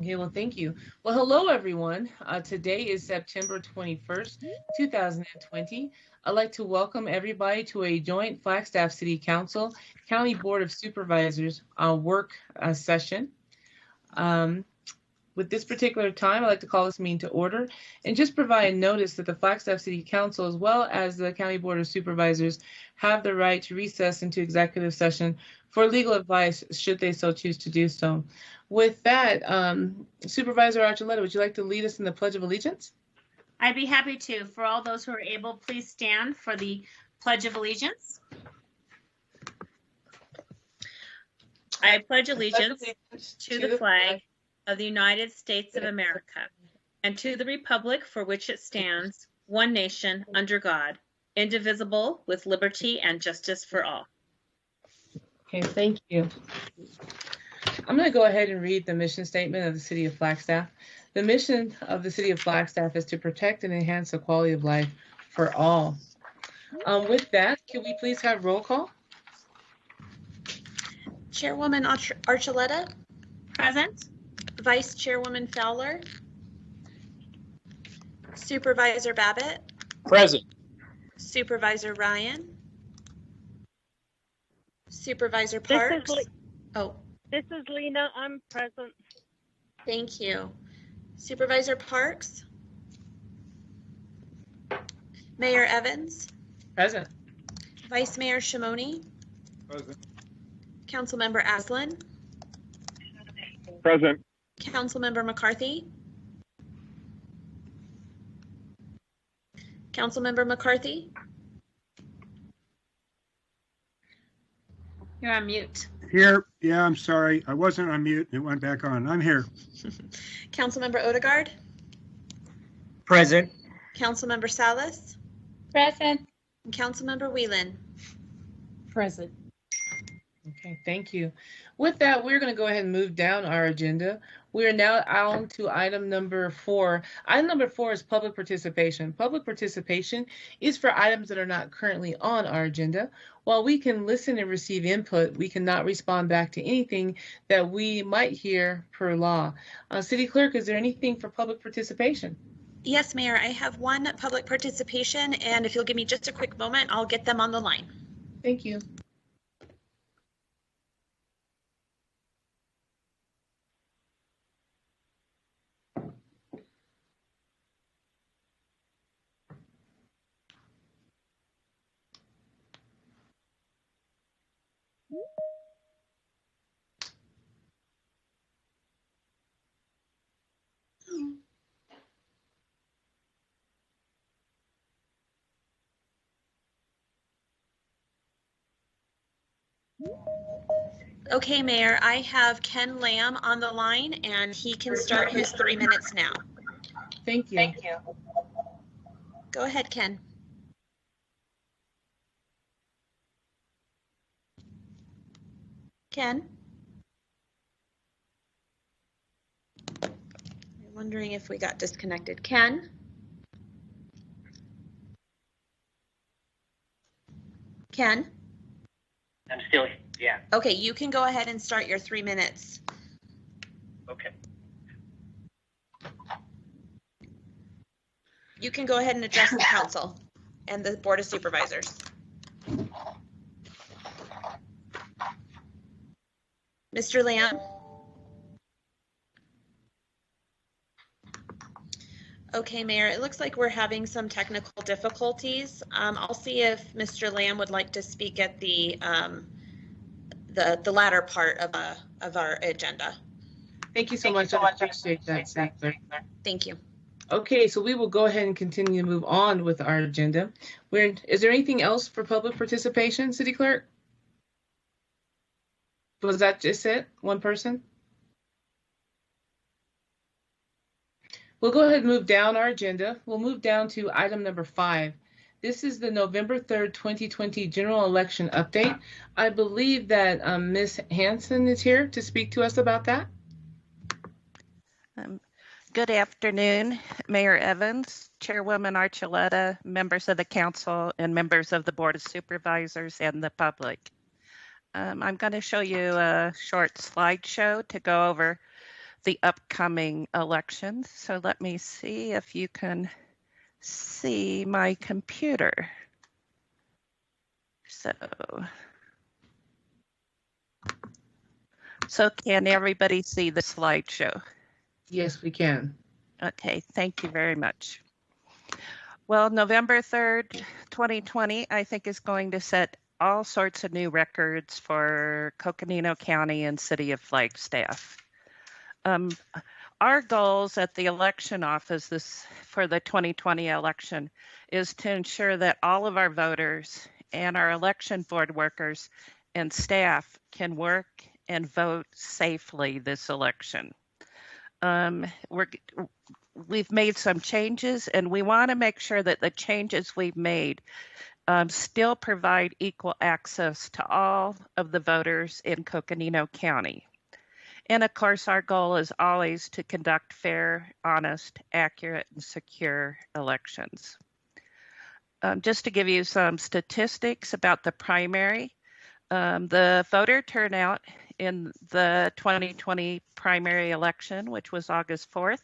Okay, well, thank you. Well, hello, everyone. Today is September 21st, 2020. I'd like to welcome everybody to a joint Flagstaff City Council County Board of Supervisors work session. Um, with this particular time, I'd like to call this meeting to order and just provide notice that the Flagstaff City Council, as well as the County Board of Supervisors, have the right to recess into executive session for legal advice should they so choose to do so. With that, Supervisor Archuleta, would you like to lead us in the Pledge of Allegiance? I'd be happy to. For all those who are able, please stand for the Pledge of Allegiance. I pledge allegiance to the flag of the United States of America and to the republic for which it stands, one nation, under God, indivisible, with liberty and justice for all. Okay, thank you. I'm going to go ahead and read the mission statement of the City of Flagstaff. The mission of the City of Flagstaff is to protect and enhance the quality of life for all. With that, can we please have roll call? Chairwoman Archuleta. Present. Vice Chairwoman Fowler. Supervisor Babbitt. Present. Supervisor Ryan. Supervisor Parks. This is Lena. I'm present. Thank you. Supervisor Parks. Mayor Evans. Present. Vice Mayor Shimoni. Present. Councilmember Aslan. Present. Councilmember McCarthy. Councilmember McCarthy. You're on mute. Here. Yeah, I'm sorry. I wasn't on mute. It went back on. I'm here. Councilmember Odegaard. Present. Councilmember Salas. Present. And Councilmember Whelan. Present. Okay, thank you. With that, we're going to go ahead and move down our agenda. We are now on to item number 4. Item number 4 is public participation. Public participation is for items that are not currently on our agenda. While we can listen and receive input, we cannot respond back to anything that we might hear per law. City Clerk, is there anything for public participation? Yes, Mayor, I have one public participation, and if you'll give me just a quick moment, I'll get them on the line. Thank you. Okay, Mayor, I have Ken Lamb on the line, and he can start his 3 minutes now. Thank you. Go ahead, Ken. Ken? I'm wondering if we got disconnected. Ken? Ken? I'm still here. Yeah. Okay, you can go ahead and start your 3 minutes. Okay. You can go ahead and address the council and the Board of Supervisors. Mr. Lamb? Okay, Mayor, it looks like we're having some technical difficulties. I'll see if Mr. Lamb would like to speak at the latter part of our agenda. Thank you so much. I appreciate that, City Clerk. Thank you. Okay, so we will go ahead and continue to move on with our agenda. Is there anything else for public participation, City Clerk? Was that just it? One person? We'll go ahead and move down our agenda. We'll move down to item number 5. This is the November 3rd, 2020 general election update. I believe that Ms. Hanson is here to speak to us about that. Good afternoon, Mayor Evans, Chairwoman Archuleta, members of the council, and members of the Board of Supervisors and the public. I'm going to show you a short slideshow to go over the upcoming elections. So let me see if you can see my computer. So can everybody see the slideshow? Yes, we can. Okay, thank you very much. Well, November 3rd, 2020, I think is going to set all sorts of new records for Coconino County and City of Flagstaff. Our goals at the election office for the 2020 election is to ensure that all of our voters and our election board workers and staff can work and vote safely this election. We've made some changes, and we want to make sure that the changes we've made still provide equal access to all of the voters in Coconino County. And of course, our goal is always to conduct fair, honest, accurate, and secure elections. Just to give you some statistics about the primary, the voter turnout in the 2020 primary election, which was August 4th,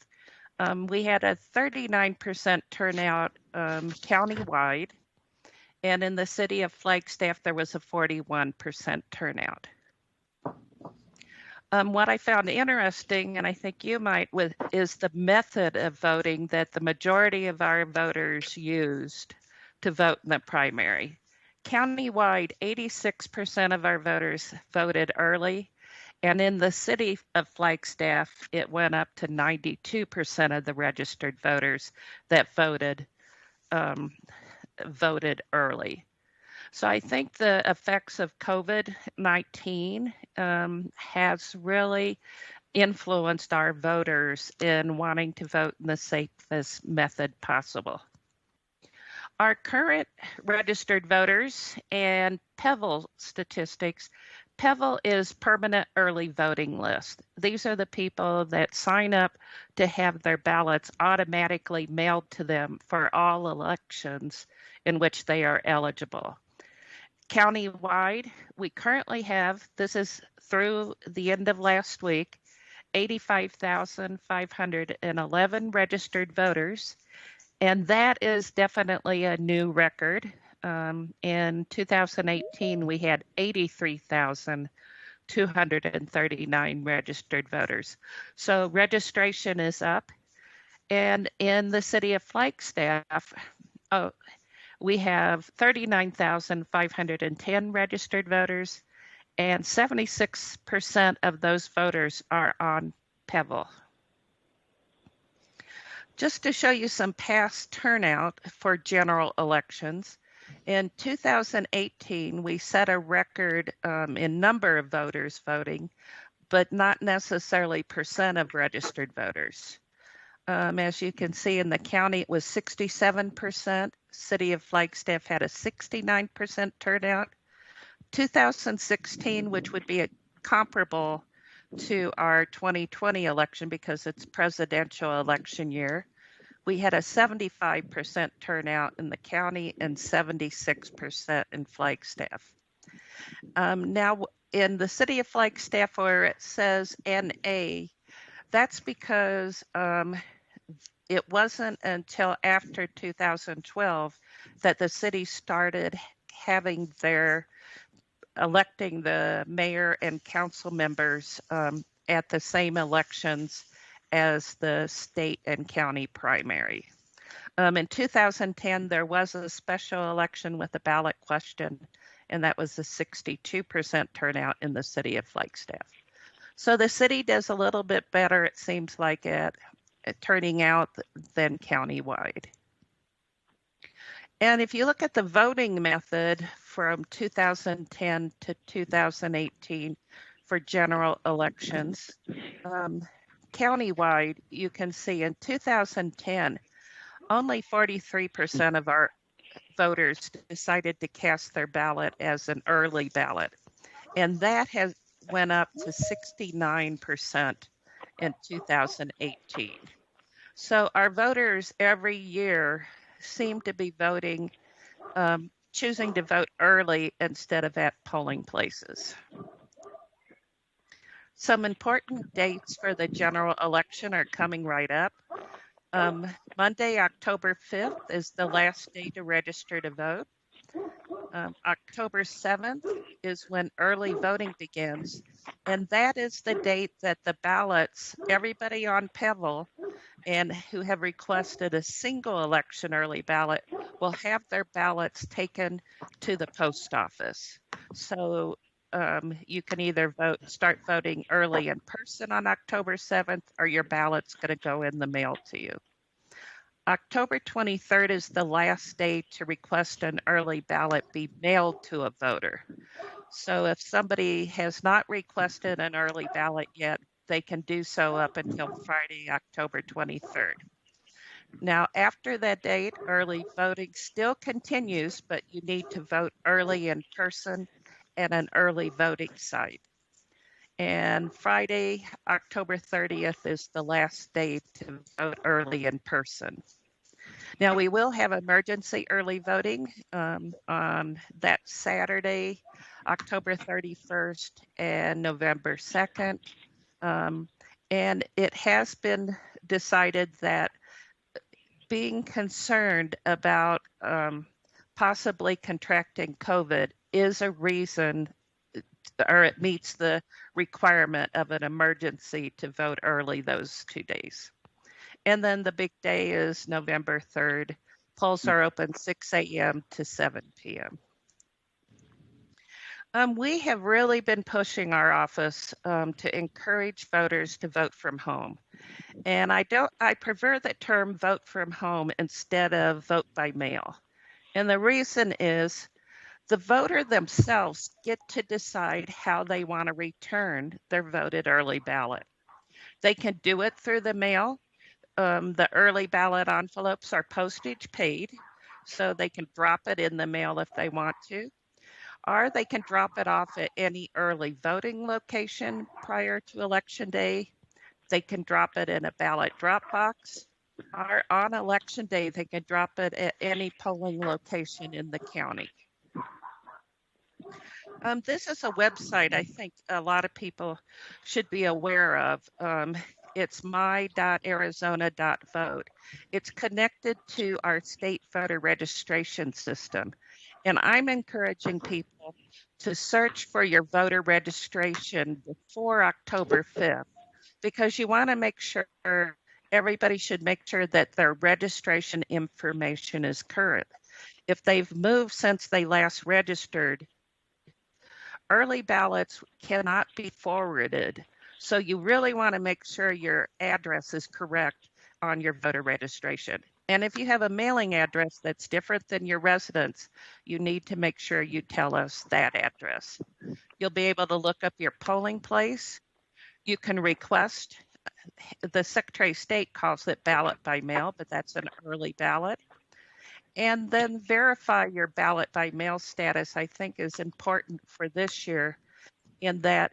we had a 39% turnout countywide, and in the city of Flagstaff, there was a 41% turnout. What I found interesting, and I think you might, is the method of voting that the majority of our voters used to vote in the primary. Countywide, 86% of our voters voted early, and in the city of Flagstaff, it went up to 92% of the registered voters that voted early. So I think the effects of COVID-19 has really influenced our voters in wanting to vote in the safest method possible. Our current registered voters and PEVL statistics, PEVL is Permanent Early Voting List. These are the people that sign up to have their ballots automatically mailed to them for all elections in which they are eligible. Countywide, we currently have, this is through the end of last week, 85,511 registered voters, and that is definitely a new record. In 2018, we had 83,239 registered voters. So registration is up. And in the city of Flagstaff, we have 39,510 registered voters, and 76% of those voters are on PEVL. Just to show you some past turnout for general elections, in 2018, we set a record in number of voters voting, but not necessarily percent of registered voters. As you can see in the county, it was 67%. City of Flagstaff had a 69% turnout. 2016, which would be comparable to our 2020 election because it's presidential election year, we had a 75% turnout in the county and 76% in Flagstaff. Now, in the city of Flagstaff, where it says NA, that's because it wasn't until after 2012 that the city started having electing the mayor and council members at the same elections as the state and county primary. In 2010, there was a special election with a ballot question, and that was a 62% turnout in the city of Flagstaff. So the city does a little bit better, it seems like, at turning out than countywide. And if you look at the voting method from 2010 to 2018 for general elections, countywide, you can see in 2010, only 43% of our voters decided to cast their ballot as an early ballot. And that has went up to 69% in 2018. So our voters every year seem to be voting, choosing to vote early instead of at polling places. Some important dates for the general election are coming right up. Monday, October 5th is the last day to register to vote. October 7th is when early voting begins, and that is the date that the ballots, everybody on Pebble and who have requested a single election early ballot will have their ballots taken to the post office. So you can either start voting early in person on October 7th, or your ballot's going to go in the mail to you. October 23rd is the last day to request an early ballot be mailed to a voter. So if somebody has not requested an early ballot yet, they can do so up until Friday, October 23rd. Now, after that date, early voting still continues, but you need to vote early in person at an early voting site. And Friday, October 30th is the last day to vote early in person. Now, we will have emergency early voting on that Saturday, October 31st and November 2nd. And it has been decided that being concerned about possibly contracting COVID is a reason, or it meets the requirement of an emergency to vote early those 2 days. And then the big day is November 3rd. Polls are open 6 a.m. to 7 p.m. We have really been pushing our office to encourage voters to vote from home. And I prefer the term vote from home instead of vote by mail. And the reason is the voter themselves get to decide how they want to return their voted early ballot. They can do it through the mail. The early ballot envelopes are postage paid, so they can drop it in the mail if they want to, or they can drop it off at any early voting location prior to Election Day. They can drop it in a ballot drop box, or on Election Day, they can drop it at any polling location in the county. This is a website I think a lot of people should be aware of. It's my.arizona.vote. It's connected to our state voter registration system. And I'm encouraging people to search for your voter registration before October 5th, because you want to make sure, everybody should make sure that their registration information is current. If they've moved since they last registered, early ballots cannot be forwarded. So you really want to make sure your address is correct on your voter registration. And if you have a mailing address that's different than your residence, you need to make sure you tell us that address. You'll be able to look up your polling place. You can request, the Secretary of State calls it ballot by mail, but that's an early ballot. And then verify your ballot by mail status, I think, is important for this year, in that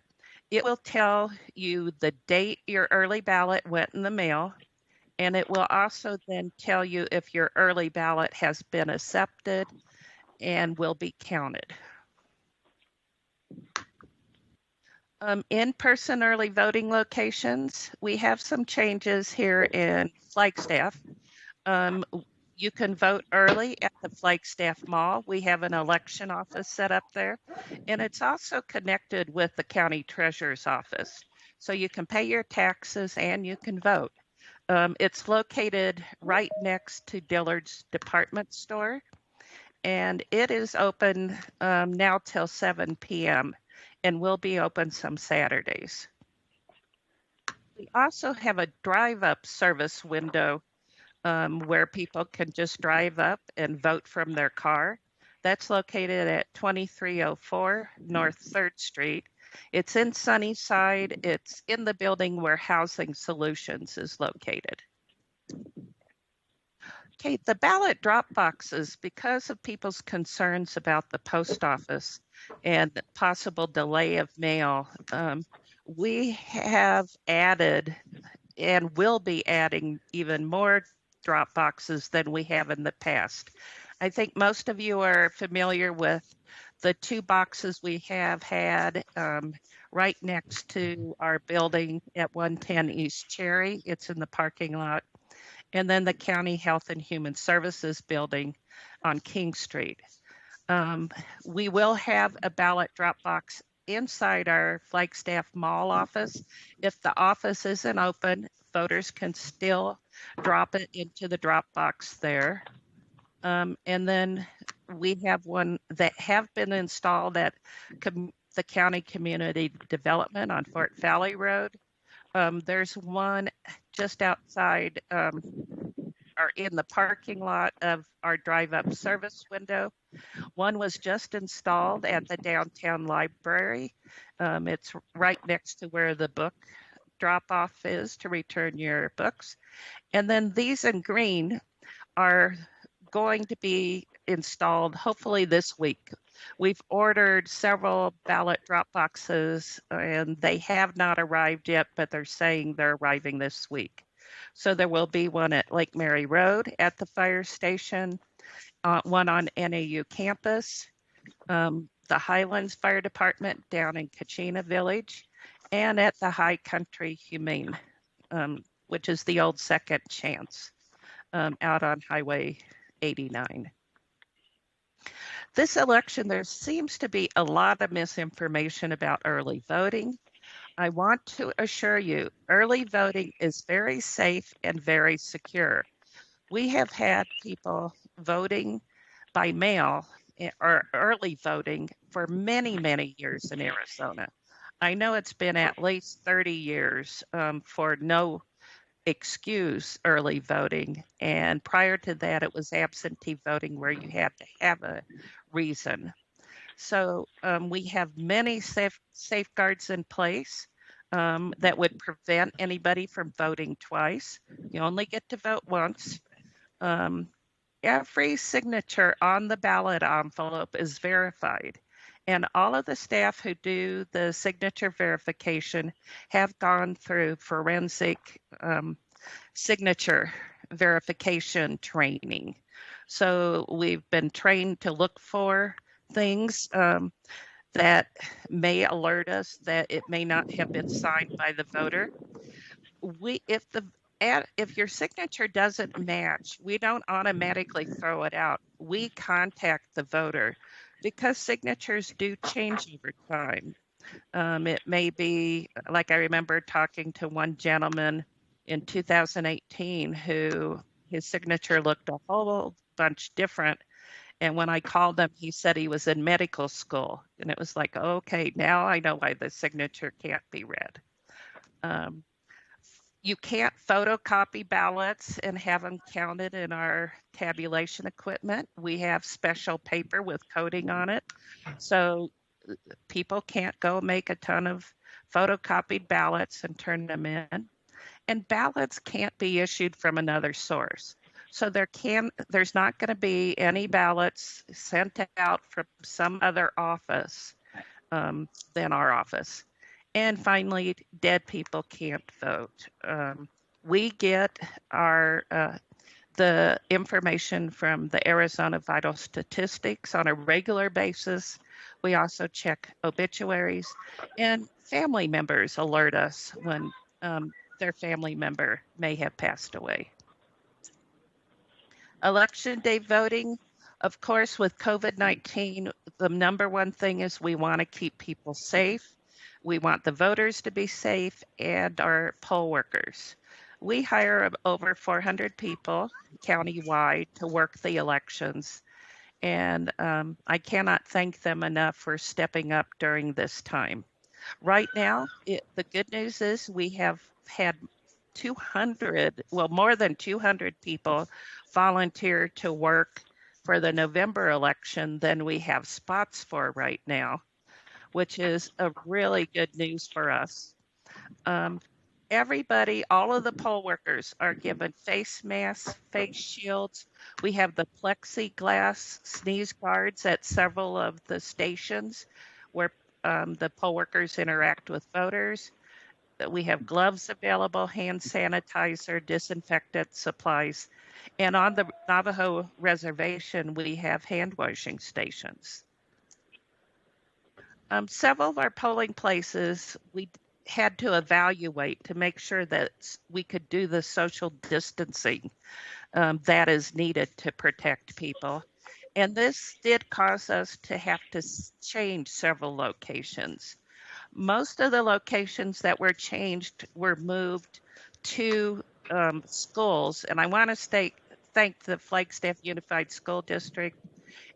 it will tell you the date your early ballot went in the mail, and it will also then tell you if your early ballot has been accepted and will be counted. In-person early voting locations, we have some changes here in Flagstaff. You can vote early at the Flagstaff Mall. We have an election office set up there, and it's also connected with the county treasurer's office. So you can pay your taxes and you can vote. It's located right next to Dillard's department store, and it is open now till 7 p.m. and will be open some Saturdays. We also have a drive-up service window where people can just drive up and vote from their car. That's located at 2304 North 3rd Street. It's in Sunnyside. It's in the building where Housing Solutions is located. Okay, the ballot drop boxes, because of people's concerns about the post office and possible delay of mail, we have added and will be adding even more drop boxes than we have in the past. I think most of you are familiar with the 2 boxes we have had right next to our building at 110 East Cherry. It's in the parking lot. And then the County Health and Human Services building on King Street. We will have a ballot drop box inside our Flagstaff Mall office. If the office isn't open, voters can still drop it into the drop box there. And then we have one that have been installed at the County Community Development on Fort Valley Road. There's one just outside or in the parking lot of our drive-up service window. One was just installed at the downtown library. It's right next to where the book drop-off is to return your books. And then these in green are going to be installed hopefully this week. We've ordered several ballot drop boxes and they have not arrived yet, but they're saying they're arriving this week. So there will be one at Lake Mary Road at the fire station, one on NAU campus, the Highlands Fire Department down in Kachina Village, and at the High Country Humane, which is the old Second Chance out on Highway 89. This election, there seems to be a lot of misinformation about early voting. I want to assure you, early voting is very safe and very secure. We have had people voting by mail or early voting for many, many years in Arizona. I know it's been at least 30 years for no excuse early voting. And prior to that, it was absentee voting where you had to have a reason. So we have many safeguards in place that would prevent anybody from voting twice. You only get to vote once. Every signature on the ballot envelope is verified. And all of the staff who do the signature verification have gone through forensic signature verification training. So we've been trained to look for things that may alert us that it may not have been signed by the voter. If your signature doesn't match, we don't automatically throw it out. We contact the voter because signatures do change over time. It may be, like I remember talking to one gentleman in 2018 who his signature looked a whole bunch different. And when I called him, he said he was in medical school. And it was like, okay, now I know why the signature can't be read. You can't photocopy ballots and have them counted in our tabulation equipment. We have special paper with coding on it. So people can't go make a ton of photocopied ballots and turn them in. And ballots can't be issued from another source. So there's not going to be any ballots sent out from some other office than our office. And finally, dead people can't vote. We get the information from the Arizona Vital Statistics on a regular basis. We also check obituaries, and family members alert us when their family member may have passed away. Election day voting, of course, with COVID-19, the number one thing is we want to keep people safe. We want the voters to be safe and our poll workers. We hire over 400 people countywide to work the elections. And I cannot thank them enough for stepping up during this time. Right now, the good news is we have had more than 200 people volunteer to work for the November election than we have spots for right now, which is a really good news for us. Everybody, all of the poll workers are given face masks, face shields. We have the plexiglass sneeze guards at several of the stations where the poll workers interact with voters. We have gloves available, hand sanitizer, disinfectant supplies. And on the Navajo reservation, we have hand washing stations. Several of our polling places, we had to evaluate to make sure that we could do the social distancing that is needed to protect people. And this did cause us to have to change several locations. Most of the locations that were changed were moved to schools. And I want to thank the Flagstaff Unified School District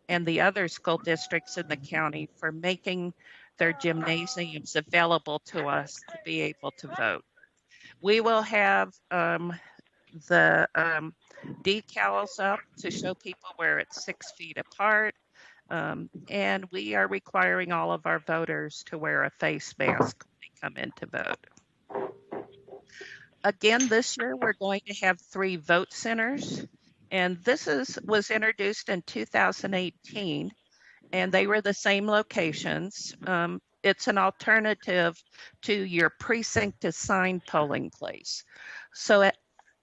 and the other school districts in the county for making their gymnasiums available to us to be able to vote. We will have the decals up to show people where it's 6 feet apart. And we are requiring all of our voters to wear a face mask when they come in to vote. Again, this year we're going to have 3 vote centers. And this was introduced in 2018, and they were the same locations. It's an alternative to your precinct assigned polling place. So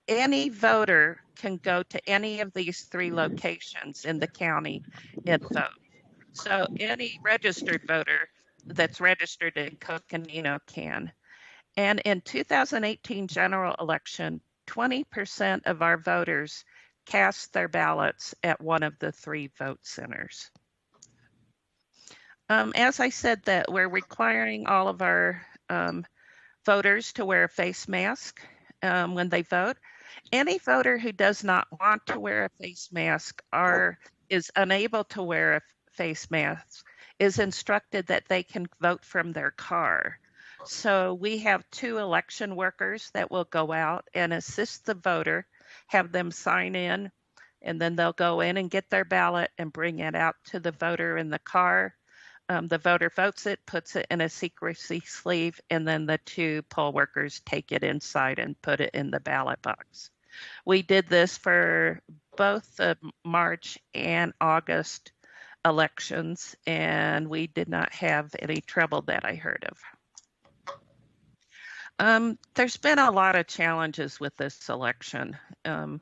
any voter can go to any of these 3 locations in the county and vote. So any registered voter that's registered in Coconino can. And in 2018 general election, 20% of our voters cast their ballots at one of the 3 vote centers. As I said, that we're requiring all of our voters to wear a face mask when they vote. Any voter who does not want to wear a face mask or is unable to wear a face mask is instructed that they can vote from their car. So we have 2 election workers that will go out and assist the voter, have them sign in, and then they'll go in and get their ballot and bring it out to the voter in the car. The voter votes it, puts it in a secrecy sleeve, and then the 2 poll workers take it inside and put it in the ballot box. We did this for both the March and August elections, and we did not have any trouble that I heard of. There's been a lot of challenges with this election, and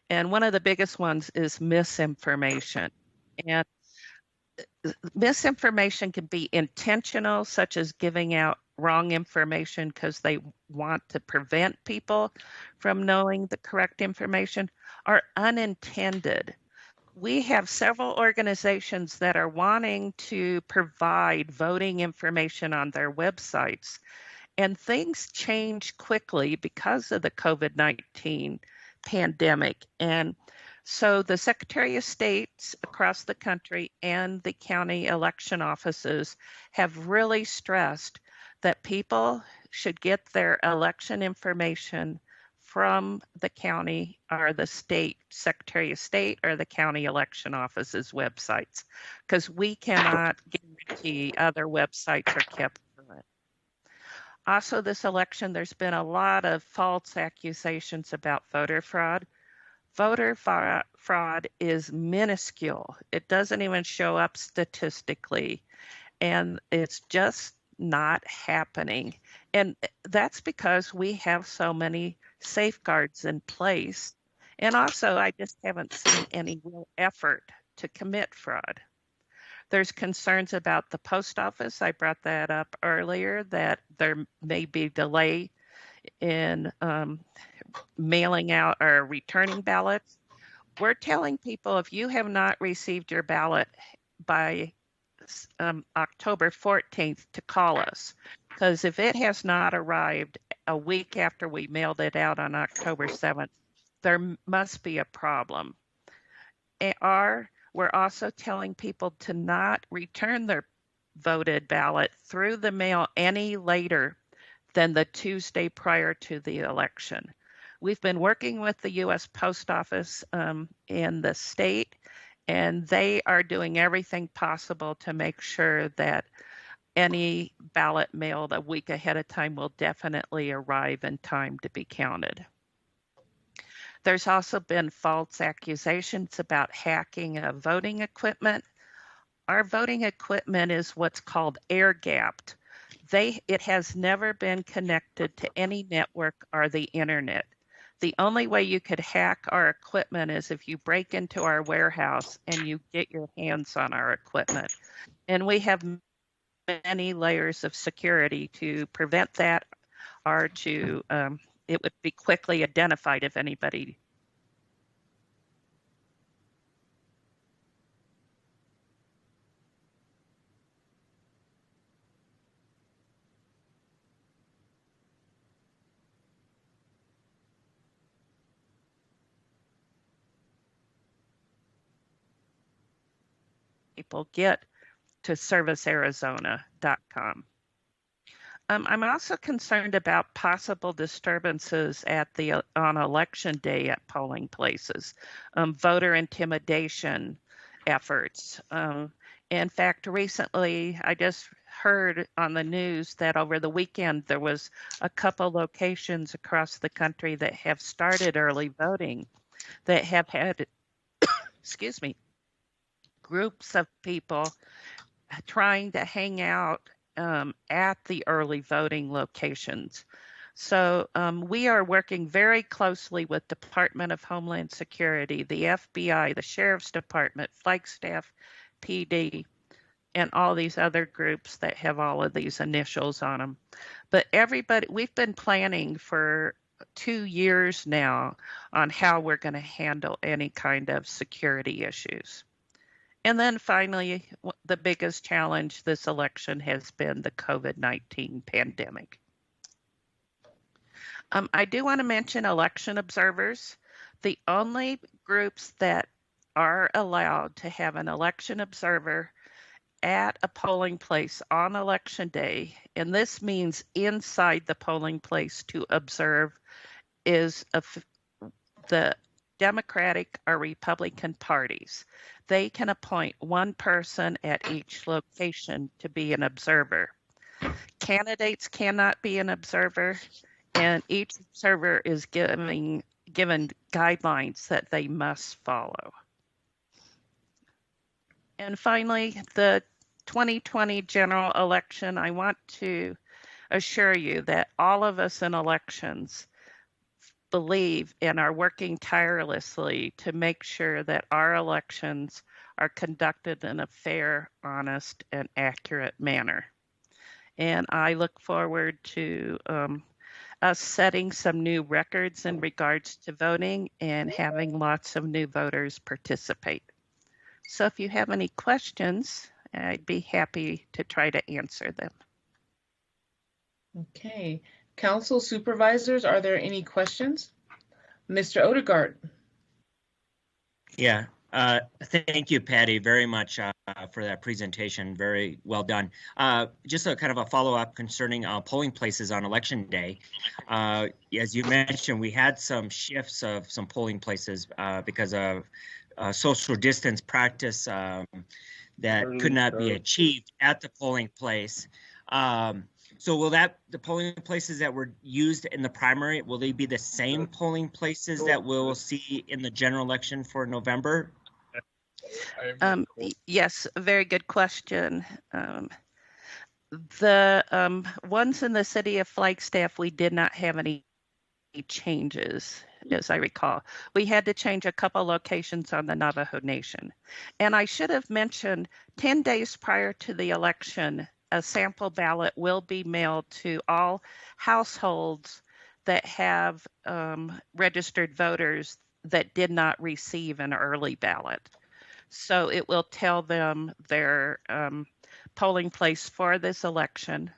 one of the biggest ones is misinformation. And misinformation can be intentional, such as giving out wrong information because they want to prevent people from knowing the correct information, or unintended. We have several organizations that are wanting to provide voting information on their websites, and things change quickly because of the COVID-19 pandemic. And so the Secretary of States across the country and the county election offices have really stressed that people should get their election information from the county or the state Secretary of State or the county election office's websites, because we cannot guarantee other websites are kept current. Also, this election, there's been a lot of false accusations about voter fraud. Voter fraud is minuscule. It doesn't even show up statistically, and it's just not happening. And that's because we have so many safeguards in place. And also, I just haven't seen any real effort to commit fraud. There's concerns about the post office. I brought that up earlier, that there may be delay in mailing out or returning ballots. We're telling people, if you have not received your ballot by October 14th, to call us, because if it has not arrived a week after we mailed it out on October 7th, there must be a problem. We're also telling people to not return their voted ballot through the mail any later than the Tuesday prior to the election. We've been working with the U.S. Post Office in the state, and they are doing everything possible to make sure that any ballot mailed a week ahead of time will definitely arrive in time to be counted. There's also been false accusations about hacking of voting equipment. Our voting equipment is what's called air-gapped. It has never been connected to any network or the internet. The only way you could hack our equipment is if you break into our warehouse and you get your hands on our equipment. And we have many layers of security to prevent that, or to it would be quickly identified if anybody. People get to servicearizona.com. I'm also concerned about possible disturbances on election day at polling places, voter intimidation efforts. In fact, recently I just heard on the news that over the weekend there was a couple locations across the country that have started early voting that have had, excuse me, groups of people trying to hang out at the early voting locations. So we are working very closely with Department of Homeland Security, the FBI, the Sheriff's Department, Flagstaff PD, and all these other groups that have all of these initials on them. But we've been planning for 2 years now on how we're going to handle any kind of security issues. And then finally, the biggest challenge this election has been the COVID-19 pandemic. I do want to mention election observers. The only groups that are allowed to have an election observer at a polling place on election day, and this means inside the polling place to observe, is the Democratic or Republican parties. They can appoint one person at each location to be an observer. Candidates cannot be an observer, and each observer is given guidelines that they must follow. And finally, the 2020 general election, I want to assure you that all of us in elections believe and are working tirelessly to make sure that our elections are conducted in a fair, honest, and accurate manner. And I look forward to us setting some new records in regards to voting and having lots of new voters participate. So if you have any questions, I'd be happy to try to answer them. Okay. Council supervisors, are there any questions? Mr. Odegaard. Yeah. Thank you, Patty, very much for that presentation. Very well done. Just a kind of a follow-up concerning polling places on election day. As you mentioned, we had some shifts of some polling places because of social distance practice that could not be achieved at the polling place. So will the polling places that were used in the primary, will they be the same polling places that we'll see in the general election for November? Yes, very good question. The ones in the city of Flagstaff, we did not have any changes, as I recall. We had to change a couple locations on the Navajo Nation. And I should have mentioned 10 days prior to the election, a sample ballot will be mailed to all households that have registered voters that did not receive an early ballot. So it will tell them their polling place for this election.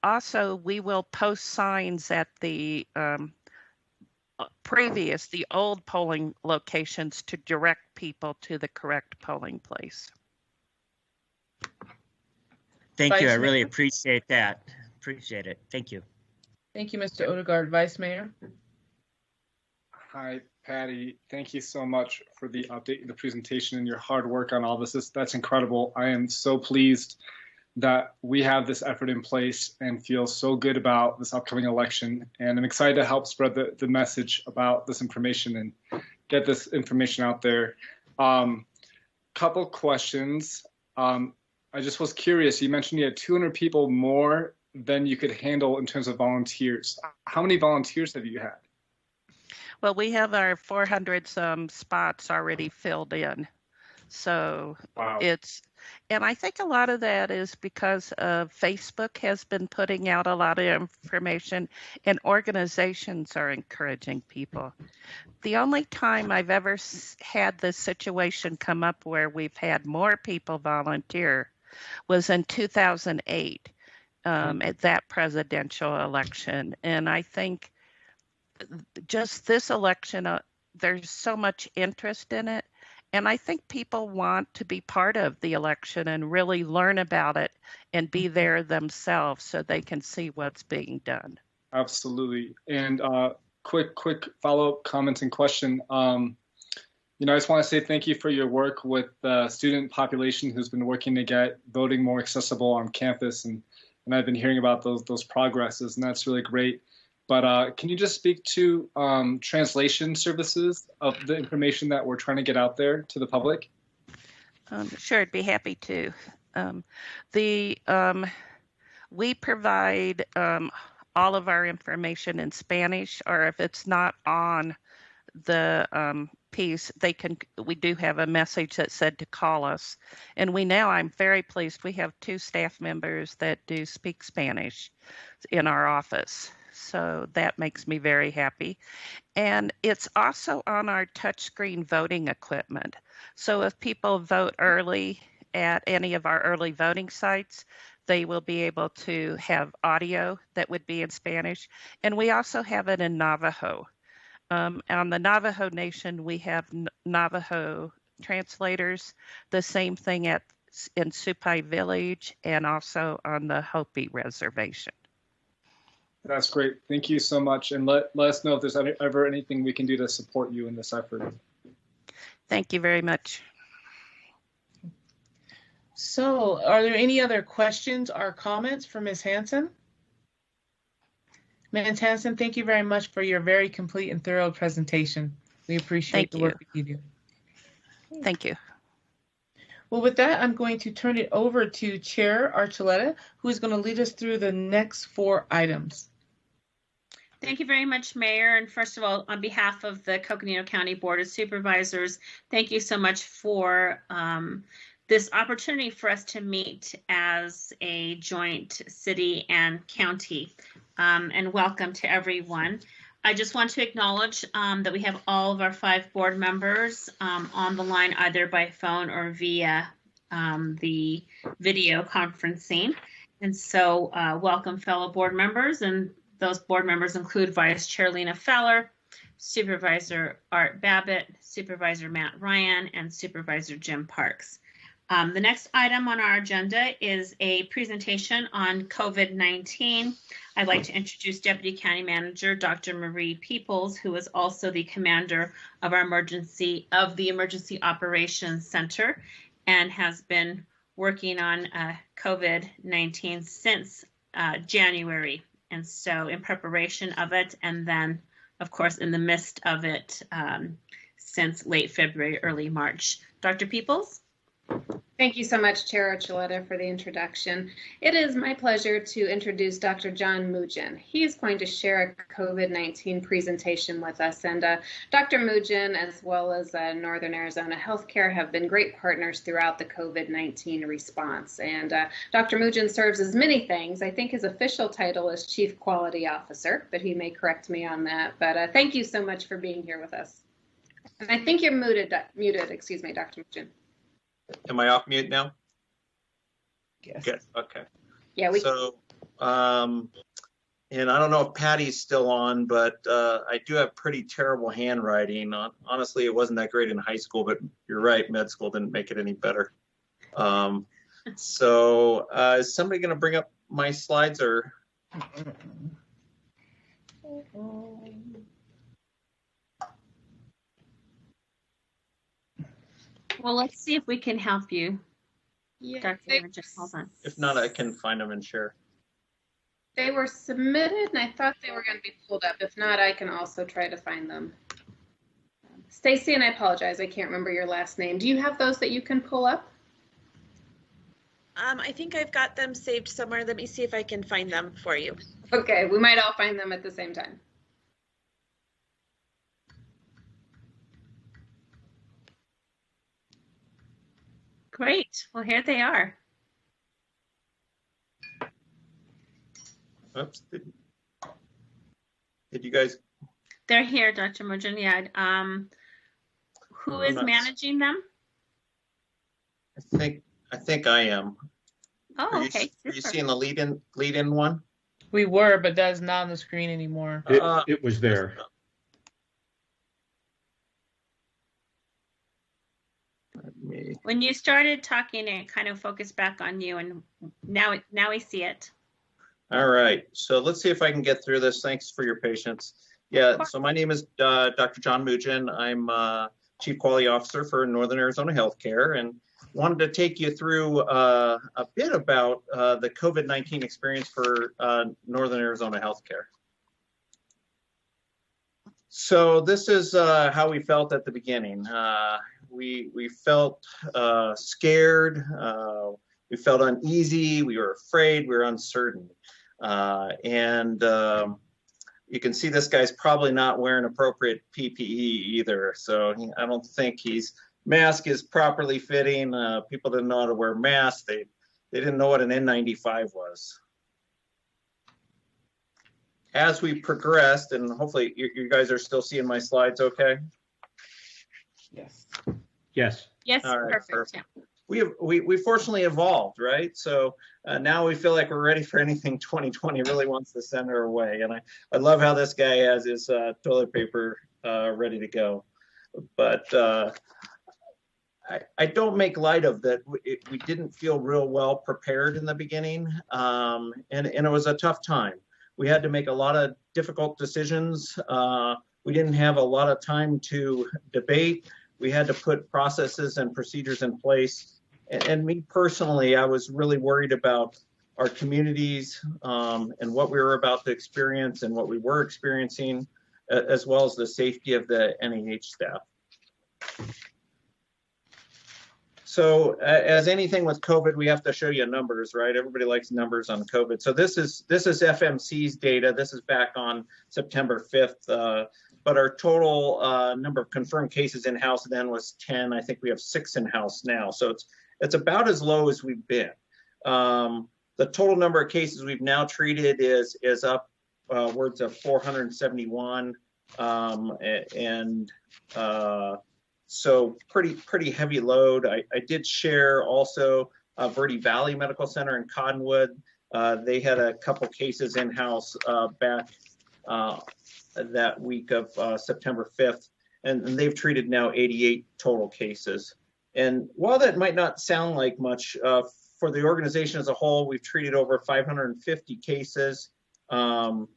Also, we will post signs at the old polling locations to direct people to the correct polling place. Thank you. I really appreciate that. Appreciate it. Thank you. Thank you, Mr. Odegaard. Vice Mayor. Hi, Patty. Thank you so much for the update, the presentation, and your hard work on all this. That's incredible. I am so pleased that we have this effort in place and feel so good about this upcoming election. And I'm excited to help spread the message about this information and get this information out there. Couple questions. I just was curious, you mentioned you had 200 people more than you could handle in terms of volunteers. How many volunteers have you had? Well, we have our 400 some spots already filled in. So Wow. and I think a lot of that is because of Facebook has been putting out a lot of information, and organizations are encouraging people. The only time I've ever had this situation come up where we've had more people volunteer was in 2008 at that presidential election. And I think just this election, there's so much interest in it. And I think people want to be part of the election and really learn about it and be there themselves so they can see what's being done. Absolutely. And quick follow-up comment and question. I just want to say thank you for your work with the student population who's been working to get voting more accessible on campus. And I've been hearing about those progresses, and that's really great. But can you just speak to translation services of the information that we're trying to get out there to the public? Sure, I'd be happy to. We provide all of our information in Spanish, or if it's not on the piece, we do have a message that said to call us. And I'm very pleased, we have 2 staff members that do speak Spanish in our office. So that makes me very happy. And it's also on our touchscreen voting equipment. So if people vote early at any of our early voting sites, they will be able to have audio that would be in Spanish. And we also have it in Navajo. On the Navajo Nation, we have Navajo translators, the same thing in Supai Village and also on the Hopi Reservation. That's great. Thank you so much. And let us know if there's ever anything we can do to support you in this effort. Thank you very much. So are there any other questions or comments for Ms. Hanson? Ms. Hanson, thank you very much for your very complete and thorough presentation. We appreciate the work that you do. Thank you. Well, with that, I'm going to turn it over to Chair Archuleta, who is going to lead us through the next 4 items. Thank you very much, Mayor. And first of all, on behalf of the Coconino County Board of Supervisors, thank you so much for this opportunity for us to meet as a joint city and county. And welcome to everyone. I just want to acknowledge that we have all of our 5 board members on the line, either by phone or via the video conferencing. And so welcome, fellow board members. And those board members include Vice Chair Lena Fowler, Supervisor Art Babbitt, Supervisor Matt Ryan, and Supervisor Jim Parks. The next item on our agenda is a presentation on COVID-19. I'd like to introduce Deputy County Manager Dr. Marie Peoples, who is also the commander of the Emergency Operations Center and has been working on COVID-19 since January. And so in preparation of it, and then, of course, in the midst of it since late February, early March. Dr. Peoples? Thank you so much, Chair Archuleta, for the introduction. It is my pleasure to introduce Dr. John Mugin. He is going to share a COVID-19 presentation with us. And Dr. Mugin, as well as Northern Arizona Healthcare, have been great partners throughout the COVID-19 response. And Dr. Mugin serves as many things. I think his official title is Chief Quality Officer, but he may correct me on that. But thank you so much for being here with us. And I think you're muted, excuse me, Dr. Mugin. Am I off mute now? Yes. Yes. Okay. Yeah. And I don't know if Patty's still on, but I do have pretty terrible handwriting. Honestly, it wasn't that great in high school, but you're right, med school didn't make it any better. So is somebody going to bring up my slides or? Well, let's see if we can help you. Yeah, Dr. Just hold on. If not, I can find them and share. They were submitted, and I thought they were going to be pulled up. If not, I can also try to find them. Stacy, and I apologize, I can't remember your last name. Do you have those that you can pull up? I think I've got them saved somewhere. Let me see if I can find them for you. Okay, we might all find them at the same time. Great. Well, here they are. Oops. Did you guys? They're here, Dr. Mujan. Yeah. Who is managing them? I think I am. Oh, okay. Are you seeing the lead-in one? We were, but that's not on the screen anymore. It was there. When you started talking, it kind of focused back on you, and now we see it. All right. So let's see if I can get through this. Thanks for your patience. Yeah. So my name is Dr. John Mujan. I'm Chief Quality Officer for Northern Arizona Healthcare, and wanted to take you through a bit about the COVID-19 experience for Northern Arizona Healthcare. So this is how we felt at the beginning. We felt scared, we felt uneasy, we were afraid, we were uncertain. And you can see this guy's probably not wearing appropriate PPE either. So I don't think his mask is properly fitting. People didn't know how to wear masks. They didn't know what an N95 was. As we progressed, and hopefully you guys are still seeing my slides okay? Yes. Yes. Yes, All right, perfect. Yeah. We fortunately evolved, right? So now we feel like we're ready for anything 2020 really wants to send our way. And I love how this guy has his toilet paper ready to go. But I don't make light of that. We didn't feel real well prepared in the beginning, and it was a tough time. We had to make a lot of difficult decisions. We didn't have a lot of time to debate. We had to put processes and procedures in place. And me personally, I was really worried about our communities and what we were about to experience and what we were experiencing, as well as the safety of the NAH staff. So as anything with COVID, we have to show you numbers, right? Everybody likes numbers on COVID. So this is FMC's data. This is back on September 5th. But our total number of confirmed cases in-house then was 10. I think we have 6 in-house now. So it's about as low as we've been. The total number of cases we've now treated is up upwards of 471. So pretty heavy load. I did share also Verde Valley Medical Center in Cottonwood. They had a couple cases in-house back that week of September 5th, and they've treated now 88 total cases. And while that might not sound like much, for the organization as a whole, we've treated over 550 cases. And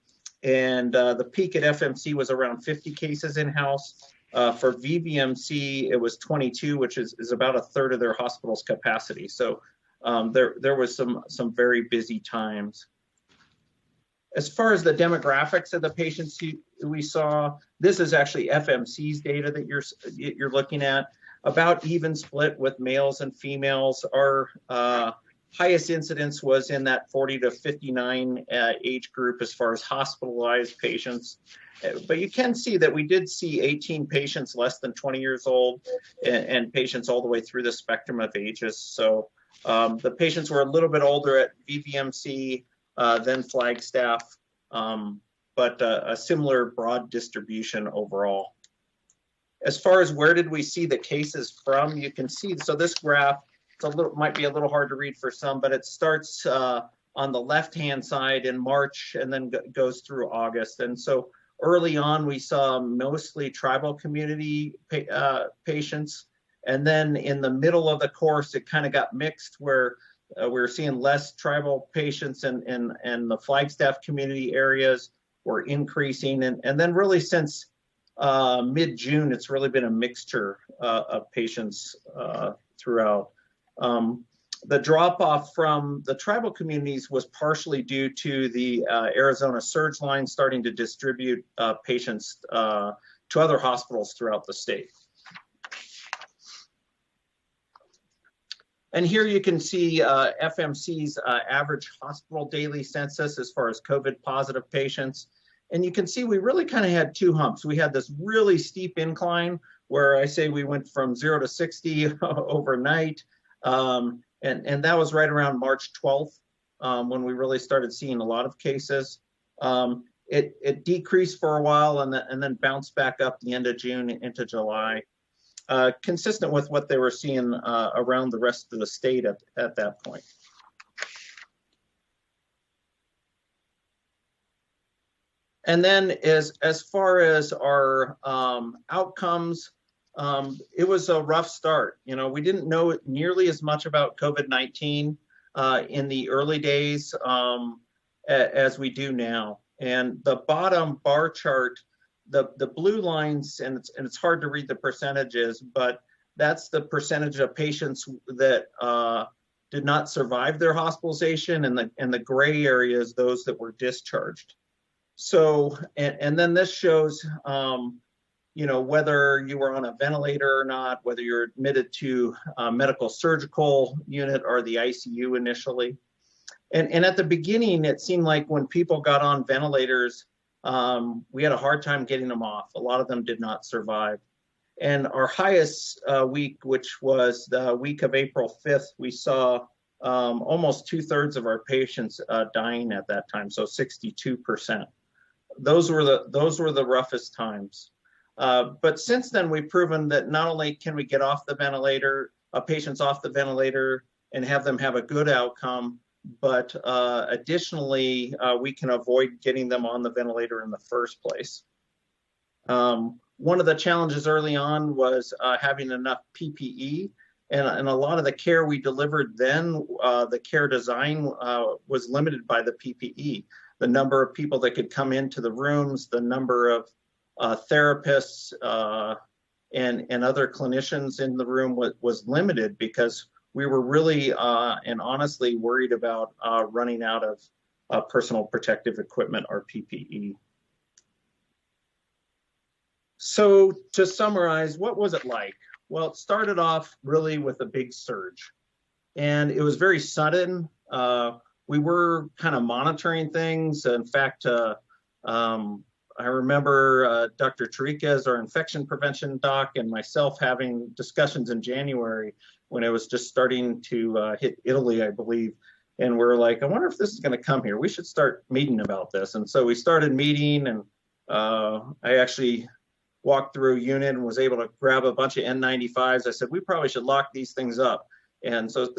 the peak at FMC was around 50 cases in-house. For VVMC, it was 22, which is about a third of their hospital's capacity. So there was some very busy times. As far as the demographics of the patients we saw, this is actually FMC's data that you're looking at. About even split with males and females. Our highest incidence was in that 40 to 59 age group as far as hospitalized patients. But you can see that we did see 18 patients less than 20 years old and patients all the way through the spectrum of ages. So the patients were a little bit older at VVMC than Flagstaff, but a similar broad distribution overall. As far as where did we see the cases from, you can see, so this graph, might be a little hard to read for some, but it starts on the left-hand side in March and then goes through August. And so early on, we saw mostly tribal community patients. And then in the middle of the course, it kind of got mixed where we were seeing less tribal patients and the Flagstaff community areas were increasing. And then really since mid-June, it's really been a mixture of patients throughout. The drop-off from the tribal communities was partially due to the Arizona surge line starting to distribute patients to other hospitals throughout the state. And here you can see FMC's average hospital daily census as far as COVID positive patients. And you can see we really kind of had two humps. We had this really steep incline where I say we went from 0 to 60 overnight. And that was right around March 12th when we really started seeing a lot of cases. It decreased for a while and then bounced back up the end of June into July, consistent with what they were seeing around the rest of the state at that point. And then as far as our outcomes, it was a rough start. You know, we didn't know nearly as much about COVID-19 in the early days as we do now. And the bottom bar chart, the blue lines, and it's hard to read the percentages, but that's the percentage of patients that did not survive their hospitalization, and the gray area is those that were discharged. So, and then this shows, you know, whether you were on a ventilator or not, whether you're admitted to a medical surgical unit or the ICU initially. And at the beginning, it seemed like when people got on ventilators, we had a hard time getting them off. A lot of them did not survive. And our highest week, which was the week of April 5th, we saw almost 2/3 of our patients dying at that time, so 62%. Those were the roughest times. But since then, we've proven that not only can we get off the ventilator, patients off the ventilator and have them have a good outcome, but additionally, we can avoid getting them on the ventilator in the first place. One of the challenges early on was having enough PPE, and a lot of the care we delivered then, the care design was limited by the PPE. The number of people that could come into the rooms, the number of therapists and other clinicians in the room was limited because we were really and honestly worried about running out of personal protective equipment or PPE. So to summarize, what was it like? Well, it started off really with a big surge, and it was very sudden. We were kind of monitoring things. In fact, I remember Dr. Tarikas, our infection prevention doc, and myself having discussions in January when it was just starting to hit Italy, I believe. And we're like, I wonder if this is going to come here. We should start meeting about this. And so we started meeting, and I actually walked through a unit and was able to grab a bunch of N95s. I said, we probably should lock these things up. And so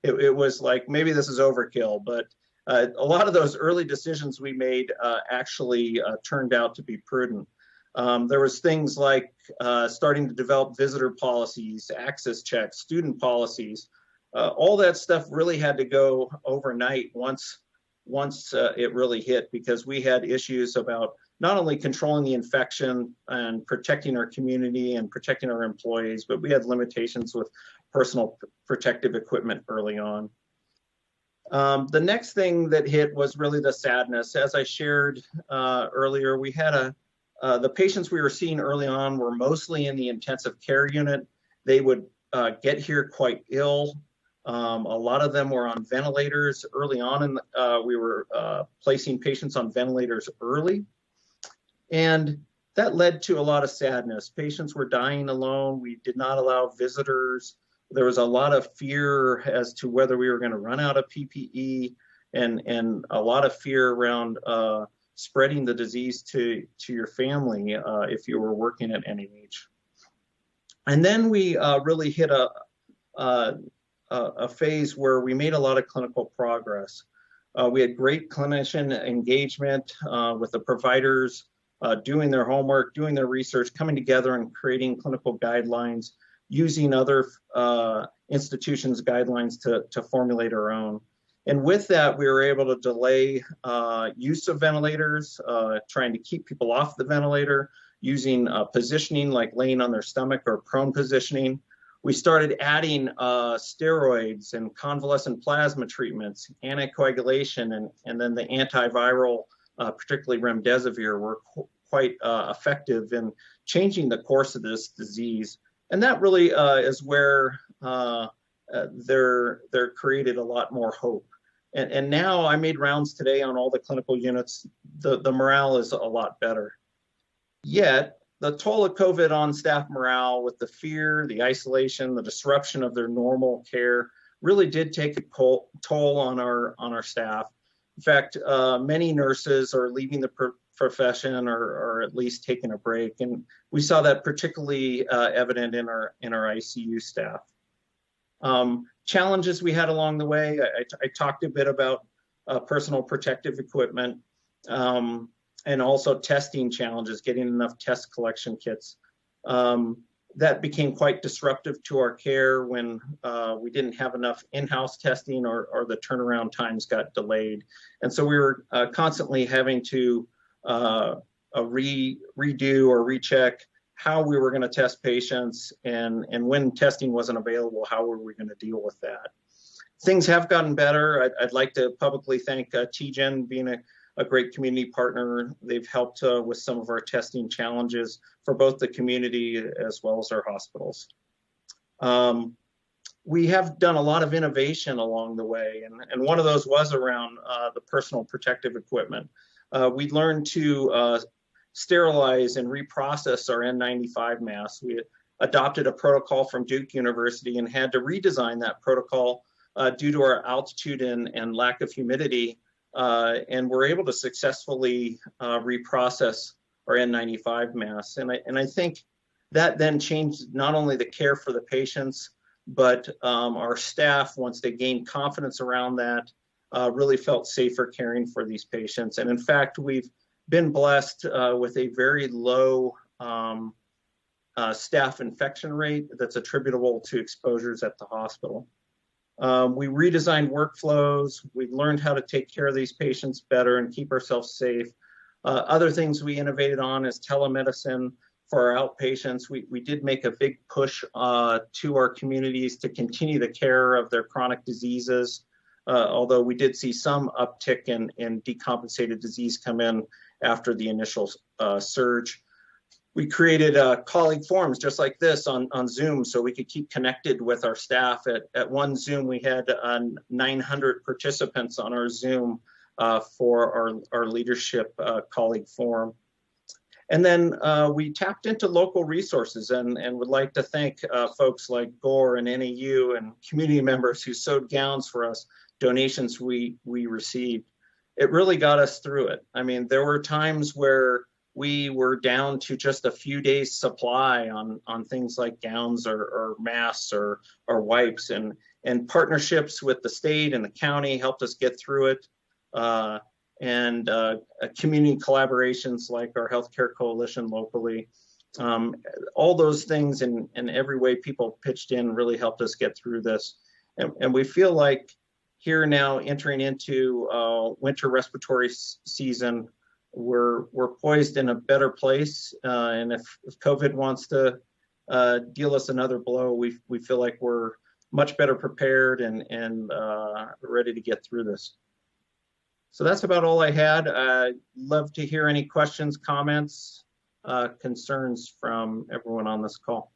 it was like, maybe this is overkill, but a lot of those early decisions we made actually turned out to be prudent. There was things like starting to develop visitor policies, access checks, student policies. All that stuff really had to go overnight once it really hit, because we had issues about not only controlling the infection and protecting our community and protecting our employees, but we had limitations with personal protective equipment early on. The next thing that hit was really the sadness. As I shared earlier, we had the patients we were seeing early on were mostly in the intensive care unit. They would get here quite ill. A lot of them were on ventilators early on, and we were placing patients on ventilators early. And that led to a lot of sadness. Patients were dying alone. We did not allow visitors. There was a lot of fear as to whether we were going to run out of PPE, and a lot of fear around spreading the disease to your family if you were working at NIH. And then we really hit a phase where we made a lot of clinical progress. We had great clinician engagement with the providers, doing their homework, doing their research, coming together and creating clinical guidelines, using other institutions' guidelines to formulate our own. And with that, we were able to delay use of ventilators, trying to keep people off the ventilator, using positioning like laying on their stomach or prone positioning. We started adding steroids and convalescent plasma treatments, anticoagulation, and then the antiviral, particularly remdesivir, were quite effective in changing the course of this disease. And that really is where they're created a lot more hope. And now I made rounds today on all the clinical units. The morale is a lot better. Yet the toll of COVID on staff morale with the fear, the isolation, the disruption of their normal care really did take a toll on our staff. In fact, many nurses are leaving the profession or at least taking a break, and we saw that particularly evident in our ICU staff. Challenges we had along the way, I talked a bit about personal protective equipment, and also testing challenges, getting enough test collection kits. That became quite disruptive to our care when we didn't have enough in-house testing or the turnaround times got delayed. And so we were constantly having to redo or recheck how we were going to test patients, and when testing wasn't available, how were we going to deal with that? Things have gotten better. I'd like to publicly thank TGen being a great community partner. They've helped with some of our testing challenges for both the community as well as our hospitals. We have done a lot of innovation along the way, and one of those was around the personal protective equipment. We learned to sterilize and reprocess our N95 masks. We adopted a protocol from Duke University and had to redesign that protocol due to our altitude and lack of humidity. And we're able to successfully reprocess our N95 masks. And I think that then changed not only the care for the patients, but our staff, once they gained confidence around that, really felt safer caring for these patients. And in fact, we've been blessed with a very low staff infection rate that's attributable to exposures at the hospital. We redesigned workflows. We learned how to take care of these patients better and keep ourselves safe. Other things we innovated on is telemedicine for our outpatients. We did make a big push to our communities to continue the care of their chronic diseases, although we did see some uptick in decompensated disease come in after the initial surge. We created colleague forums just like this on Zoom so we could keep connected with our staff. At one Zoom, we had 900 participants on our Zoom for our leadership colleague forum. And then we tapped into local resources and would like to thank folks like GORE and NAU and community members who sewed gowns for us, donations we received. It really got us through it. I mean, there were times where we were down to just a few days supply on things like gowns or masks or wipes, and partnerships with the state and the county helped us get through it. And community collaborations like our healthcare coalition locally, all those things in every way people pitched in really helped us get through this. And we feel like here now entering into winter respiratory season, we're poised in a better place. And if COVID wants to deal us another blow, we feel like we're much better prepared and ready to get through this. So that's about all I had. I'd love to hear any questions, comments, concerns from everyone on this call.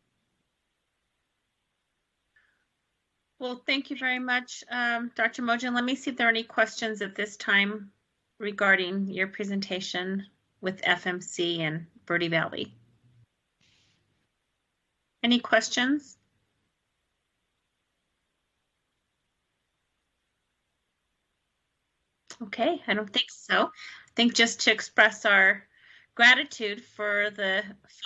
Well, thank you very much, Dr. Mojan. Let me see if there are any questions at this time regarding your presentation with FMC and Verde Valley. Any questions? Okay, I don't think so. I think just to express our gratitude for the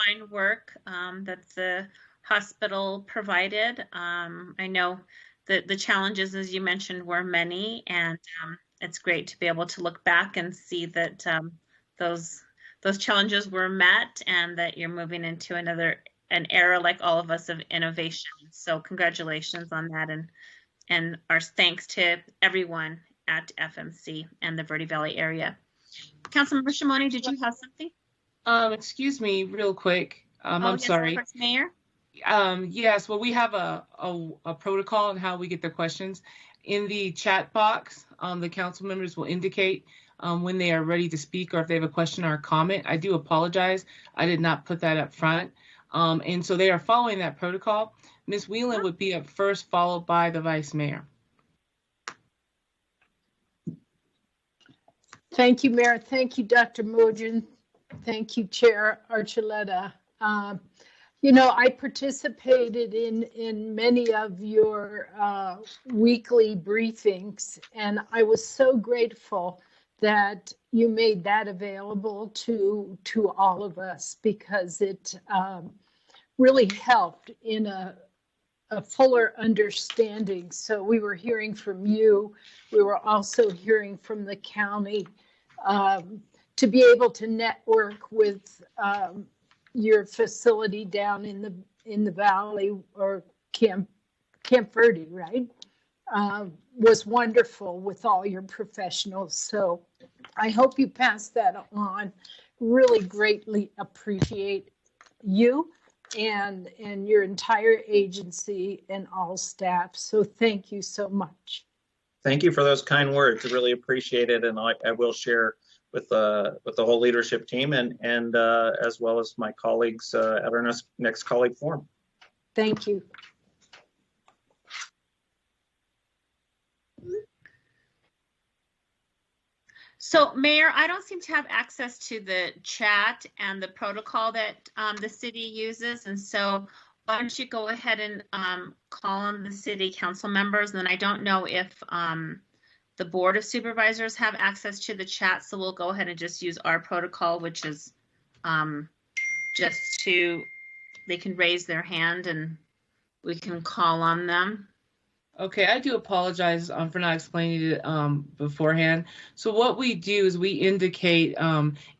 fine work that the hospital provided. I know that the challenges, as you mentioned, were many, and it's great to be able to look back and see that those challenges were met and that you're moving into an era, like all of us, of innovation. So congratulations on that, and our thanks to everyone at FMC and the Verde Valley area. Councilmember Shimoni, did you have something? Excuse me, real quick. I'm yes, sorry. Mayor. Yes, well, we have a protocol on how we get the questions. In the chat box, the council members will indicate when they are ready to speak or if they have a question or a comment. I do apologize. I did not put that up front. And so they are following that protocol. Ms. Whelan would be up first, followed by the vice mayor. Thank you, Mayor. Thank you, Dr. Mojan. Thank you, Chair Archuleta. I participated in many of your weekly briefings, and I was so grateful that you made that available to all of us, because it really helped in a fuller understanding. So we were hearing from you. We were also hearing from the county, to be able to network with your facility down in the valley, or Camp Verde, right? Was wonderful with all your professionals. So I hope you pass that on. Really greatly appreciate you and your entire agency and all staff. So thank you so much. Thank you for those kind words. I really appreciate it, and I will share with the whole leadership team and as well as my colleagues at our next colleague forum. Thank you. So, Mayor, I don't seem to have access to the chat and the protocol that the city uses. And so why don't you go ahead and call on the city council members? And then I don't know if the Board of Supervisors have access to the chat. So we'll go ahead and just use our protocol, which is they can raise their hand and we can call on them. Okay, I do apologize for not explaining it beforehand. So what we do is we indicate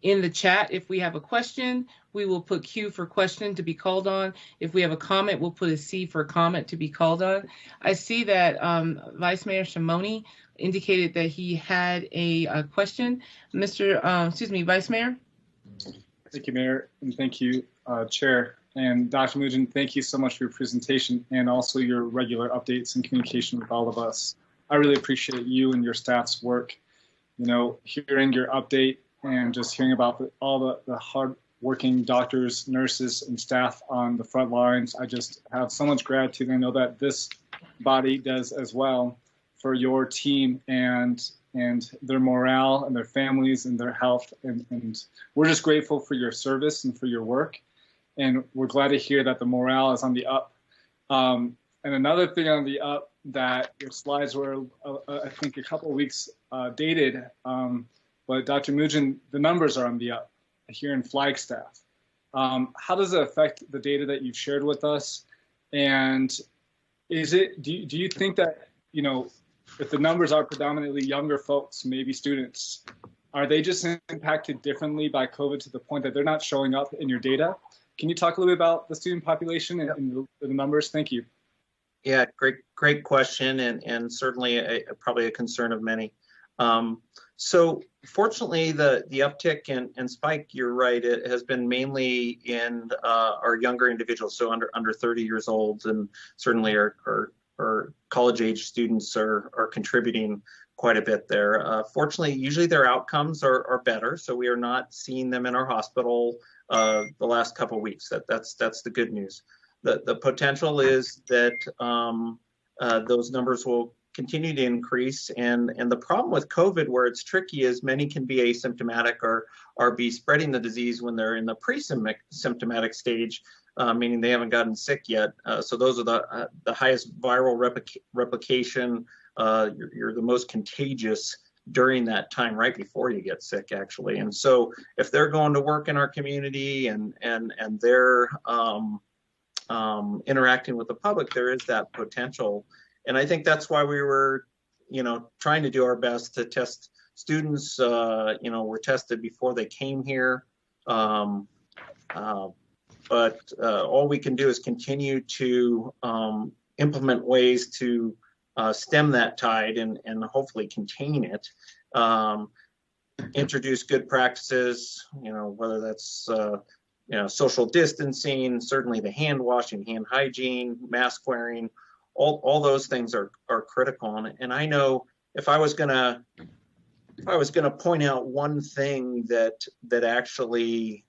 in the chat, if we have a question, we will put Q for question to be called on. If we have a comment, we'll put a C for comment to be called on. I see that Vice Mayor Shimoni indicated that he had a question. Vice Mayor. Thank you, Mayor, and thank you, Chair. And Dr. Mujan, thank you so much for your presentation and also your regular updates and communication with all of us. I really appreciate you and your staff's work. Hearing your update and just hearing about all the hard-working doctors, nurses, and staff on the front lines. I just have so much gratitude. I know that this body does as well for your team and their morale and their families and their health. And we're just grateful for your service and for your work. And we're glad to hear that the morale is on the up. And another thing on the up, that your slides were, I think, a couple of weeks dated. But Dr. Mujan, the numbers are on the up here in Flagstaff. How does it affect the data that you've shared with us? And do you think that, if the numbers are predominantly younger folks, maybe students, are they just impacted differently by COVID to the point that they're not showing up in your data? Can you talk a little bit about the student population and the numbers? Thank you. Yeah, great question, and certainly probably a concern of many. So fortunately, the uptick and spike, you're right, it has been mainly in our younger individuals, so under 30 years old, and certainly our college age students are contributing quite a bit there. Fortunately, usually their outcomes are better, so we are not seeing them in our hospital the last couple of weeks. That's the good news. The potential is that those numbers will continue to increase, and the problem with COVID, where it's tricky, is many can be asymptomatic or be spreading the disease when they're in the pre-symptomatic stage, meaning they haven't gotten sick yet. So those are the highest viral replication. You're the most contagious during that time, right before you get sick, actually. And so if they're going to work in our community and they're interacting with the public, there is that potential. And I think that's why we were, trying to do our best to test students. Were tested before they came here. But all we can do is continue to implement ways to stem that tide and hopefully contain it. Introduce good practices, whether that's social distancing, certainly the hand washing, hand hygiene, mask wearing, all those things are critical. And I know if I was gonna point out one thing that actually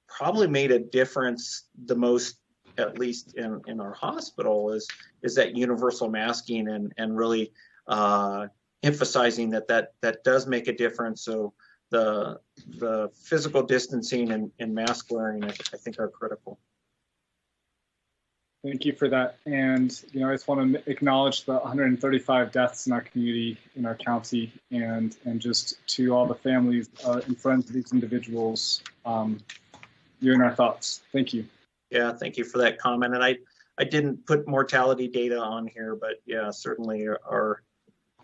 probably made a difference the most, at least in our hospital, is that universal masking and really emphasizing that does make a difference. So the physical distancing and mask wearing, I think are critical. Thank you for that. And, I just want to acknowledge the 135 deaths in our community, in our county, and just to all the families and friends of these individuals, you're in our thoughts. Thank you. Yeah, thank you for that comment. And I didn't put mortality data on here, but yeah, certainly our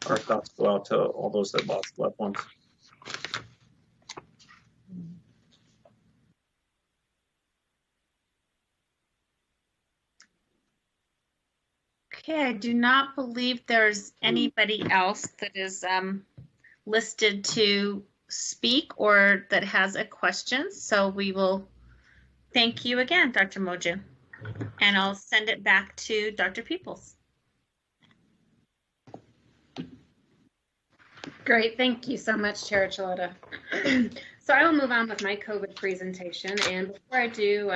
thoughts go out to all those that lost loved ones. Okay, I do not believe there's anybody else that is listed to speak or that has a question. So we will thank you again, Dr. Mojo. And I'll send it back to Dr. Peoples. Great, thank you so much, Chair Chiletta. So I will move on with my COVID presentation. And before I do,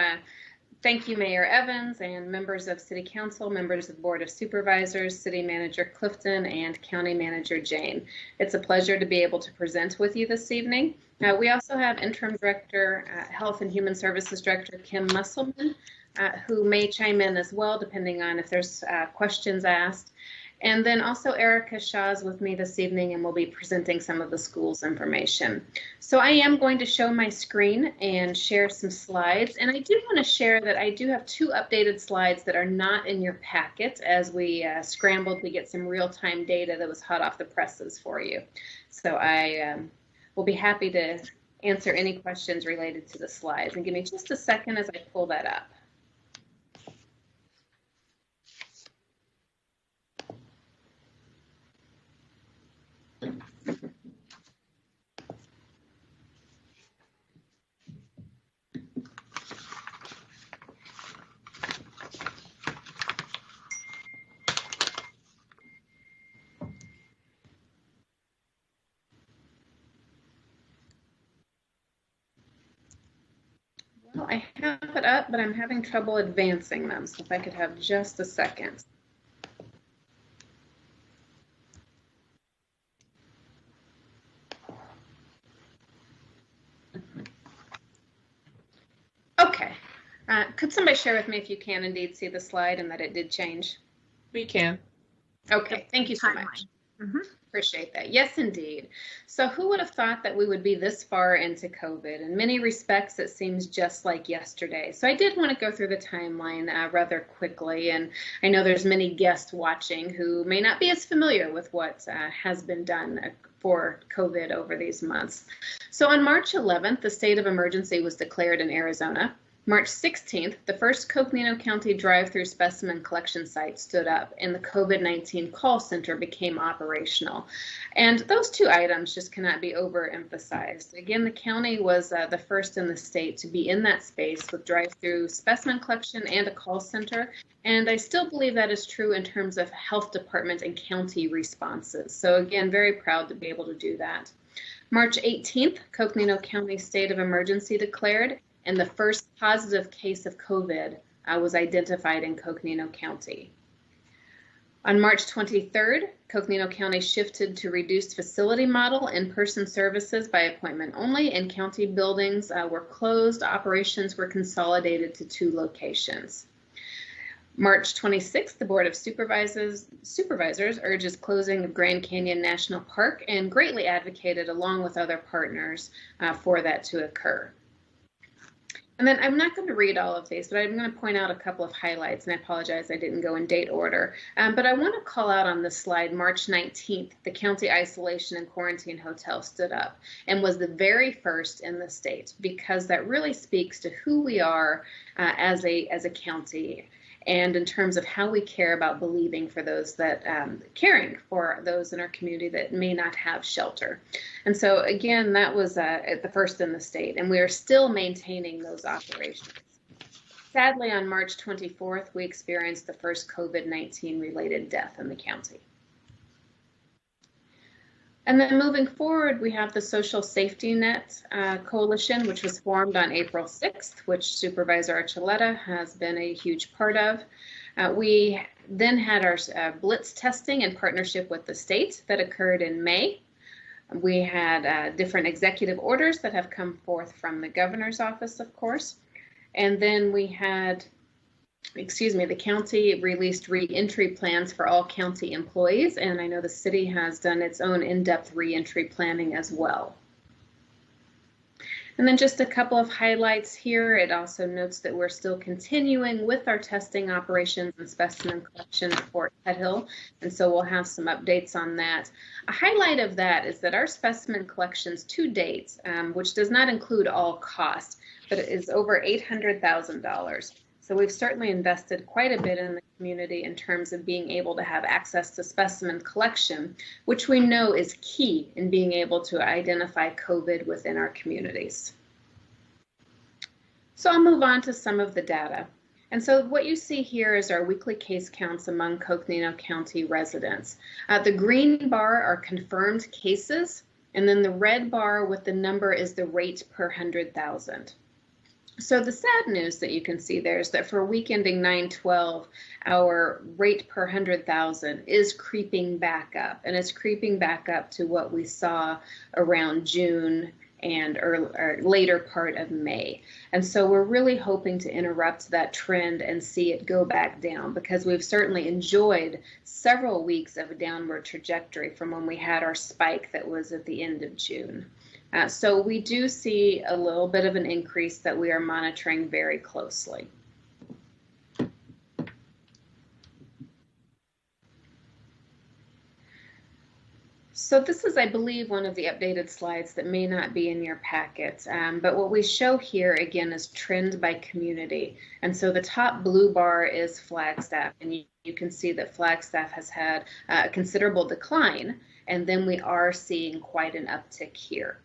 thank you, Mayor Evans and members of City Council, members of the Board of Supervisors, City Manager Clifton, and County Manager Jane. It's a pleasure to be able to present with you this evening. We also have Interim Director, Health and Human Services Director Kim Musselman, who may chime in as well, depending on if there's questions asked. And then also Erica Shaw is with me this evening and will be presenting some of the school's information. So I am going to show my screen and share some slides. And I do want to share that I do have 2 updated slides that are not in your packet as we scrambled to get some real-time data that was hot off the presses for you. So I will be happy to answer any questions related to the slides. And give me just a second as I pull that up. Well, I have it up, but I'm having trouble advancing them. So if I could have just a second. Okay. Could somebody share with me if you can indeed see the slide and that it did change? We can. Okay, thank you so much. Appreciate that. Yes, indeed. So who would have thought that we would be this far into COVID? In many respects, it seems just like yesterday. So I did want to go through the timeline rather quickly. And I know there's many guests watching who may not be as familiar with what has been done for COVID over these months. So on March 11th, the state of emergency was declared in Arizona. March 16th, the first Coconino County drive-through specimen collection site stood up and the COVID-19 call center became operational. And those 2 items just cannot be overemphasized. Again, the county was the first in the state to be in that space with drive-through specimen collection and a call center. And I still believe that is true in terms of health department and county responses. So again, very proud to be able to do that. March 18th, Coconino County state of emergency declared, and the first positive case of COVID was identified in Coconino County. On March 23rd, Coconino County shifted to reduced facility model, in-person services by appointment only, and county buildings were closed. Operations were consolidated to 2 locations. March 26th, the Board of Supervisors urges closing of Grand Canyon National Park and greatly advocated, along with other partners, for that to occur. And then I'm not going to read all of these, but I'm going to point out a couple of highlights, and I apologize I didn't go in date order. But I want to call out on this slide, March 19th, the County Isolation and Quarantine Hotel stood up and was the very first in the state, because that really speaks to who we are as a county, and in terms of how we care about believing for those that, caring for those in our community that may not have shelter. And so again, that was the first in the state, and we are still maintaining those operations. Sadly, on March 24th, we experienced the first COVID-19 related death in the county. And then moving forward, we have the Social Safety Net Coalition, which was formed on April 6th, which Supervisor Archuleta has been a huge part of. We then had our blitz testing in partnership with the state that occurred in May. We had different executive orders that have come forth from the governor's office, of course. And then we had, the county released re-entry plans for all county employees. And I know the city has done its own in-depth re-entry planning as well. And then just a couple of highlights here. It also notes that we're still continuing with our testing operations and specimen collection at Fort Kethill. And so we'll have some updates on that. A highlight of that is that our specimen collections to date, which does not include all cost, but it is over $800,000. So we've certainly invested quite a bit in the community in terms of being able to have access to specimen collection, which we know is key in being able to identify COVID within our communities. So I'll move on to some of the data. And so what you see here is our weekly case counts among Coconino County residents. The green bar are confirmed cases, and then the red bar with the number is the rate per 100,000. So the sad news that you can see there is that for week ending 9/12, our rate per 100,000 is creeping back up, and it's creeping back up to what we saw around June and or later part of May. And so we're really hoping to interrupt that trend and see it go back down, because we've certainly enjoyed several weeks of a downward trajectory from when we had our spike that was at the end of June. So we do see a little bit of an increase that we are monitoring very closely. So this is, I believe, one of the updated slides that may not be in your packet, but what we show here again is trend by community. And so the top blue bar is Flagstaff, and you can see that Flagstaff has had a considerable decline, and then we are seeing quite an uptick here.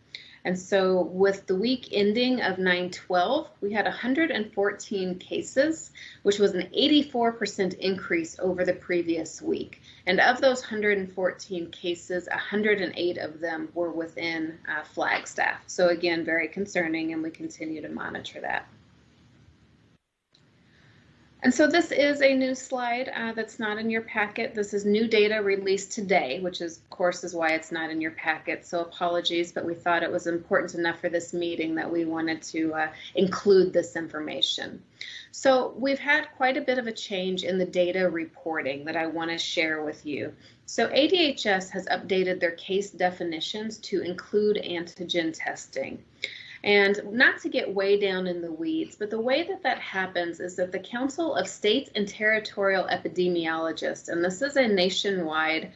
And so with the week ending of 9/12, we had 114 cases, which was an 84% increase over the previous week. And of those 114 cases, 108 of them were within Flagstaff. So again, very concerning, and we continue to monitor that. And so this is a new slide that's not in your packet. This is new data released today, which is, of course, is why it's not in your packet. So apologies, but we thought it was important enough for this meeting that we wanted to include this information. So we've had quite a bit of a change in the data reporting that I want to share with you. So ADHS has updated their case definitions to include antigen testing. And not to get way down in the weeds, but the way that that happens is that the Council of State and Territorial Epidemiologists, and this is a nationwide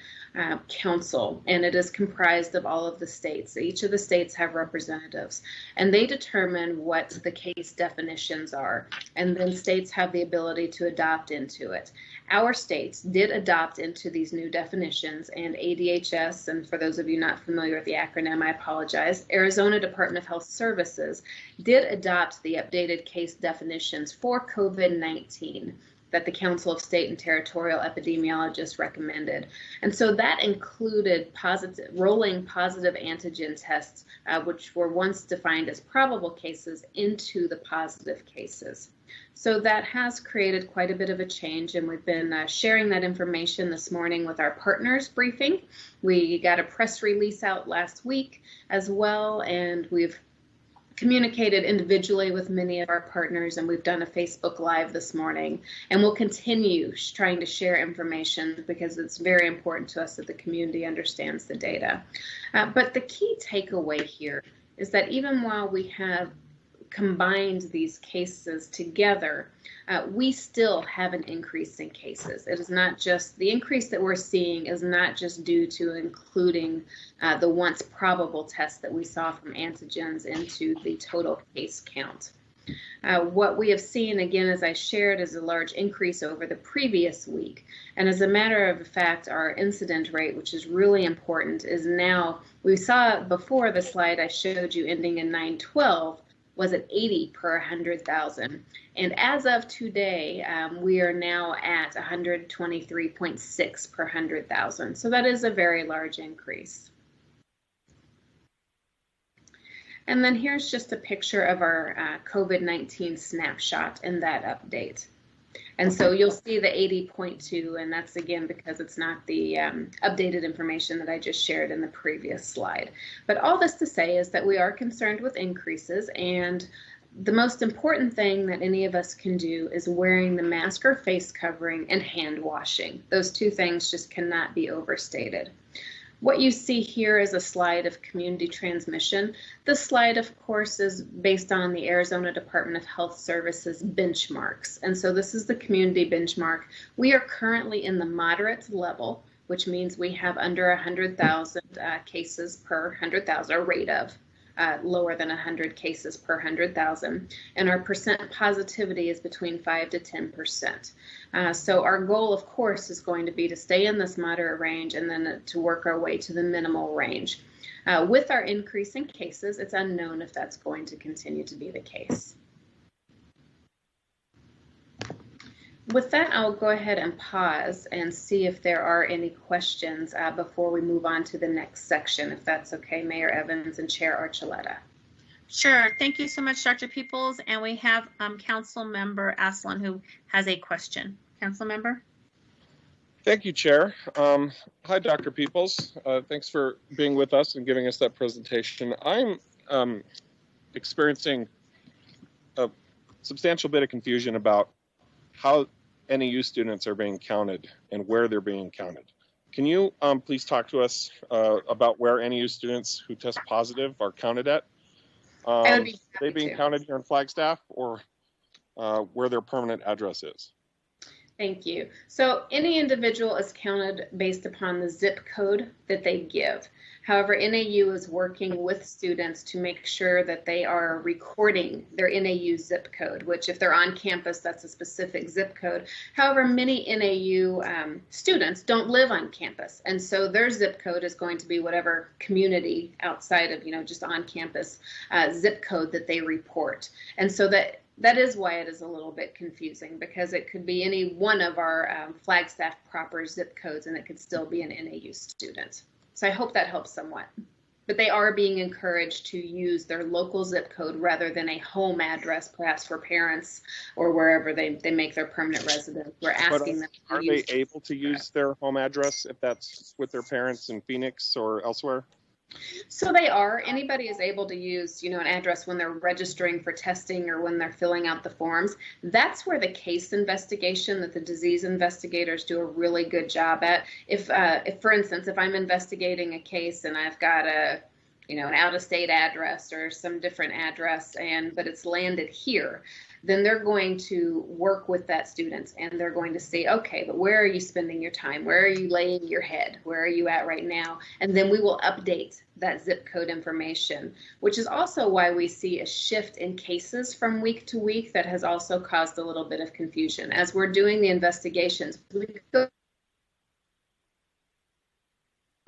council, and it is comprised of all of the states. Each of the states have representatives, and they determine what the case definitions are, and then states have the ability to adopt into it. Our states did adopt into these new definitions, and ADHS, and for those of you not familiar with the acronym, I apologize, Arizona Department of Health Services did adopt the updated case definitions for COVID-19 that the Council of State and Territorial Epidemiologists recommended. And so that included rolling positive antigen tests, which were once defined as probable cases, into the positive cases. So that has created quite a bit of a change, and we've been sharing that information this morning with our partners briefing. We got a press release out last week as well, and we've communicated individually with many of our partners, and we've done a Facebook Live this morning, and we'll continue trying to share information because it's very important to us that the community understands the data. But the key takeaway here is that even while we have combined these cases together, we still have an increase in cases. It is not just, the increase that we're seeing is not just due to including the once probable test that we saw from antigens into the total case count. What we have seen, again, as I shared, is a large increase over the previous week. And as a matter of fact, our incident rate, which is really important, is now, we saw before the slide I showed you ending in 9/12, was at 80 per 100,000. And as of today, we are now at 123.6 per 100,000. So that is a very large increase. And then here's just a picture of our COVID-19 snapshot and that update. And so you'll see the 80.2, and that's again because it's not the updated information that I just shared in the previous slide. But all this to say is that we are concerned with increases, and the most important thing that any of us can do is wearing the mask or face covering and hand washing. Those two things just cannot be overstated. What you see here is a slide of community transmission. This slide, of course, is based on the Arizona Department of Health Services benchmarks. And so this is the community benchmark. We are currently in the moderate level, which means we have under 100,000 cases per 100,000, a rate of lower than 100 cases per 100,000, and our percent positivity is between 5 to 10%. So our goal, of course, is going to be to stay in this moderate range and then to work our way to the minimal range. With our increase in cases, it's unknown if that's going to continue to be the case. With that, I'll go ahead and pause and see if there are any questions before we move on to the next section, if that's okay, Mayor Evans and Chair Archuleta. Sure. Thank you so much, Dr. Peoples. And we have Council Member Aslan who has a question. Council Member? Thank you, Chair. Hi, Dr. Peoples. Thanks for being with us and giving us that presentation. I'm experiencing a substantial bit of confusion about how NAU students are being counted and where they're being counted. Can you please talk to us about where NAU students who test positive are counted at? Are they being counted here in Flagstaff, or where their permanent address is? Thank you. So any individual is counted based upon the zip code that they give. However, NAU is working with students to make sure that they are recording their NAU zip code, which if they're on campus, that's a specific zip code. However, many NAU students don't live on campus, and so their zip code is going to be whatever community outside of, just on campus zip code that they report. And so that is why it is a little bit confusing, because it could be any one of our Flagstaff proper zip codes and it could still be an NAU student. So I hope that helps somewhat. But they are being encouraged to use their local zip code rather than a home address, perhaps for parents or wherever they make their permanent residence. We're asking them to use. Are they able to use their home address if that's with their parents in Phoenix or elsewhere? So they are. Anybody is able to use, an address when they're registering for testing or when they're filling out the forms. That's where the case investigation that the disease investigators do a really good job at. If for instance, if I'm investigating a case and I've got an out-of-state address or some different address, but it's landed here, then they're going to work with that student and they're going to say, okay, but where are you spending your time? Where are you laying your head? Where are you at right now? And then we will update that zip code information, which is also why we see a shift in cases from week to week that has also caused a little bit of confusion. As we're doing the investigations, we go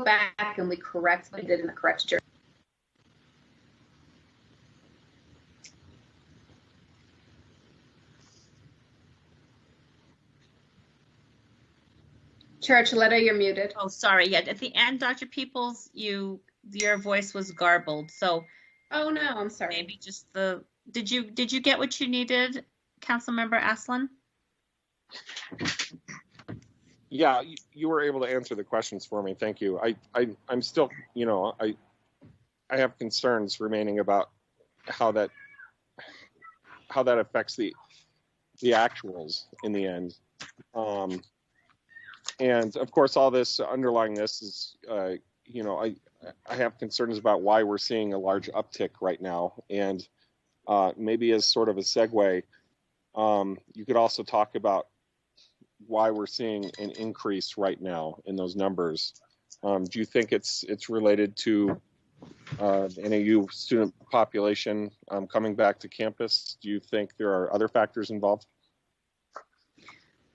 back and we correct what we did in the correct journey. Chair Archuleta, you're muted. Oh, sorry. Yeah, at the end, Dr. Peoples, your voice was garbled. So, oh no, I'm sorry. Maybe just did you get what you needed, Councilmember Aslan? Yeah, you were able to answer the questions for me. Thank you. I'm still, I have concerns remaining about how that affects the actuals in the end. And of course, all this underlying this is, I have concerns about why we're seeing a large uptick right now. And maybe as sort of a segue, you could also talk about why we're seeing an increase right now in those numbers. Do you think it's related to the NAU student population coming back to campus? Do you think there are other factors involved?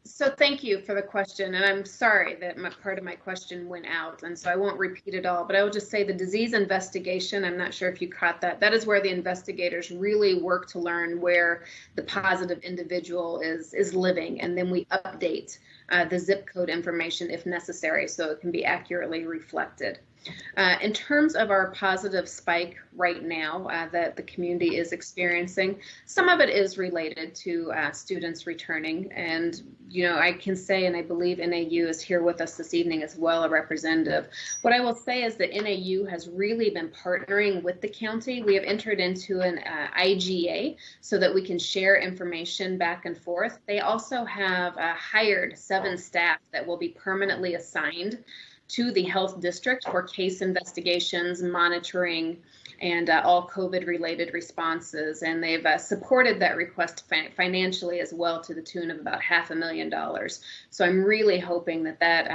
So thank you for the question, and I'm sorry that part of my question went out, and so I won't repeat it all, but I will just say the disease investigation, I'm not sure if you caught that, that is where the investigators really work to learn where the positive individual is living, and then we update the zip code information if necessary so it can be accurately reflected. In terms of our positive spike right now that the community is experiencing, some of it is related to students returning. And, you know, I can say, and I believe NAU is here with us this evening as well, a representative. What I will say is that NAU has really been partnering with the county. We have entered into an IGA so that we can share information back and forth. They also have hired 7 staff that will be permanently assigned to the health district for case investigations, monitoring, and all COVID-related responses. And they've supported that request financially as well to the tune of about $500,000. So I'm really hoping that that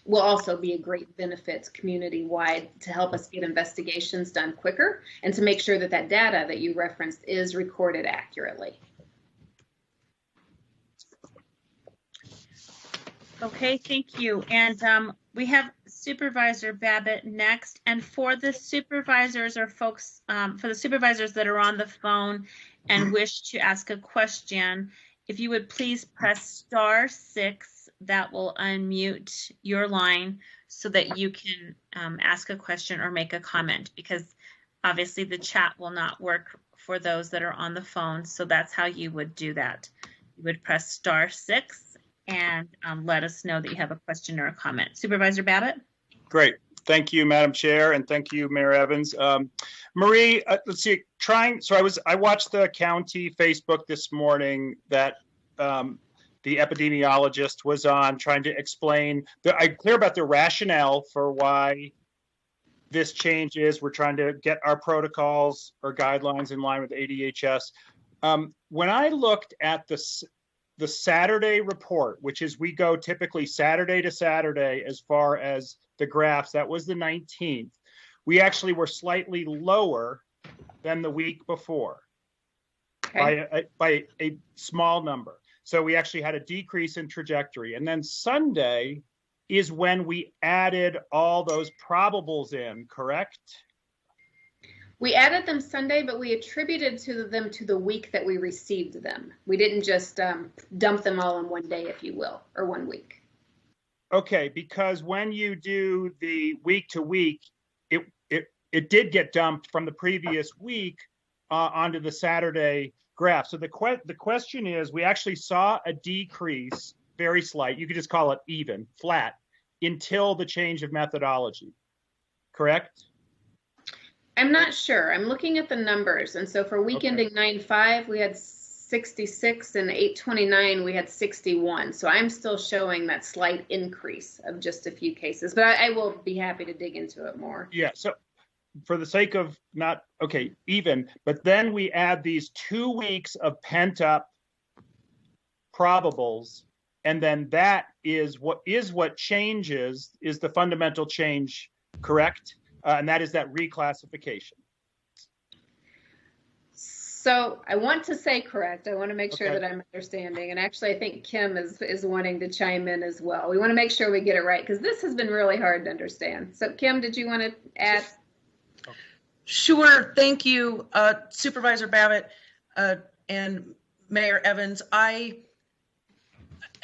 will also be a great benefit community-wide to help us get investigations done quicker and to make sure that that data that you referenced is recorded accurately. Okay, thank you. And we have Supervisor Babbitt next. And for the supervisors or folks, for the supervisors that are on the phone and wish to ask a question, if you would please press *6, that will unmute your line so that you can ask a question or make a comment, because obviously the chat will not work for those that are on the phone. So that's how you would do that. You would press *6 and let us know that you have a question or a comment. Supervisor Babbitt? Great. Thank you, Madam Chair, and thank you, Mayor Evans. Marie, let's see, I watched the county Facebook this morning that the epidemiologist was on trying to explain, I'm clear about the rationale for why this change is. We're trying to get our protocols or guidelines in line with ADHS. When I looked at the Saturday report, which is we go typically Saturday to Saturday as far as the graphs, that was the 19th. We actually were slightly lower than the week before by a small number. So we actually had a decrease in trajectory. And then Sunday is when we added all those probables in, correct? We added them Sunday, but we attributed them to the week that we received them. We didn't just dump them all in one day, if you will, or 1 week. Okay, because when you do the week to week, it did get dumped from the previous week onto the Saturday graph. So the question is, we actually saw a decrease, very slight, you could just call it even, flat, until the change of methodology, correct? I'm not sure. I'm looking at the numbers. And so for week ending 9/5, we had 66, and 8/29, we had 61. So I'm still showing that slight increase of just a few cases, but I will be happy to dig into it more. Yeah, so for the sake of not, even, but then we add these 2 weeks of pent up probables, and then that is what changes, is the fundamental change, correct? And that is that reclassification. So I want to say correct. I want to make sure that I'm understanding. And actually, I think Kim is wanting to chime in as well. We want to make sure we get it right, because this has been really hard to understand. So Kim, did you want to add? Sure. Thank you, Supervisor Babbitt and Mayor Evans.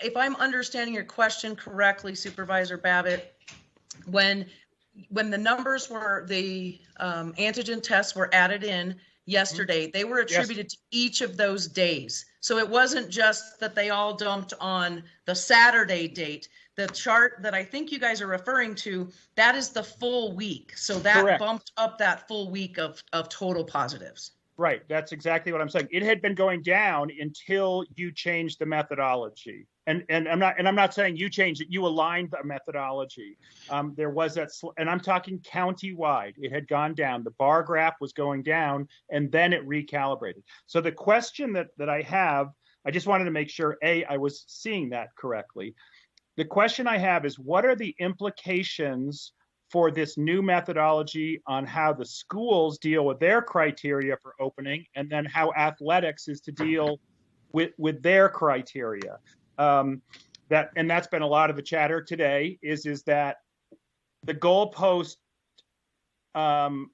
If I'm understanding your question correctly, Supervisor Babbitt, when the numbers were, the antigen tests were added in yesterday, they were attributed to each of those days. So it wasn't just that they all dumped on the Saturday date. The chart that I think you guys are referring to, that is the full week. So that bumped up that full week of total positives. Right. That's exactly what I'm saying. It had been going down until you changed the methodology. And I'm not saying you changed it. You aligned the methodology. There was that, and I'm talking countywide. It had gone down. The bar graph was going down, and then it recalibrated. So the question that I have, I just wanted to make sure, I was seeing that correctly. The question I have is, what are the implications for this new methodology on how the schools deal with their criteria for opening, and then how athletics is to deal with their criteria? that's been a lot of the chatter today, is that the goalpost, and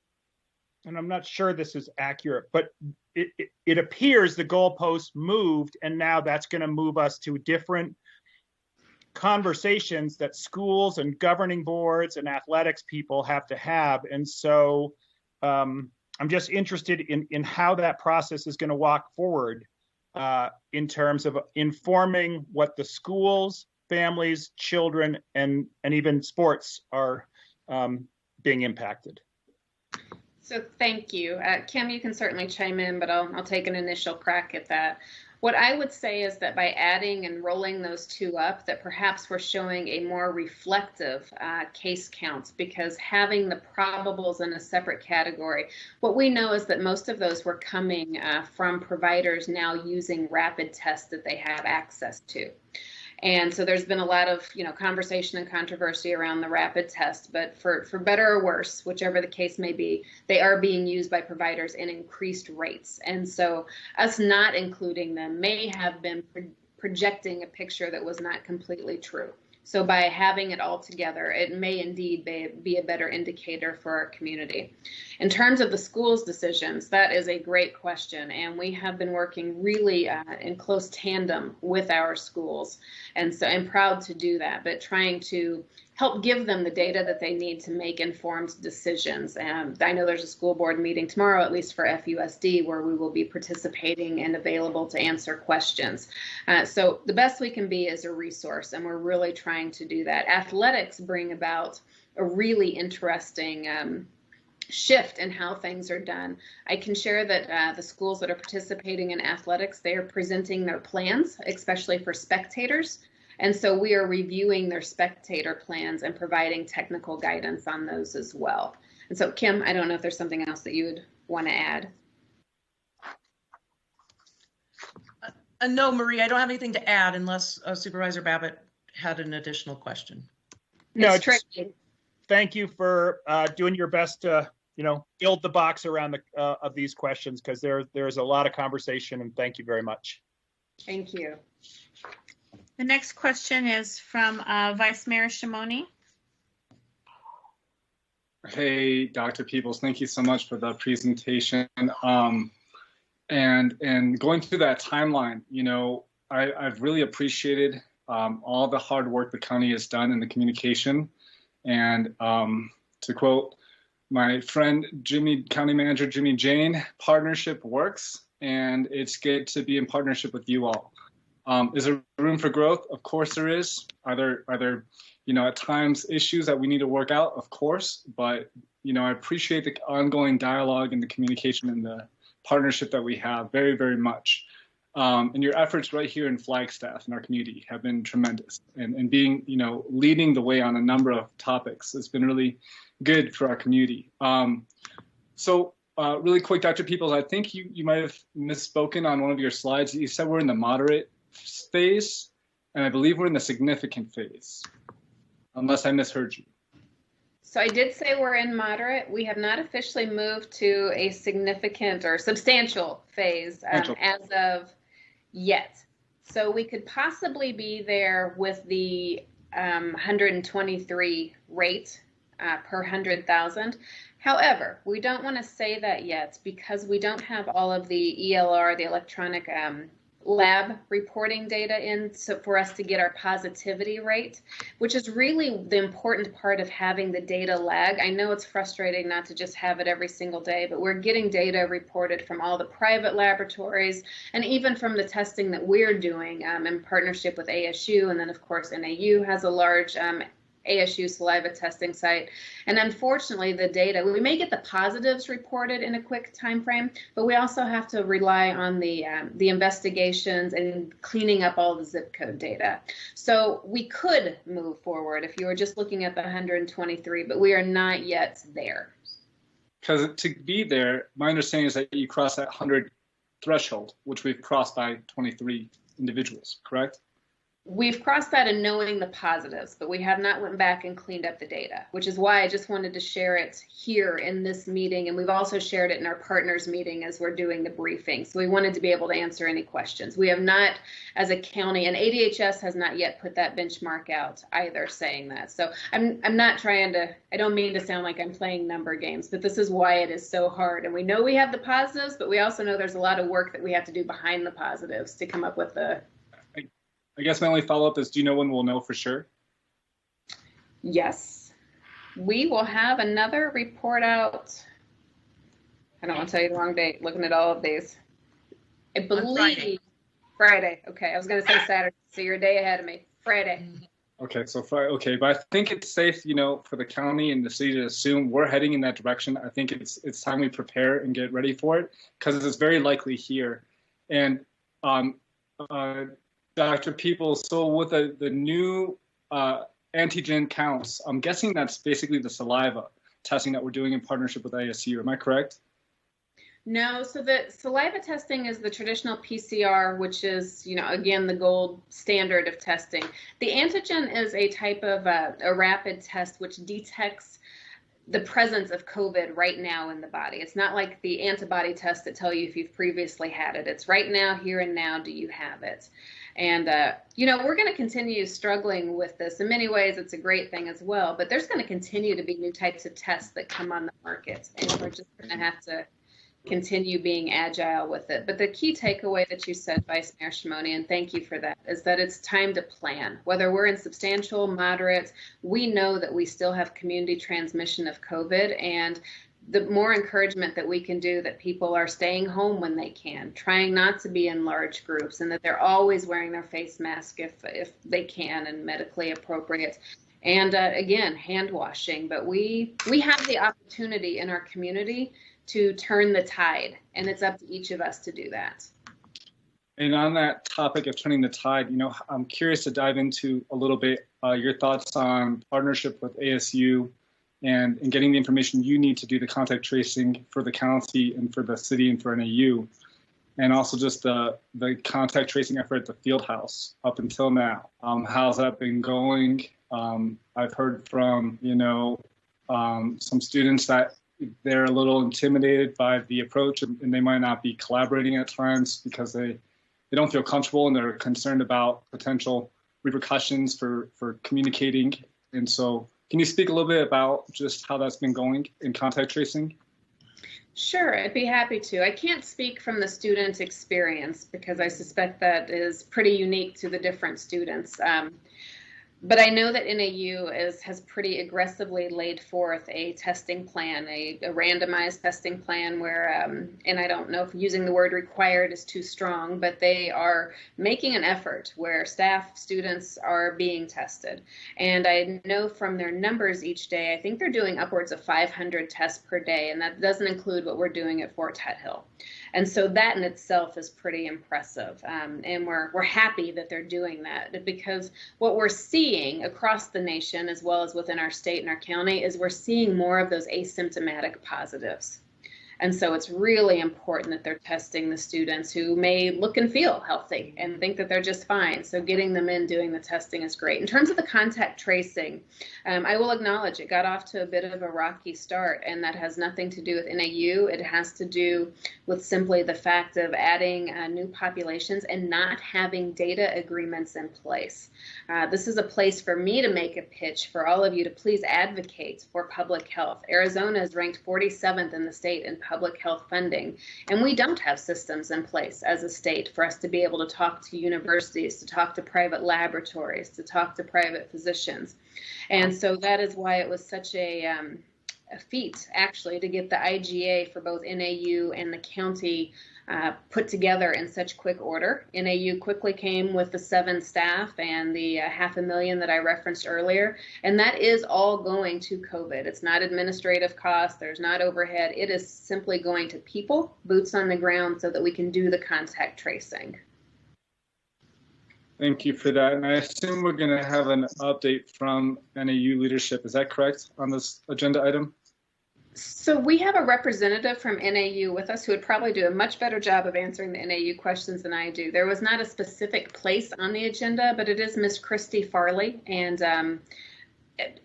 I'm not sure this is accurate, but it appears the goalpost moved, and now that's going to move us to different conversations that schools and governing boards and athletics people have to have. And so I'm just interested in how that process is going to walk forward in terms of informing what the schools, families, children, and even sports are being impacted. So thank you. Kim, you can certainly chime in, but I'll take an initial crack at that. What I would say is that by adding and rolling those two up, that perhaps we're showing a more reflective case count, because having the probables in a separate category, what we know is that most of those were coming from providers now using rapid tests that they have access to. And so there's been a lot of, conversation and controversy around the rapid test, but for better or worse, whichever the case may be, they are being used by providers in increased rates. And so us not including them may have been projecting a picture that was not completely true. So by having it all together, it may indeed be a better indicator for our community. In terms of the schools' decisions, that is a great question, and we have been working really in close tandem with our schools, and so I'm proud to do that, but trying to help give them the data that they need to make informed decisions. I know there's a school board meeting tomorrow, at least for FUSD, where we will be participating and available to answer questions. So the best we can be is a resource, and we're really trying to do that. Athletics bring about a really interesting shift in how things are done. I can share that the schools that are participating in athletics, they are presenting their plans, especially for spectators. And so we are reviewing their spectator plans and providing technical guidance on those as well. And so, Kim, I don't know if there's something else that you would want to add. No, Marie, I don't have anything to add unless Supervisor Babbitt had an additional question. No, thank you for doing your best to, build the box around of these questions, because there's a lot of conversation, and thank you very much. Thank you. The next question is from Vice Mayor Shimoni. Hey, Dr. Peebles, thank you so much for the presentation. And going through that timeline, I've really appreciated all the hard work the county has done in the communication. And to quote my friend County Manager Jimmy Jane, partnership works, and it's good to be in partnership with you all. Is there room for growth? Of course there is. Are there at times issues that we need to work out? Of course, but I appreciate the ongoing dialogue and the communication and the partnership that we have very, very much. And your efforts right here in Flagstaff in our community have been tremendous, and being, leading the way on a number of topics has been really good for our community. So really quick, Dr. Peebles, I think you might have misspoken on one of your slides. You said we're in the moderate phase, and I believe we're in the significant phase, unless I misheard you. So I did say we're in moderate. We have not officially moved to a significant or substantial phase as of yet. So we could possibly be there with the 123 rate per 100,000. However, we don't want to say that yet because we don't have all of the ELR, the electronic lab reporting data in, so for us to get our positivity rate, which is really the important part of having the data lag. I know it's frustrating not to just have it every single day, but we're getting data reported from all the private laboratories and even from the testing that we're doing in partnership with ASU. And then of course, NAU has a large ASU saliva testing site. And unfortunately, the data, we may get the positives reported in a quick time frame, but we also have to rely on the investigations and cleaning up all the zip code data. So we could move forward if you were just looking at the 123, but we are not yet there. Because to be there, my understanding is that you cross that 100 threshold, which we've crossed by 23 individuals, correct? We've crossed that in knowing the positives, but we have not went back and cleaned up the data, which is why I just wanted to share it here in this meeting. And we've also shared it in our partners meeting as we're doing the briefing. So we wanted to be able to answer any questions. We have not, as a county, and ADHS has not yet put that benchmark out either, saying that. So I'm not trying to, I don't mean to sound like I'm playing number games, but this is why it is so hard. And we know we have the positives, but we also know there's a lot of work that we have to do behind the positives to come up with the. I guess my only follow-up is, do you know when we'll know for sure? Yes. We will have another report out. I don't want to tell you the wrong date, looking at all of these. I believe Friday. Okay, I was going to say Saturday, so you're a day ahead of me. Friday. Okay, so okay, but I think it's safe, for the county and the city to assume we're heading in that direction. I think it's time we prepare and get ready for it, because it's very likely here. And Dr. Peoples, so with the new antigen counts, I'm guessing that's basically the saliva testing that we're doing in partnership with ASU. Am I correct? No, so the saliva testing is the traditional PCR, which is, again, the gold standard of testing. The antigen is a type of a rapid test which detects the presence of COVID right now in the body. It's not like the antibody tests that tell you if you've previously had it. It's right now, here and now, do you have it? And, we're going to continue struggling with this. In many ways, it's a great thing as well, but there's going to continue to be new types of tests that come on the market, and we're just going to have to continue being agile with it. But the key takeaway that you said, Vice Mayor Shimoni, and thank you for that, is that it's time to plan. Whether we're in substantial, moderate, we know that we still have community transmission of COVID, and the more encouragement that we can do that people are staying home when they can, trying not to be in large groups, and that they're always wearing their face mask if they can and medically appropriate. And again, hand washing. But we have the opportunity in our community to turn the tide, and it's up to each of us to do that. And on that topic of turning the tide, I'm curious to dive into a little bit your thoughts on partnership with ASU and getting the information you need to do the contact tracing for the county and for the city and for NAU, and also just the contact tracing effort at the field house up until now. How's that been going? I've heard from, some students that they're a little intimidated by the approach, and they might not be collaborating at times because they don't feel comfortable and they're concerned about potential repercussions for communicating. And so can you speak a little bit about just how that's been going in contact tracing? Sure, I'd be happy to. I can't speak from the student experience because I suspect that is pretty unique to the different students. But I know that NAU has pretty aggressively laid forth a testing plan, a randomized testing plan where, and I don't know if using the word required is too strong, but they are making an effort where staff, students are being tested. And I know from their numbers each day, I think they're doing upwards of 500 tests per day, and that doesn't include what we're doing at Fort Tuthill. And so that in itself is pretty impressive. And we're happy that they're doing that, because what we're seeing across the nation, as well as within our state and our county, is we're seeing more of those asymptomatic positives. And so it's really important that they're testing the students who may look and feel healthy and think that they're just fine. So getting them in doing the testing is great. In terms of the contact tracing, I will acknowledge it got off to a bit of a rocky start, and that has nothing to do with NAU. It has to do with simply the fact of adding new populations and not having data agreements in place. This is a place for me to make a pitch for all of you to please advocate for public health. Arizona is ranked 47th in the state in public health funding, and we don't have systems in place as a state for us to be able to talk to universities, to talk to private laboratories, to talk to private physicians. And so that is why it was such a feat, actually, to get the IGA for both NAU and the county put together in such quick order. NAU quickly came with the 7 staff and the $500,000 that I referenced earlier, and that is all going to COVID. It's not administrative costs, there's not overhead, it is simply going to people, boots on the ground, so that we can do the contact tracing. Thank you for that. And I assume we're going to have an update from NAU leadership. Is that correct on this agenda item? So we have a representative from NAU with us who would probably do a much better job of answering the NAU questions than I do. There was not a specific place on the agenda, but it is Ms. Christy Farley. And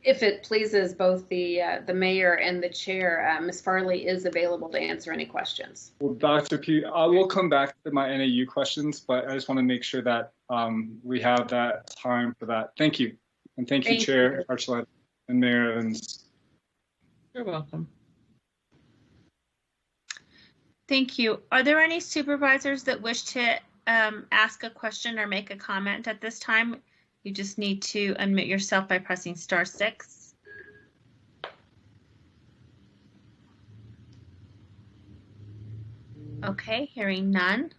if it pleases both the mayor and the chair, Ms. Farley is available to answer any questions. Well, Dr. P, I will come back to my NAU questions, but I just want to make sure that we have that time for that. Thank you. And thank you, Chair Archuleta and Mayor Evans. You're welcome. Thank you. Are there any supervisors that wish to ask a question or make a comment at this time? You just need to unmute yourself by pressing *6. Okay, hearing none.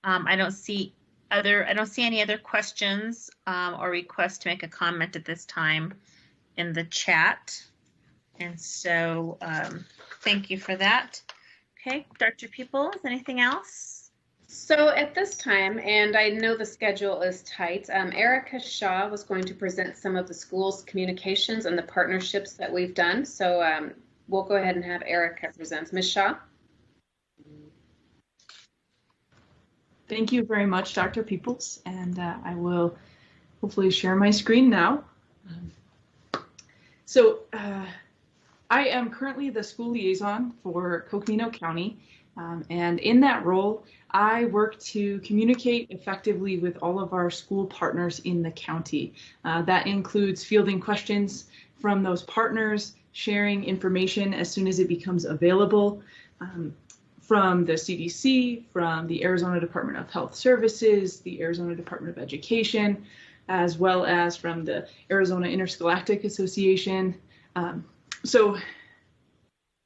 I don't see any other questions or requests to make a comment at this time in the chat. And so thank you for that. Okay, Dr. Peoples, anything else? So at this time, and I know the schedule is tight, Erica Shaw was going to present some of the school's communications and the partnerships that we've done. So we'll go ahead and have Erica present. Ms. Shaw? Thank you very much, Dr. Peoples, and I will hopefully share my screen now. I am currently the school liaison for Coconino County, and in that role, I work to communicate effectively with all of our school partners in the county. That includes fielding questions from those partners, sharing information as soon as it becomes available, from the CDC, from the Arizona Department of Health Services, the Arizona Department of Education, as well as from the Arizona Interscholastic Association. So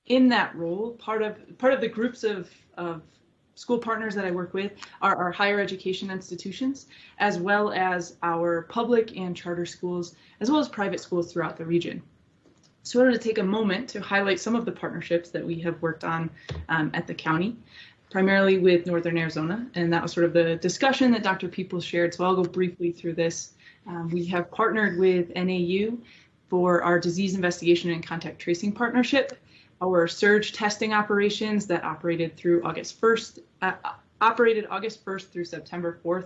in that role, part of the groups of school partners that I work with are our higher education institutions, as well as our public and charter schools, as well as private schools throughout the region. So I wanted to take a moment to highlight some of the partnerships that we have worked on at the county, primarily with Northern Arizona, and that was sort of the discussion that Dr. Peoples shared, so I'll go briefly through this. We have partnered with NAU for our disease investigation and contact tracing partnership, our surge testing operations that operated August 1st through September 4th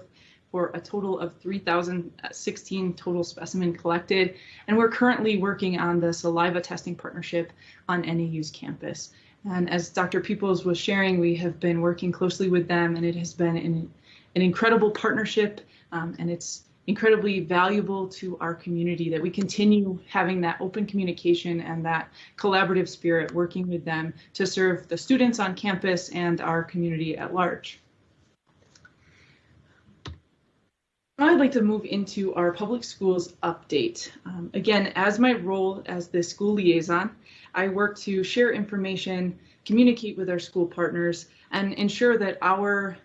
for a total of 3,016 total specimen collected. And we're currently working on the saliva testing partnership on NAU's campus. And as Dr. Peoples was sharing, we have been working closely with them, and it has been an incredible partnership, and it's incredibly valuable to our community that we continue having that open communication and that collaborative spirit working with them to serve the students on campus and our community at large. Now I'd like to move into our public schools update. Again, as my role as the school liaison, I work to share information, communicate with our school partners, and ensure that our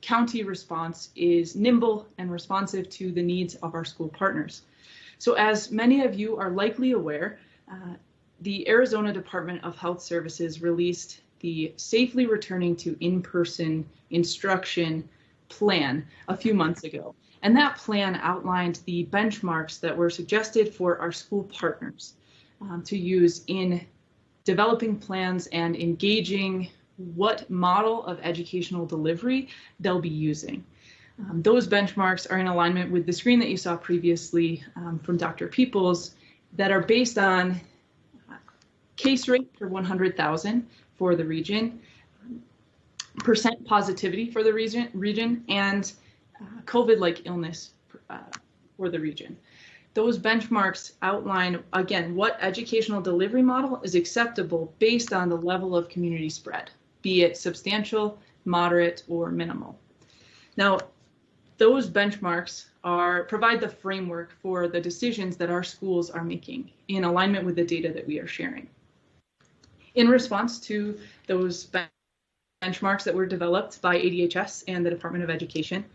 county response is nimble and responsive to the needs of our school partners. So as many of you are likely aware, the Arizona Department of Health Services released the Safely Returning to In-Person Instruction plan a few months ago. And that plan outlined the benchmarks that were suggested for our school partners to use in developing plans and engaging what model of educational delivery they'll be using. Those benchmarks are in alignment with the screen that you saw previously from Dr. Peoples that are based on case rate per 100,000 for the region, percent positivity for the region, and COVID-like illness for the region. Those benchmarks outline, again, what educational delivery model is acceptable based on the level of community spread, be it substantial, moderate, or minimal. Now, those benchmarks provide the framework for the decisions that our schools are making in alignment with the data that we are sharing. In response to those benchmarks that were developed by ADHS and the Department of Education,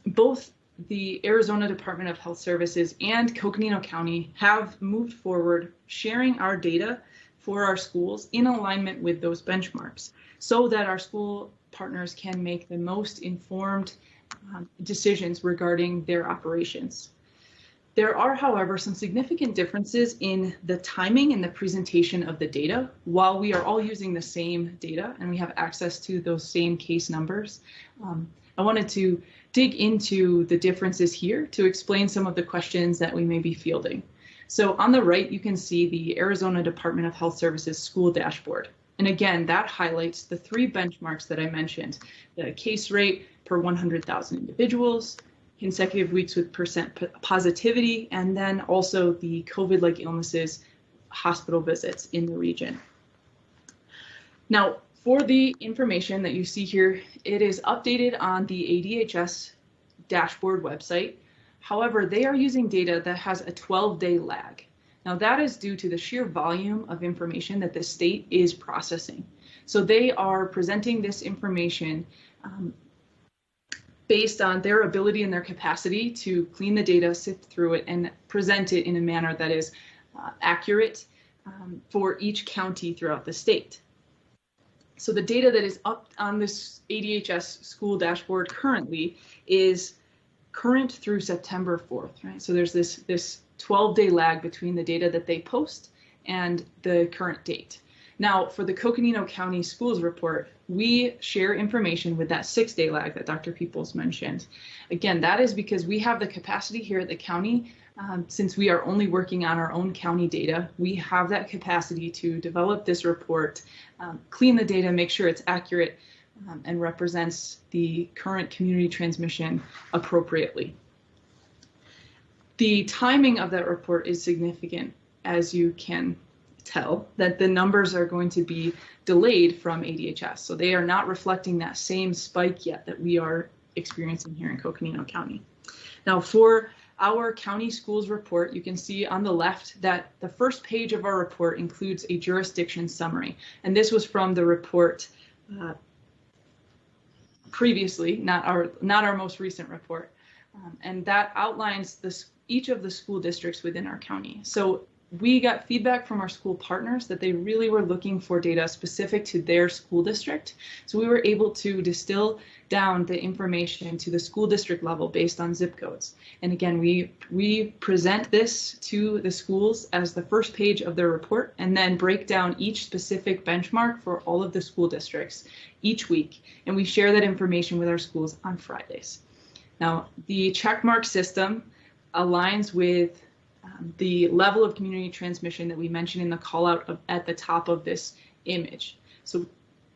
both the Arizona Department of Health Services and Coconino County have moved forward sharing our data for our schools in alignment with those benchmarks so that our school partners can make the most informed decisions regarding their operations. There are, however, some significant differences in the timing and the presentation of the data. While we are all using the same data and we have access to those same case numbers, I wanted to dig into the differences here to explain some of the questions that we may be fielding. So on the right, you can see the Arizona Department of Health Services school dashboard. And again, that highlights the three benchmarks that I mentioned: the case rate per 100,000 individuals, consecutive weeks with percent positivity, and then also the COVID-like illnesses hospital visits in the region. Now, for the information that you see here, it is updated on the ADHS dashboard website. However, they are using data that has a 12-day lag. Now, that is due to the sheer volume of information that the state is processing. So they are presenting this information based on their ability and their capacity to clean the data, sift through it, and present it in a manner that is accurate for each county throughout the state. So the data that is up on this ADHS school dashboard currently is current through September 4th, right? So there's this 12-day lag between the data that they post and the current date. Now, for the Coconino County Schools report, we share information with that 6-day lag that Dr. Peoples mentioned. Again, that is because we have the capacity here at the county, since we are only working on our own county data, we have that capacity to develop this report, clean the data, make sure it's accurate, and represents the current community transmission appropriately. The timing of that report is significant, as you can tell, that the numbers are going to be delayed from ADHS. So they are not reflecting that same spike yet that we are experiencing here in Coconino County. Now, for our county schools report, you can see on the left that the first page of our report includes a jurisdiction summary. And this was from the report previously, not our most recent report. And that outlines each of the school districts within our county. So we got feedback from our school partners that they really were looking for data specific to their school district. So we were able to distill down the information to the school district level based on zip codes. And again, we present this to the schools as the first page of their report, and then break down each specific benchmark for all of the school districts each week. And we share that information with our schools on Fridays. Now, the checkmark system aligns with the level of community transmission that we mentioned in the call out at the top of this image. So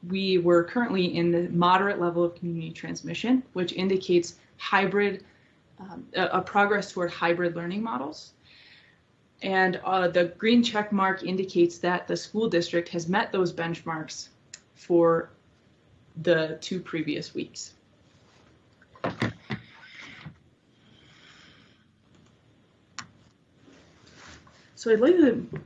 we were currently in the moderate level of community transmission, which indicates hybrid, a progress toward hybrid learning models. And the green check mark indicates that the school district has met those benchmarks for the 2 previous weeks. So I'd like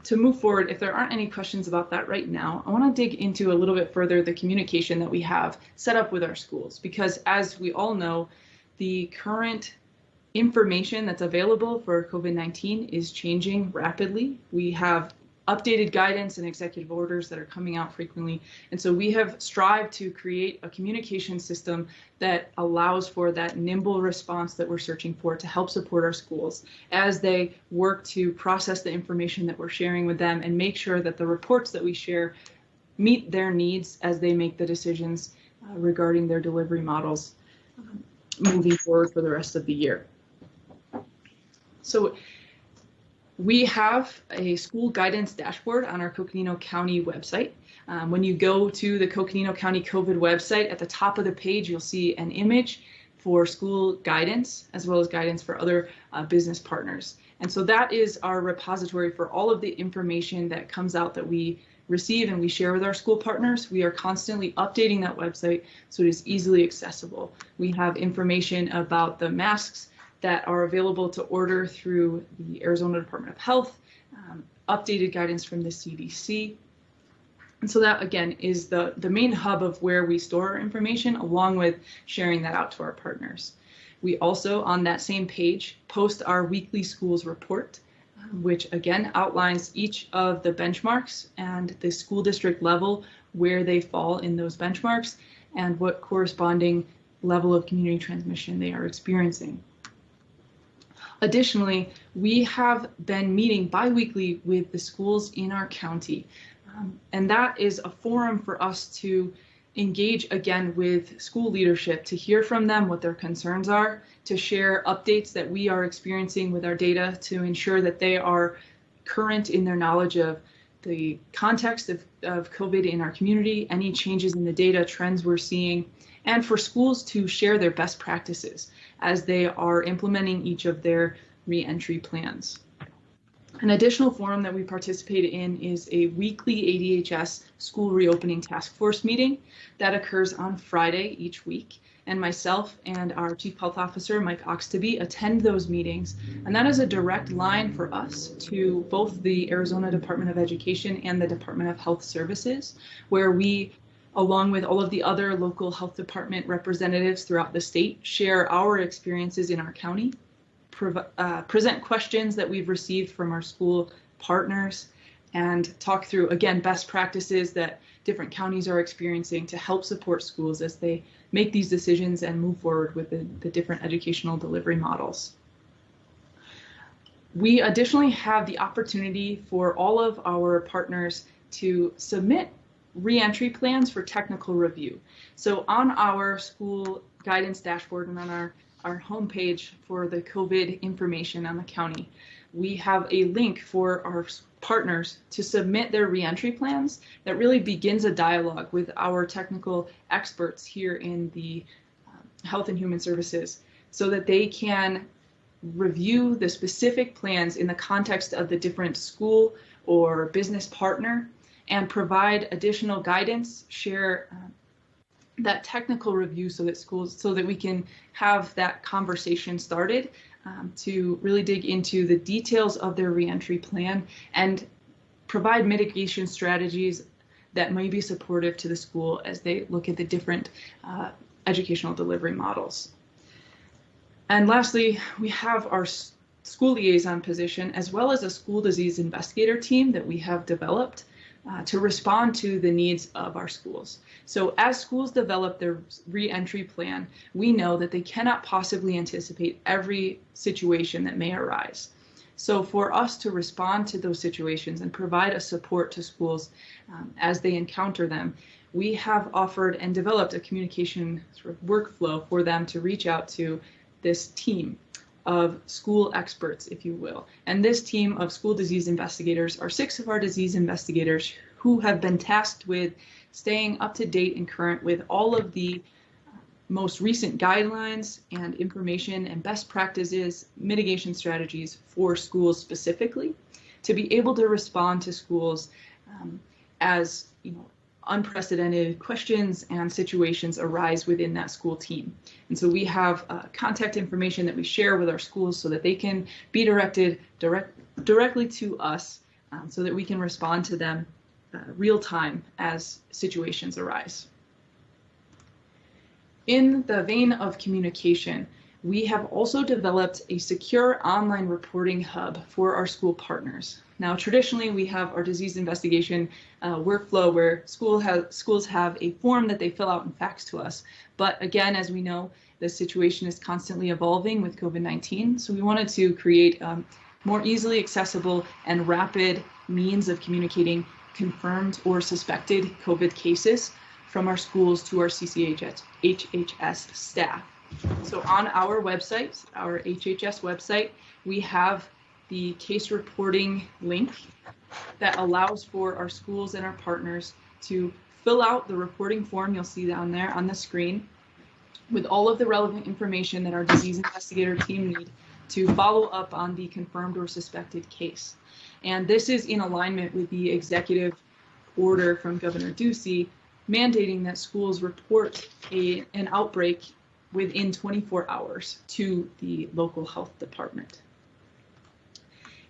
to move forward. If there aren't any questions about that right now, I want to dig into a little bit further the communication that we have set up with our schools, because as we all know, the current information that's available for COVID-19 is changing rapidly. We have updated guidance and executive orders that are coming out frequently. And so we have strived to create a communication system that allows for that nimble response that we're searching for to help support our schools as they work to process the information that we're sharing with them and make sure that the reports that we share meet their needs as they make the decisions regarding their delivery models moving forward for the rest of the year. So we have a school guidance dashboard on our Coconino County website. When you go to the Coconino County COVID website, at the top of the page, you'll see an image for school guidance, as well as guidance for other business partners. And so that is our repository for all of the information that comes out that we receive and we share with our school partners. We are constantly updating that website so it is easily accessible. We have information about the masks that are available to order through the Arizona Department of Health, updated guidance from the CDC. And so that, again, is the main hub of where we store our information, along with sharing that out to our partners. We also, on that same page, post our weekly schools report, which again outlines each of the benchmarks and the school district level where they fall in those benchmarks and what corresponding level of community transmission they are experiencing. Additionally, we have been meeting biweekly with the schools in our county, and that is a forum for us to engage again with school leadership, to hear from them what their concerns are, to share updates that we are experiencing with our data, to ensure that they are current in their knowledge of the context of COVID in our community, any changes in the data trends we're seeing, and for schools to share their best practices as they are implementing each of their reentry plans. An additional forum that we participate in is a weekly ADHS school reopening task force meeting that occurs on Friday each week. And myself and our Chief Health Officer, Mike Oxtoby, attend those meetings. And that is a direct line for us to both the Arizona Department of Education and the Department of Health Services, where we, along with all of the other local health department representatives throughout the state, share our experiences in our county, present questions that we've received from our school partners, and talk through, again, best practices that different counties are experiencing to help support schools as they make these decisions and move forward with the different educational delivery models. We additionally have the opportunity for all of our partners to submit reentry plans for technical review. So on our school guidance dashboard and on our homepage for the COVID information on the county, we have a link for our partners to submit their reentry plans that really begins a dialogue with our technical experts here in the Health and Human Services so that they can review the specific plans in the context of the different school or business partner and provide additional guidance, share that technical review so that we can have that conversation started to really dig into the details of their reentry plan and provide mitigation strategies that may be supportive to the school as they look at the different educational delivery models. And lastly, we have our school liaison position as well as a school disease investigator team that we have developed to respond to the needs of our schools. So as schools develop their reentry plan, we know that they cannot possibly anticipate every situation that may arise. So for us to respond to those situations and provide a support to schools as they encounter them, we have offered and developed a communication sort of workflow for them to reach out to this team of school experts, if you will. And this team of school disease investigators are 6 of our disease investigators who have been tasked with staying up to date and current with all of the most recent guidelines and information and best practices, mitigation strategies for schools specifically, to be able to respond to schools as unprecedented questions and situations arise within that school team. And so we have contact information that we share with our schools so that they can be directed directly to us so that we can respond to them real time as situations arise. In the vein of communication, we have also developed a secure online reporting hub for our school partners. Now, traditionally, we have our disease investigation workflow where schools have a form that they fill out and fax to us. But again, as we know, the situation is constantly evolving with COVID-19. So we wanted to create more easily accessible and rapid means of communicating confirmed or suspected COVID cases from our schools to our CCHHS staff. So on our website, our HHS website, we have the case reporting link that allows for our schools and our partners to fill out the reporting form you'll see down there on the screen with all of the relevant information that our disease investigator team need to follow up on the confirmed or suspected case. And this is in alignment with the executive order from Governor Ducey mandating that schools report an outbreak within 24 hours to the local health department.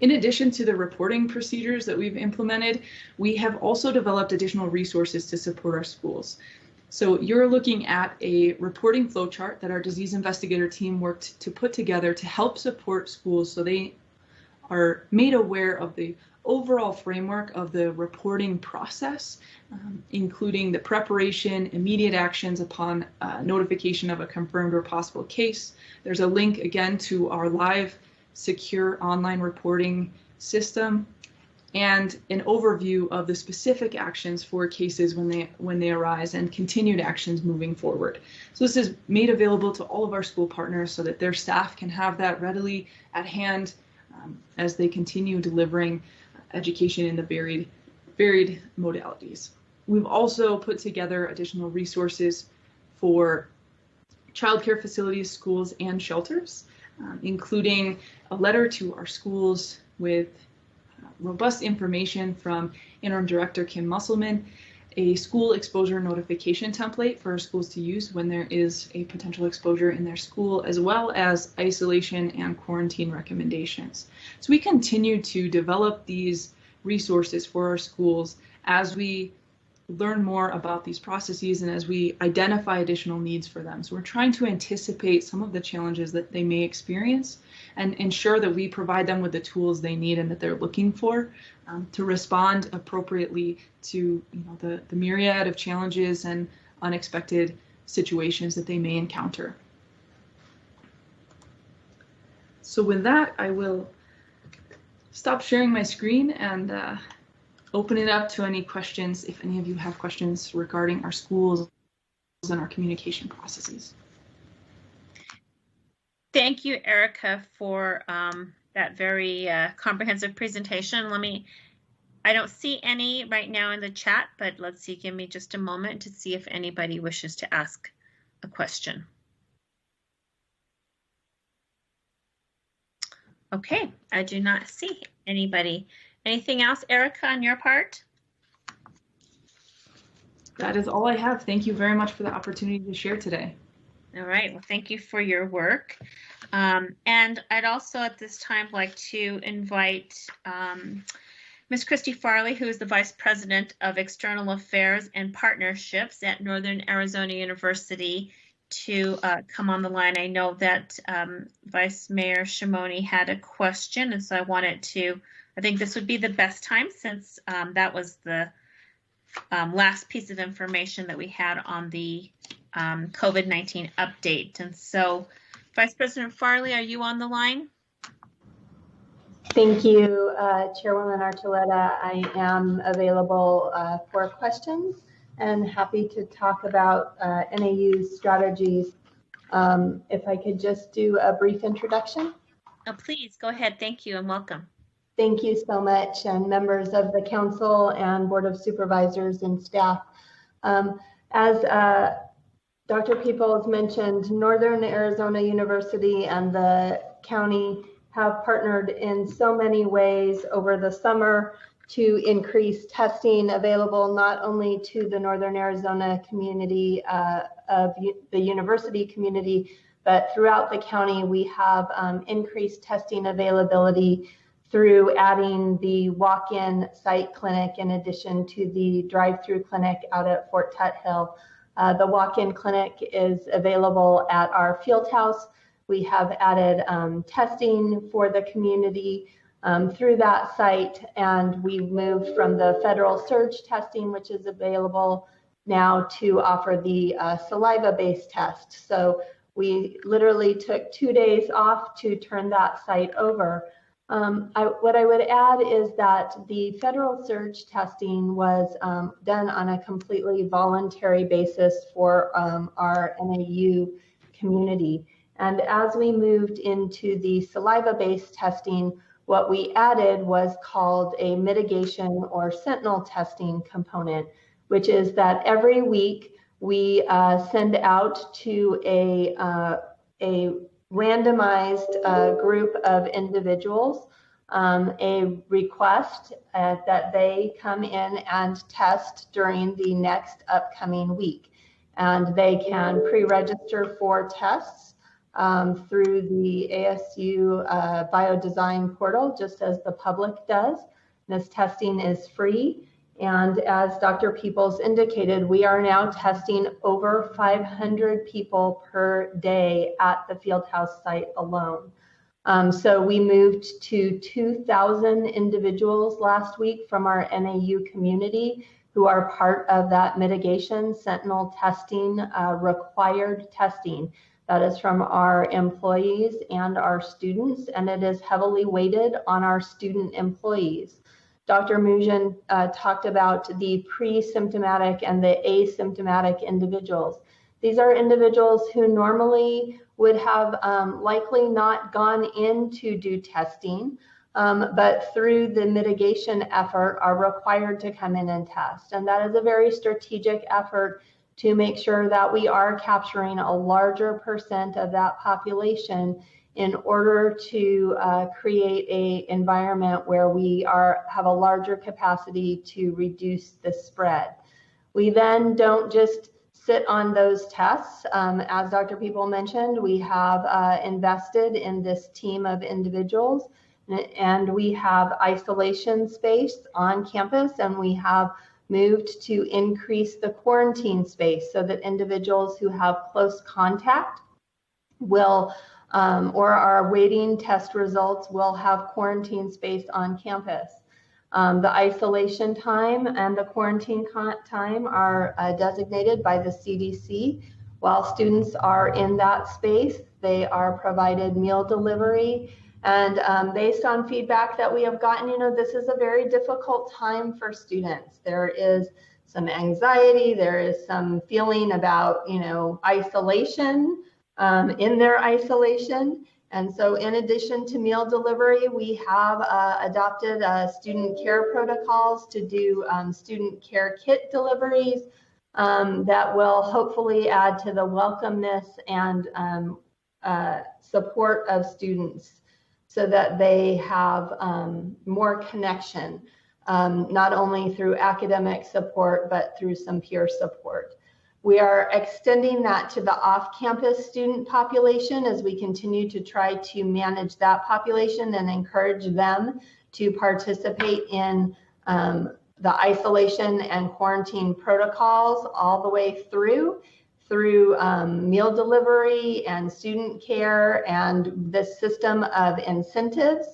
In addition to the reporting procedures that we've implemented, we have also developed additional resources to support our schools. So you're looking at a reporting flowchart that our disease investigator team worked to put together to help support schools so they are made aware of the overall framework of the reporting process, including the preparation, immediate actions upon notification of a confirmed or possible case. There's a link again to our live secure online reporting system, and an overview of the specific actions for cases when they arise and continued actions moving forward. So this is made available to all of our school partners so that their staff can have that readily at hand as they continue delivering education in the varied modalities. We've also put together additional resources for childcare facilities, schools, and shelters, including a letter to our schools with robust information from Interim Director Kim Musselman, a school exposure notification template for our schools to use when there is a potential exposure in their school, as well as isolation and quarantine recommendations. So we continue to develop these resources for our schools as we learn more about these processes and as we identify additional needs for them. So we're trying to anticipate some of the challenges that they may experience and ensure that we provide them with the tools they need and that they're looking for to respond appropriately to the myriad of challenges and unexpected situations that they may encounter. So with that, I will stop sharing my screen and open it up to any questions if any of you have questions regarding our schools and our communication processes. Thank you, Erica, for that very comprehensive presentation. I don't see any right now in the chat, but let's see, give me just a moment to see if anybody wishes to ask a question. Okay, I do not see anybody. Anything else, Erica, on your part? That is all I have. Thank you very much for the opportunity to share today. All right, well, thank you for your work. And I'd also at this time like to invite Ms. Christy Farley, who is the Vice President of External Affairs and Partnerships at Northern Arizona University, to come on the line. I know that Vice Mayor Shimoni had a question, and so I think this would be the best time since that was the last piece of information that we had on the COVID-19 update. And so, Vice President Farley, are you on the line? Thank you, Chairwoman Archuleta. I am available for questions and happy to talk about NAU's strategies. If I could just do a brief introduction. Oh, please, go ahead. Thank you and welcome. Thank you so much, and members of the Council and Board of Supervisors and staff. As Dr. Peoples mentioned, Northern Arizona University and the county have partnered in so many ways over the summer to increase testing available not only to the Northern Arizona community of the university community, but throughout the county. We have increased testing availability through adding the walk-in site clinic in addition to the drive-through clinic out at Fort Tuthill. The walk-in clinic is available at our field house. We have added testing for the community through that site, and we've moved from the federal surge testing, which is available now, to offer the saliva-based test. So we literally took 2 days off to turn that site over. What I would add is that the federal surge testing was done on a completely voluntary basis for our NAU community. And as we moved into the saliva-based testing, what we added was called a mitigation or sentinel testing component, which is that every week we send out to a randomized group of individuals a request that they come in and test during the next upcoming week. And they can pre-register for tests through the ASU Biodesign portal, just as the public does. This testing is free. And as Dr. Peoples indicated, we are now testing over 500 people per day at the Fieldhouse site alone. So we moved to 2,000 individuals last week from our NAU community who are part of that mitigation sentinel testing, required testing. That is from our employees and our students, and it is heavily weighted on our student employees. Dr. Mujan talked about the pre-symptomatic and the asymptomatic individuals. These are individuals who normally would have likely not gone in to do testing, but through the mitigation effort are required to come in and test. And that is a very strategic effort to make sure that we are capturing a larger percent of that population in order to create an environment where we have a larger capacity to reduce the spread. We then don't just sit on those tests. As Dr. People mentioned, we have invested in this team of individuals, and we have isolation space on campus, and we have moved to increase the quarantine space so that individuals who have close contact will or are awaiting test results will have quarantine space on campus. The isolation time and the quarantine time are designated by the CDC. While students are in that space, they are provided meal delivery. And based on feedback that we have gotten, this is a very difficult time for students. There is some anxiety, there is some feeling about, isolation in their isolation. And so in addition to meal delivery, we have adopted student care protocols to do student care kit deliveries that will hopefully add to the welcomeness and support of students, so that they have more connection, not only through academic support, but through some peer support. We are extending that to the off-campus student population as we continue to try to manage that population and encourage them to participate in the isolation and quarantine protocols all the way through meal delivery and student care and the system of incentives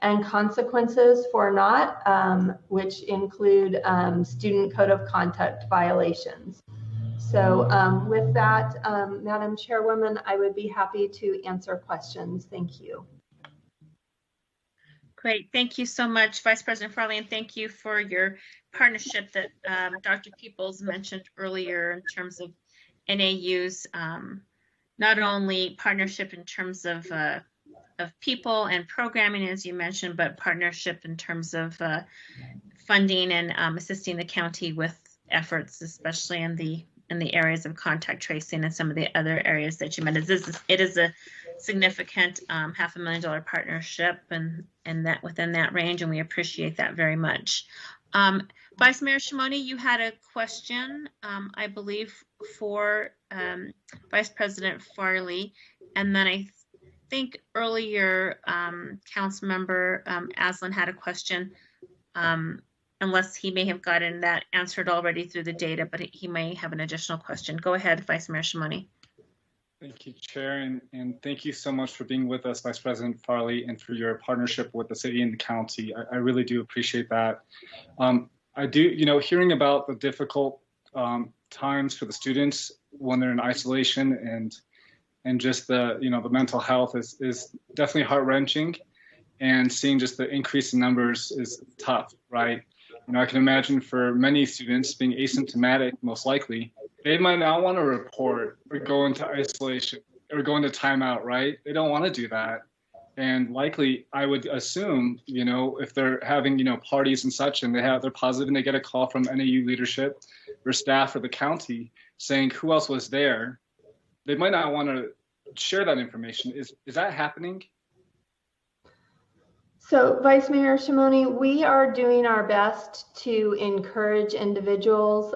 and consequences for not, which include student code of conduct violations. So with that, Madam Chairwoman, I would be happy to answer questions. Thank you. Great. Thank you so much, Vice President Farley, and thank you for your partnership that Dr. Peoples mentioned earlier in terms of NAU's not only partnership in terms of people and programming, as you mentioned, but partnership in terms of funding and assisting the county with efforts, especially in the areas of contact tracing and some of the other areas that you mentioned. It is a significant $500,000 partnership, and that within that range, and we appreciate that very much. Vice Mayor Shimoni, you had a question, I believe, for Vice President Farley, and then I think earlier Councilmember Aslan had a question, unless he may have gotten that answered already through the data, but he may have an additional question. Go ahead, Vice Mayor Shimoni. Thank you, Chair, and thank you so much for being with us, Vice President Farley, and for your partnership with the city and the county. I really do appreciate that. I do, hearing about the difficult times for the students when they're in isolation and just the, the mental health is definitely heart-wrenching, and seeing just the increase in numbers is tough, right? I can imagine for many students being asymptomatic, most likely, they might not want to report or go into isolation or go into timeout, right? They don't want to do that. And likely, I would assume, if they're having, parties and such, and they're positive and they get a call from NAU leadership or staff or the county saying who else was there, they might not want to share that information. Is that happening? So, Vice Mayor Shimoni, we are doing our best to encourage individuals,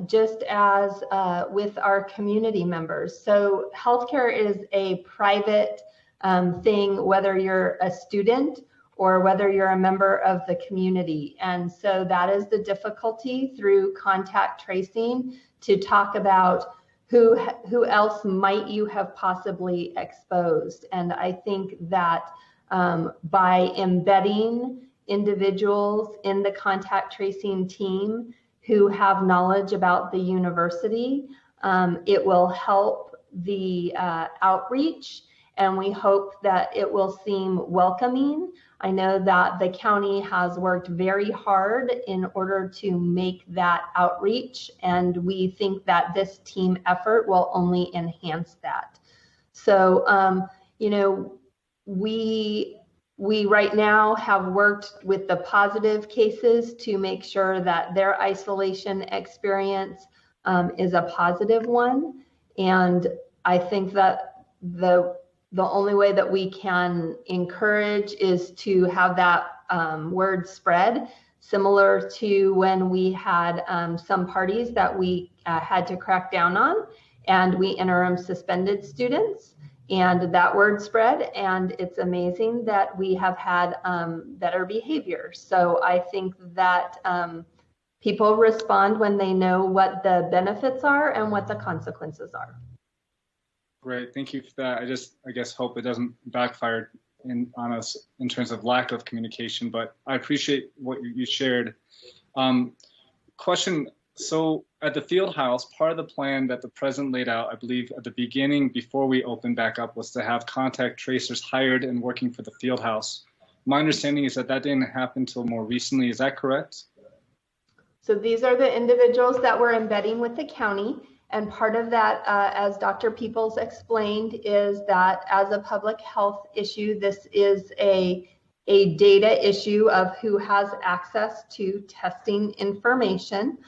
just as with our community members. So, healthcare is a private thing, whether you're a student or whether you're a member of the community. And so that is the difficulty through contact tracing, to talk about who else might you have possibly exposed. And I think that by embedding individuals in the contact tracing team who have knowledge about the university, it will help the outreach, and we hope that it will seem welcoming. I know that the county has worked very hard in order to make that outreach, and we think that this team effort will only enhance that. So, you know, we right now have worked with the positive cases to make sure that their isolation experience is a positive one. And I think that the only way that we can encourage is to have that word spread, similar to when we had some parties that we had to crack down on, and we interim suspended students, and that word spread, and it's amazing that we have had better behavior. So I think that people respond when they know what the benefits are and what the consequences are. Great, thank you for that. I guess hope it doesn't backfire on us in terms of lack of communication, but I appreciate what you shared. Question, so at the field house, part of the plan that the president laid out, I believe at the beginning before we opened back up, was to have contact tracers hired and working for the field house. My understanding is that didn't happen until more recently. Is that correct? So these are the individuals that we're embedding with the county. And part of that, as Dr. Peoples explained, is that as a public health issue, this is a data issue of who has access to testing information.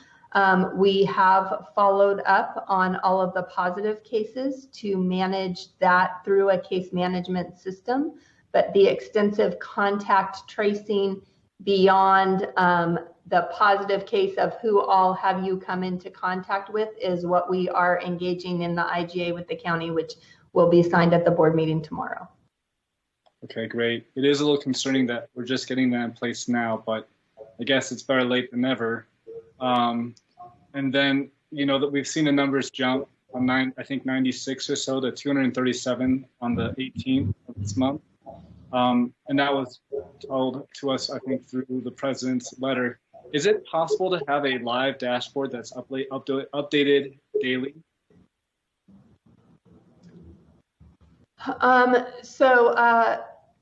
We have followed up on all of the positive cases to manage that through a case management system, but the extensive contact tracing beyond the positive case of who all have you come into contact with is what we are engaging in the IGA with the county, which will be signed at the board meeting tomorrow. Okay, great. It is a little concerning that we're just getting that in place now, but I guess it's better late than never. And then, you know, that we've seen the numbers jump from I think 96 or so to 237 on the 18th of this month. And that was told to us, I think, through the president's letter. Is it possible to have a live dashboard that's updated daily?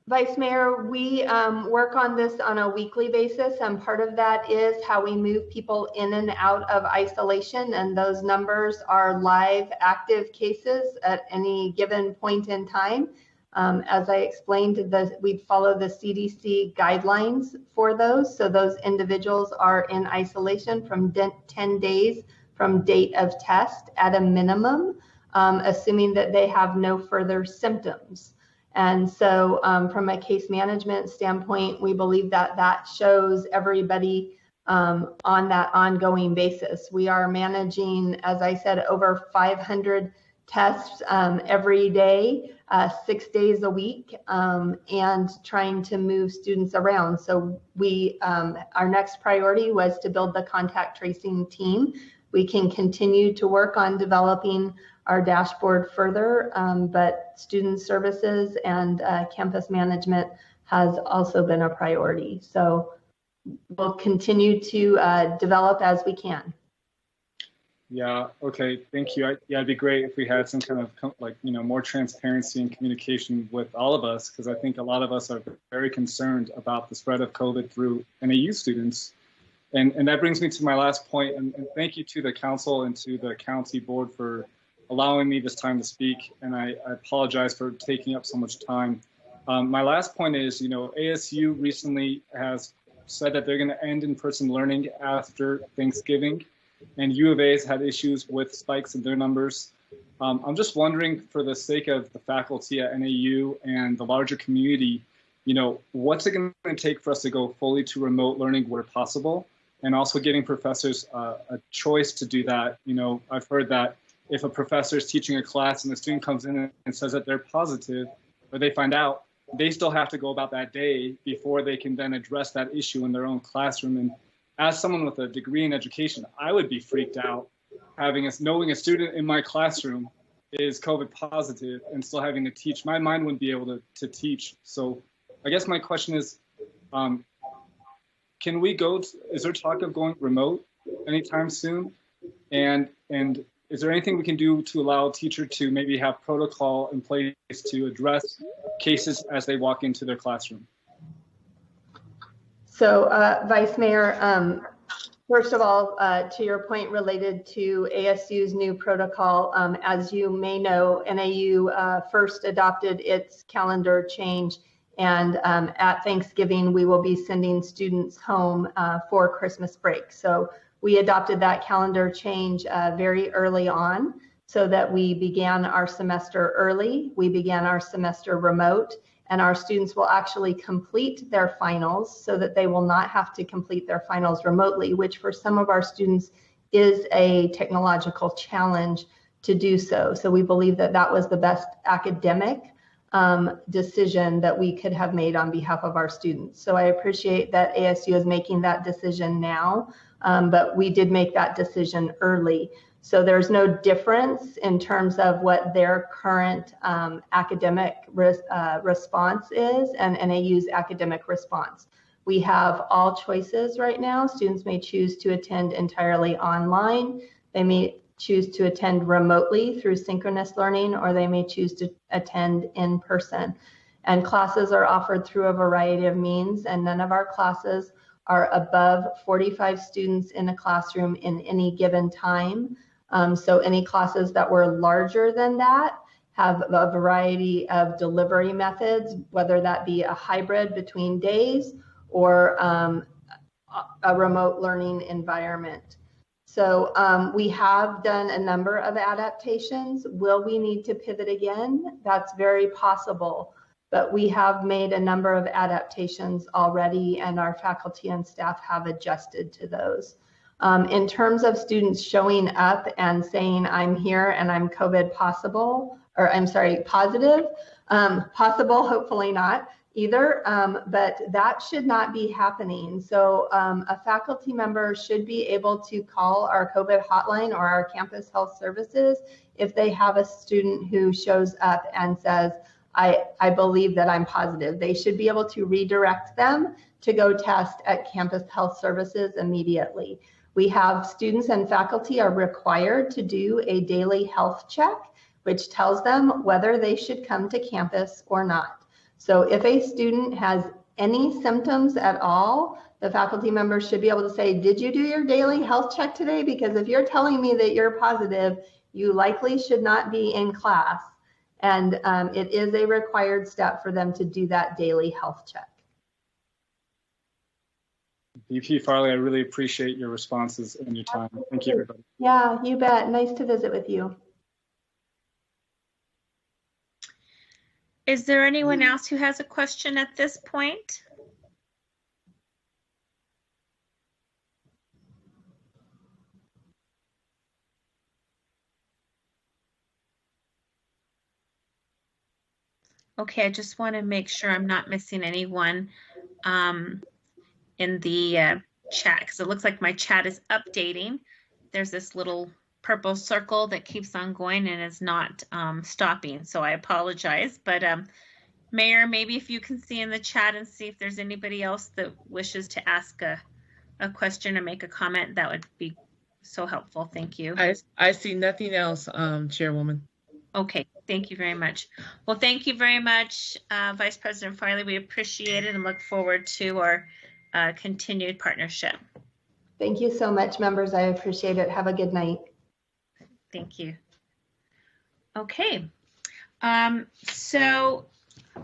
Vice Mayor, we work on this on a weekly basis, and part of that is how we move people in and out of isolation, and those numbers are live active cases at any given point in time. As I explained, we'd follow the CDC guidelines for those. So those individuals are in isolation from 10 days from date of test at a minimum, assuming that they have no further symptoms. And so from a case management standpoint, we believe that that shows everybody on that ongoing basis. We are managing, as I said, over 500 tests every day, 6 days a week, and trying to move students around. So our next priority was to build the contact tracing team. We can continue to work on developing our dashboard further, but student services and campus management has also been a priority. So we'll continue to develop as we can. Yeah, okay, thank you. It'd be great if we had some kind of more transparency and communication with all of us, because I think a lot of us are very concerned about the spread of COVID through NAU students. And that brings me to my last point, and thank you to the council and to the county board for allowing me this time to speak, and I apologize for taking up so much time. My last point is, ASU recently has said that they're going to end in-person learning after Thanksgiving, and U of A has had issues with spikes in their numbers. I'm just wondering, for the sake of the faculty at NAU and the larger community, what's it going to take for us to go fully to remote learning where possible, and also giving professors a choice to do that. I've heard that if a professor is teaching a class and the student comes in and says that they're positive, or they find out, they still have to go about that day before they can then address that issue in their own classroom. And as someone with a degree in education, I would be freaked out knowing a student in my classroom is COVID positive and still having to teach. My mind wouldn't be able to teach. So I guess my question is, is there talk of going remote anytime soon? And Is there anything we can do to allow a teacher to maybe have protocol in place to address cases as they walk into their classroom? So, Vice Mayor, first of all, to your point related to ASU's new protocol, as you may know, NAU first adopted its calendar change, and at Thanksgiving, we will be sending students home for Christmas break. So we adopted that calendar change very early on so that we began our semester early. We began our semester remote, and our students will actually complete their finals so that they will not have to complete their finals remotely, which for some of our students is a technological challenge to do so. So we believe that that was the best academic decision that we could have made on behalf of our students. So I appreciate that ASU is making that decision now, but we did make that decision early. So there's no difference in terms of what their current academic response is and NAU's academic response. We have all choices right now. Students may choose to attend entirely online. They may choose to attend remotely through synchronous learning, or they may choose to attend in person. And classes are offered through a variety of means, and none of our classes are above 45 students in a classroom in any given time. So any classes that were larger than that have a variety of delivery methods, whether that be a hybrid between days or a remote learning environment. So we have done a number of adaptations. Will we need to pivot again? That's very possible, but we have made a number of adaptations already, and our faculty and staff have adjusted to those. In terms of students showing up and saying, I'm here and I'm COVID positive, possible, hopefully not either, but that should not be happening. So a faculty member should be able to call our COVID hotline or our campus health services if they have a student who shows up and says, I believe that I'm positive. They should be able to redirect them to go test at campus health services immediately. We have students and faculty are required to do a daily health check, which tells them whether they should come to campus or not. So if a student has any symptoms at all, the faculty member should be able to say, did you do your daily health check today? Because if you're telling me that you're positive, you likely should not be in class. And it is a required step for them to do that daily health check. VP Farley, I really appreciate your responses and your time. Thank you, everybody. Yeah, you bet. Nice to visit with you. Is there anyone else who has a question at this point? Okay, I just want to make sure I'm not missing anyone in the chat, because it looks like my chat is updating. There's this little purple circle that keeps on going and is not stopping, so I apologize. But Mayor, maybe if you can see in the chat and see if there's anybody else that wishes to ask a question or make a comment, that would be so helpful. Thank you. I see nothing else, Chairwoman. Okay, thank you very much. Well, thank you very much, Vice President Farley. We appreciate it and look forward to our continued partnership. Thank you so much, members. I appreciate it. Have a good night. Thank you. Okay, so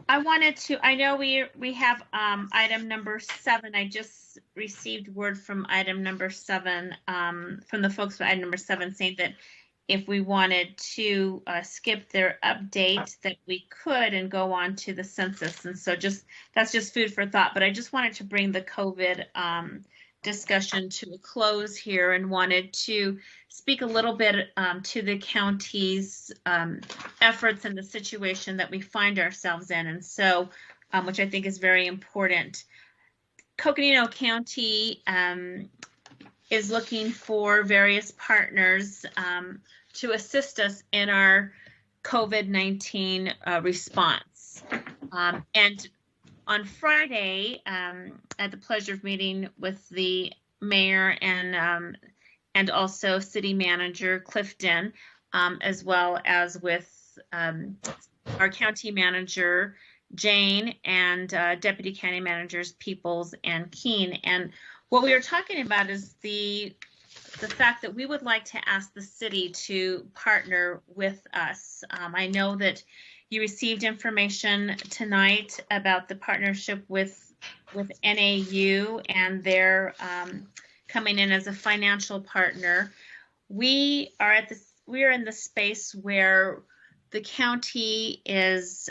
I wanted to, I know we have item number 7. I just received word from item number 7, from the folks for item number 7 saying that if we wanted to skip their update, that we could and go on to the census. And so that's just food for thought. But I just wanted to bring the COVID discussion to a close here and wanted to speak a little bit to the county's efforts and the situation that we find ourselves in. And so, which I think is very important. Coconino County is looking for various partners to assist us in our COVID-19 response. And on Friday, I had the pleasure of meeting with the mayor and and also City Manager Clifton, as well as with our County Manager Jane and Deputy County Managers Peoples and Keene. And what we are talking about is the fact that we would like to ask the city to partner with us. I know that you received information tonight about the partnership with NAU, and they're coming in as a financial partner. We are in the space where the county is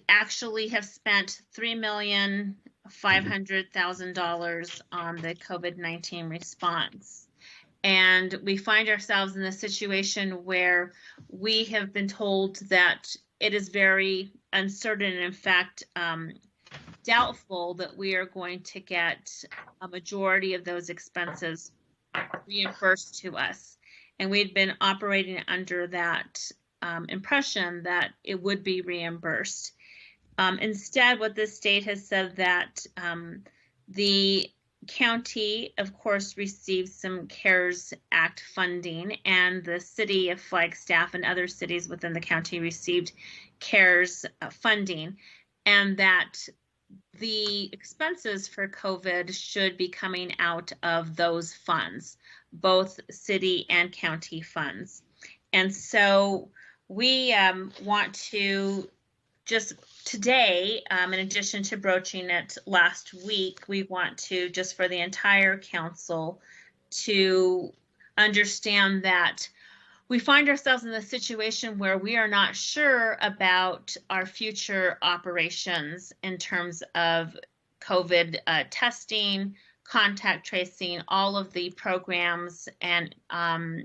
actually have spent $3,500,000 on the COVID-19 response. And we find ourselves in a situation where we have been told that it is very uncertain, and in fact, doubtful that we are going to get a majority of those expenses reimbursed to us. And we'd been operating under that impression that it would be reimbursed. Instead, what the state has said that the county, of course, received some CARES Act funding, and the city of Flagstaff and other cities within the county received CARES funding, and that the expenses for COVID should be coming out of those funds, both city and county funds. And so we want to just today, in addition to broaching it last week, we want to, just for the entire council, to understand that we find ourselves in a situation where we are not sure about our future operations in terms of COVID testing, contact tracing, all of the programs and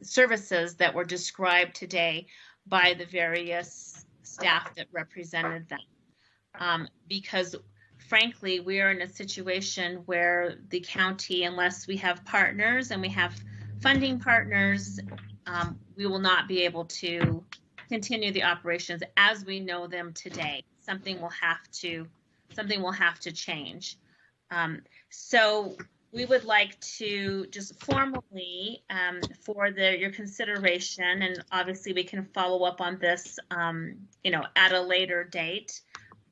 services that were described today by the various staff that represented them. Because frankly, we are in a situation where the county, unless we have partners and we have funding partners, we will not be able to continue the operations as we know them today. Something will have to change. So we would like to just formally, for your consideration, and obviously we can follow up on this, at a later date,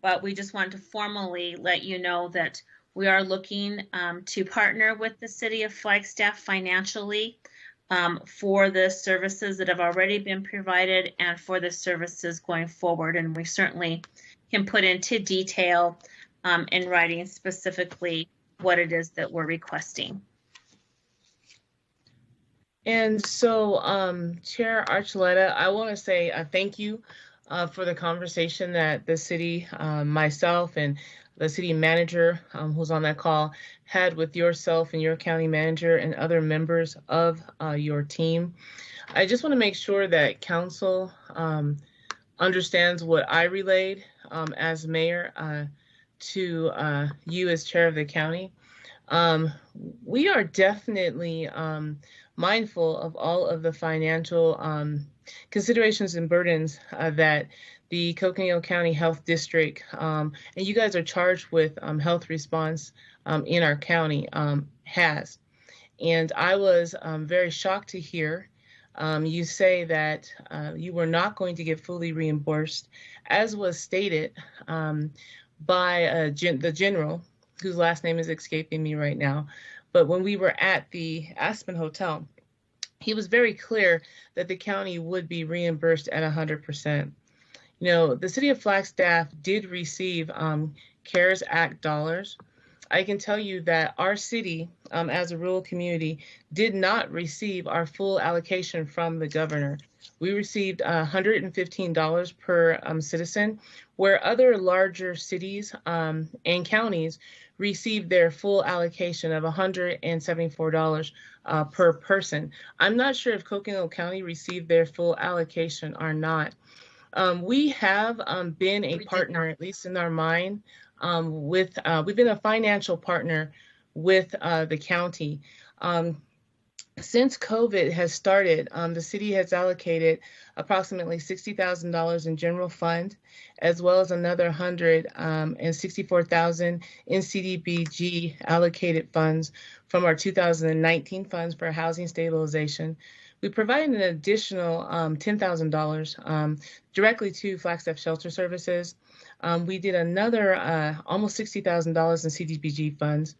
but we just wanted to formally let you know that we are looking to partner with the city of Flagstaff financially for the services that have already been provided and for the services going forward. And we certainly can put into detail in writing specifically what it is that we're requesting. And so, Chair Archuleta, I want to say thank you for the conversation that the city, myself, and the city manager who's on that call had with yourself and your county manager and other members of your team. I just want to make sure that council understands what I relayed as mayor to you as chair of the county. We are definitely mindful of all of the financial considerations and burdens that the Coconino County Health District, and you guys are charged with health response in our county, has. And I was very shocked to hear you say that you were not going to get fully reimbursed, as was stated by the general, whose last name is escaping me right now. But when we were at the Aspen Hotel, he was very clear that the county would be reimbursed at 100%. You know, the city of Flagstaff did receive CARES Act dollars. I can tell you that our city, as a rural community, did not receive our full allocation from the governor. We received $115 per citizen, where other larger cities and counties received their full allocation of $174 per person. I'm not sure if Coconino County received their full allocation or not. We have been a partner, at least in our mind, we've been a financial partner with the county. Since COVID has started, the city has allocated approximately $60,000 in general fund, as well as another $164,000 in CDBG allocated funds from our 2019 funds for housing stabilization. We provided an additional $10,000 directly to Flagstaff Shelter Services. We did another almost $60,000 in CDBG funds.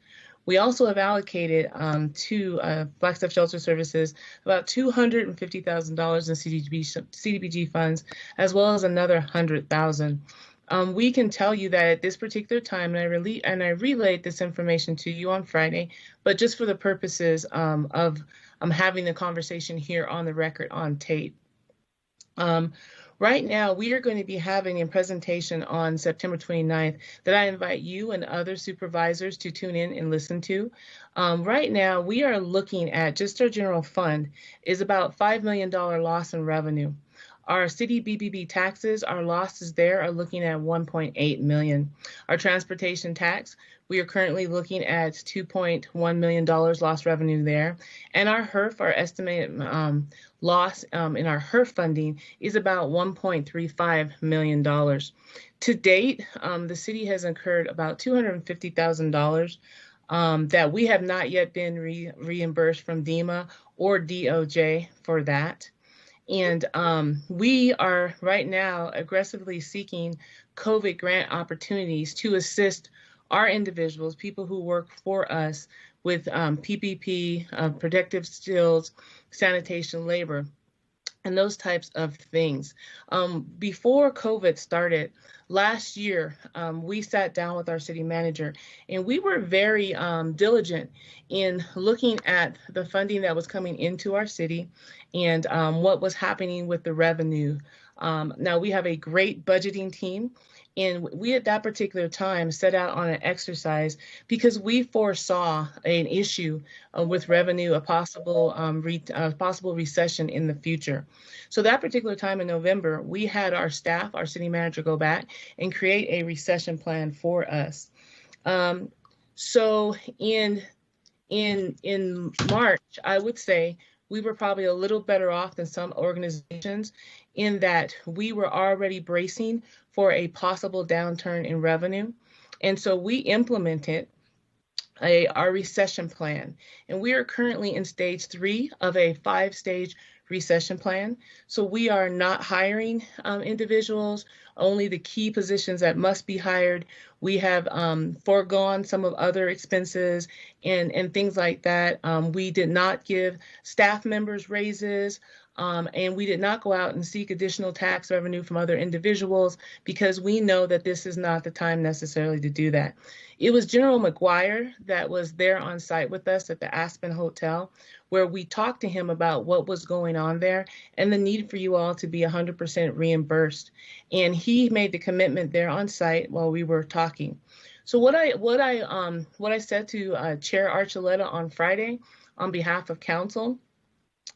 We also have allocated to Flagstaff Shelter Services about $250,000 in CDBG funds, as well as another $100,000. We can tell you that at this particular time, and I relayed this information to you on Friday, but just for the purposes of having the conversation here on the record on tape. Right now, we are going to be having a presentation on September 29th that I invite you and other supervisors to tune in and listen to. Right now, we are looking at just our general fund is about $5 million loss in revenue. Our city BBB taxes, our losses there are looking at $1.8 million. Our transportation tax, we are currently looking at $2.1 million lost revenue there. And our HERF, our estimated loss in our HERF funding is about $1.35 million. To date, the city has incurred about $250,000 that we have not yet been reimbursed from DEMA or DOJ for that. And we are right now aggressively seeking COVID grant opportunities to assist our individuals, people who work for us with PPP, protective skills, sanitation, labor, and those types of things. Before COVID started, last year, we sat down with our city manager and we were very diligent in looking at the funding that was coming into our city and what was happening with the revenue. Now we have a great budgeting team, and we at that particular time set out on an exercise because we foresaw an issue with revenue, a possible recession in the future. So that particular time in November, we had our staff, our city manager, go back and create a recession plan for us. So in March, I would say we were probably a little better off than some organizations in that we were already bracing for a possible downturn in revenue. And so we implemented our recession plan. And we are currently in stage 3 of a 5-stage recession plan. So we are not hiring individuals, only the key positions that must be hired. We have foregone some of other expenses and things like that. We did not give staff members raises. And we did not go out and seek additional tax revenue from other individuals because we know that this is not the time necessarily to do that. It was General McGuire that was there on site with us at the Aspen Hotel, where we talked to him about what was going on there and the need for you all to be 100% reimbursed. And he made the commitment there on site while we were talking. So what I said to Chair Archuleta on Friday on behalf of council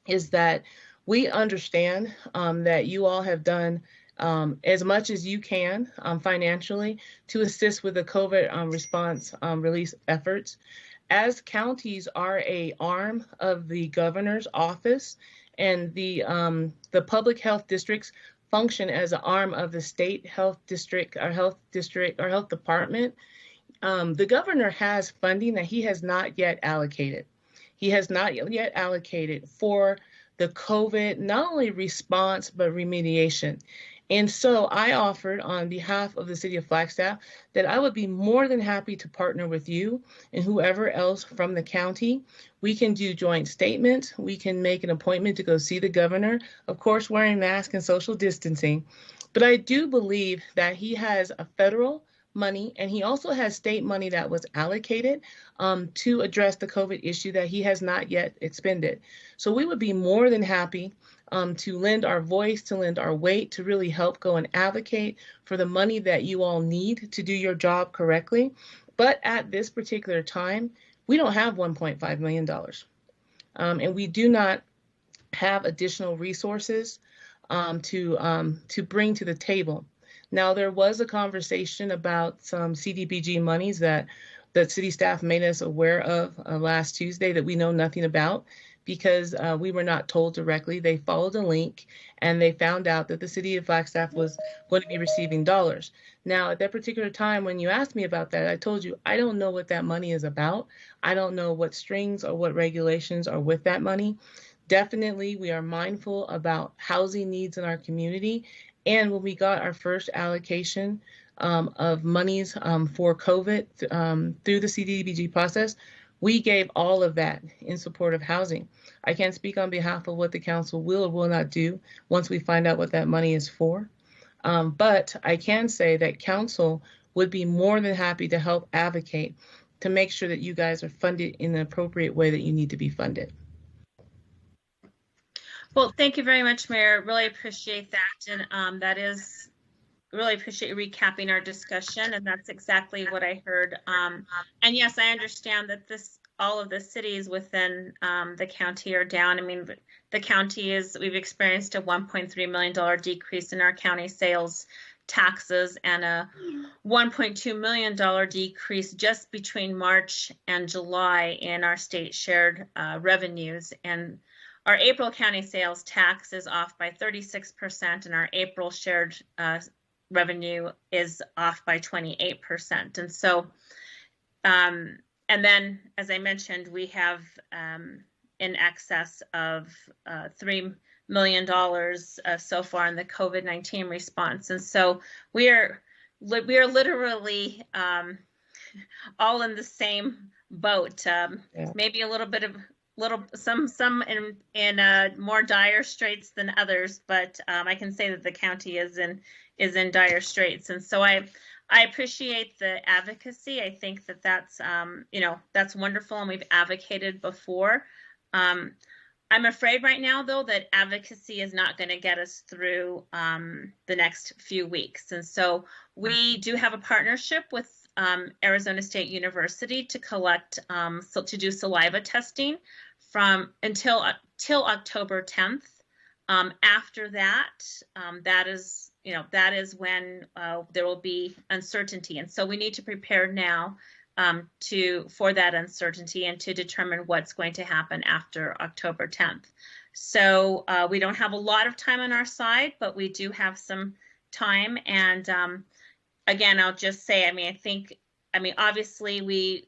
is that we understand that you all have done as much as you can financially to assist with the COVID response release efforts. As counties are an arm of the governor's office and the public health districts function as an arm of the state health district or health department, the governor has funding that he has not yet allocated. He has not yet allocated for the COVID, not only response, but remediation. And so I offered on behalf of the city of Flagstaff that I would be more than happy to partner with you and whoever else from the county. We can do joint statements. We can make an appointment to go see the governor, of course, wearing masks and social distancing. But I do believe that he has a federal money, and he also has state money that was allocated to address the COVID issue that he has not yet expended. So we would be more than happy to lend our voice, to lend our weight, to really help go and advocate for the money that you all need to do your job correctly. But at this particular time, we don't have $1.5 million. And we do not have additional resources to bring to the table. Now, there was a conversation about some CDBG monies that city staff made us aware of last Tuesday that we know nothing about, because we were not told directly. They followed a link and they found out that the city of Flagstaff was going to be receiving dollars. Now, at that particular time, when you asked me about that, I told you, I don't know what that money is about. I don't know what strings or what regulations are with that money. Definitely, we are mindful about housing needs in our community. And when we got our first allocation of monies for COVID through the CDBG process, we gave all of that in support of housing. I can't speak on behalf of what the council will or will not do once we find out what that money is for. But I can say that council would be more than happy to help advocate to make sure that you guys are funded in the appropriate way that you need to be funded. Well, thank you very much, Mayor. Really appreciate that. And that is, really appreciate you recapping our discussion. And that's exactly what I heard. And yes, I understand that all of the cities within the county are down. I mean, the county we've experienced a $1.3 million decrease in our county sales taxes and a $1.2 million decrease just between March and July in our state shared revenues. And our April county sales tax is off by 36%, and our April shared revenue is off by 28%. And so, and then, as I mentioned, we have in excess of $3 million so far in the COVID-19 response. And so we are literally all in the same boat. Maybe a little bit of some in more dire straits than others, but I can say that the county is in dire straits. And so I appreciate the advocacy. I think that's that's wonderful, and we've advocated before. I'm afraid right now, though, that advocacy is not going to get us through the next few weeks. And so we do have a partnership with Arizona State University to collect, to do saliva testing until October 10th. After that, that is when there will be uncertainty. And so we need to prepare now for that uncertainty and to determine what's going to happen after October 10th. So we don't have a lot of time on our side, but we do have some time. And again, I'll just say, obviously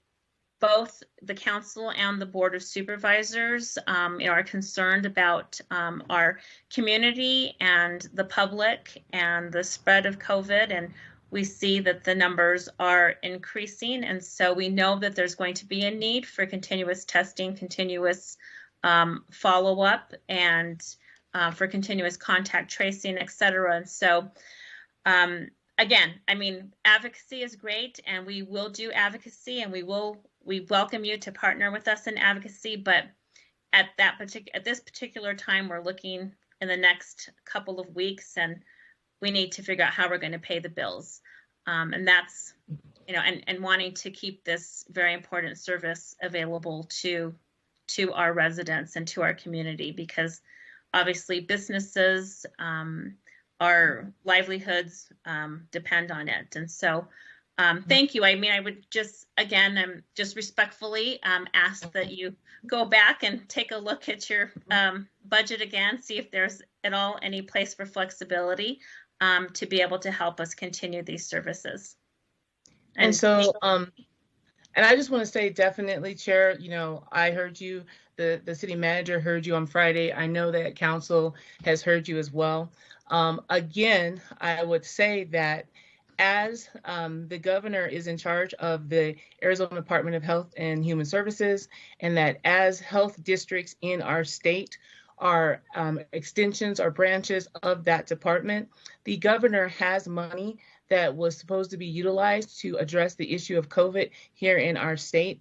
both the council and the board of supervisors are concerned about our community and the public and the spread of COVID, and we see that the numbers are increasing. And so we know that there's going to be a need for continuous testing, continuous follow-up, and for continuous contact tracing, et cetera. And so again, advocacy is great, and we will do advocacy, and we welcome you to partner with us in advocacy. But at this particular time, we're looking in the next couple of weeks, and we need to figure out how we're going to pay the bills. And that's, and wanting to keep this very important service available to our residents and to our community, because obviously businesses, our livelihoods depend on it. And so thank you. I would just, again, just respectfully ask that you go back and take a look at your budget again, see if there's at all any place for flexibility to be able to help us continue these services. And so, and I just want to say, definitely, Chair, I heard you, the city manager heard you on Friday. I know that council has heard you as well. Again, I would say that as the governor is in charge of the Arizona Department of Health and Human Services, and that as health districts in our state are extensions or branches of that department, the governor has money that was supposed to be utilized to address the issue of COVID here in our state.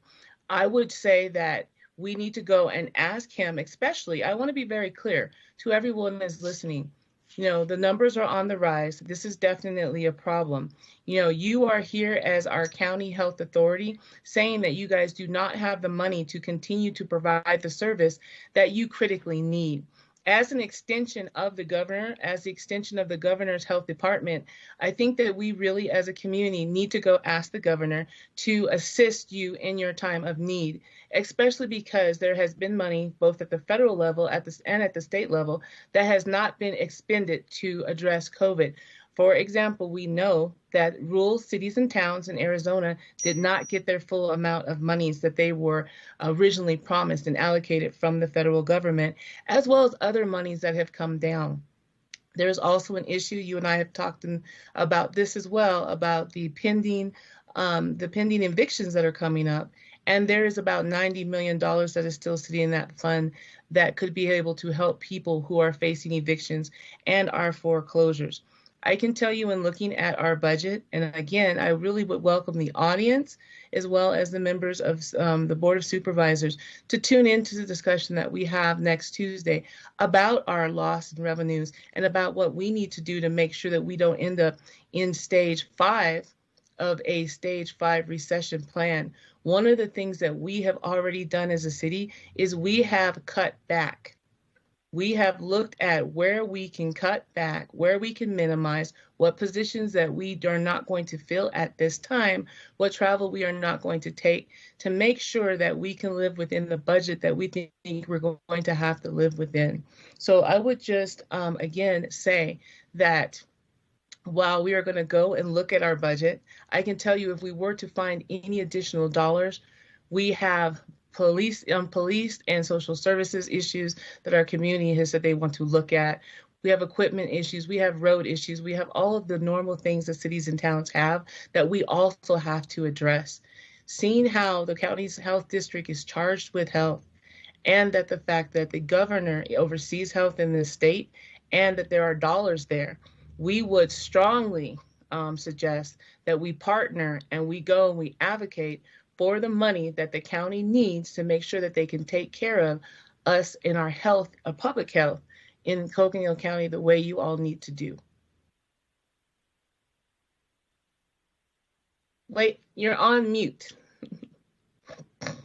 I would say that we need to go and ask him, especially, I want to be very clear to everyone that's listening, the numbers are on the rise. This is definitely a problem. You are here as our county health authority saying that you guys do not have the money to continue to provide the service that you critically need. as an extension of the governor, as the extension of the governor's health department, I think that we really as a community need to go ask the governor to assist you in your time of need, especially because there has been money both at the federal level and at the state level that has not been expended to address COVID. For example, we know that rural cities and towns in Arizona did not get their full amount of monies that they were originally promised and allocated from the federal government, as well as other monies that have come down. There's also an issue, you and I have talked about this as well, about the pending evictions that are coming up. And there is about $90 million that is still sitting in that fund that could be able to help people who are facing evictions and our foreclosures. I can tell you in looking at our budget, and again, I really would welcome the audience as well as the members of the Board of Supervisors to tune into the discussion that we have next Tuesday about our loss in revenues and about what we need to do to make sure that we don't end up in stage 5 of a stage 5 recession plan. One of the things that we have already done as a city is we have cut back. We have looked at where we can cut back, where we can minimize, what positions that we are not going to fill at this time, what travel we are not going to take, to make sure that we can live within the budget that we think we're going to have to live within. So I would just, again, say that while we are going to go and look at our budget, I can tell you if we were to find any additional dollars, we have police and social services issues that our community has said they want to look at. We have equipment issues, we have road issues, we have all of the normal things that cities and towns have that we also have to address. Seeing how the county's health district is charged with health, and that the fact that the governor oversees health in this state, and that there are dollars there, we would strongly suggest that we partner and we go and we advocate for the money that the county needs to make sure that they can take care of us in our health, public health in Coconino County the way you all need to do. Wait, you're on mute.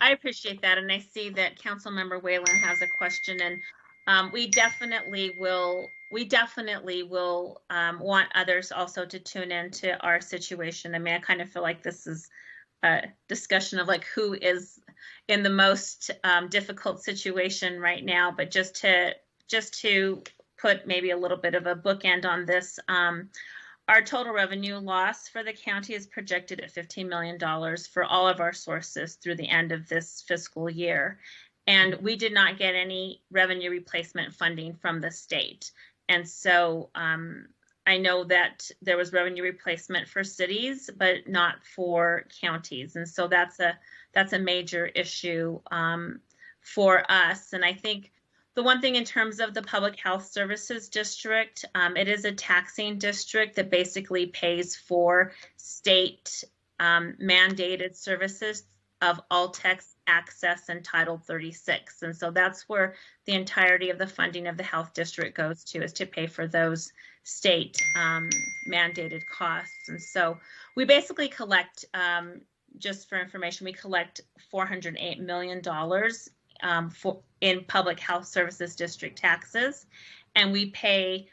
I appreciate that, and I see that Councilmember Whalen has a question, and we definitely will want others also to tune into our situation. I mean, I kind of feel like this is a discussion of like who is in the most difficult situation right now, but just to put maybe a little bit of a bookend on this, our total revenue loss for the county is projected at $15 million for all of our sources through the end of this fiscal year. And we did not get any revenue replacement funding from the state. And so I know that there was revenue replacement for cities, but not for counties. And so that's a major issue for us. And I think the one thing in terms of the Public Health Services District, it is a taxing district that basically pays for state mandated services of all text access and Title 36. And so that's where the entirety of the funding of the health district goes to, is to pay for those state mandated costs. And so we basically collect, just for information, we collect $408 million in Public Health Services District taxes, and we pay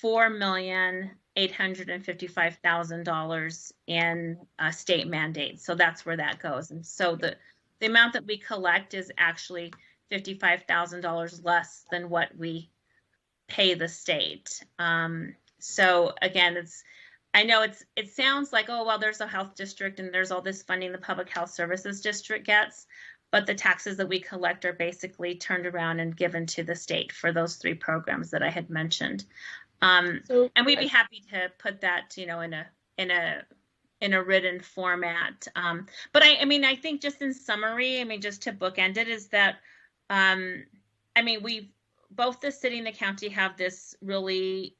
$4,855,000 in state mandates. So that's where that goes. And so the amount that we collect is actually $55,000 less than what we pay the state. So again, I know it sounds like, oh, well, there's a health district and there's all this funding the Public Health Services District gets, but the taxes that we collect are basically turned around and given to the state for those 3 programs that I had mentioned. And we'd be happy to put that, in a written format. But I mean, I think just in summary, I mean, just to bookend it, is that, both the city and the county have this really,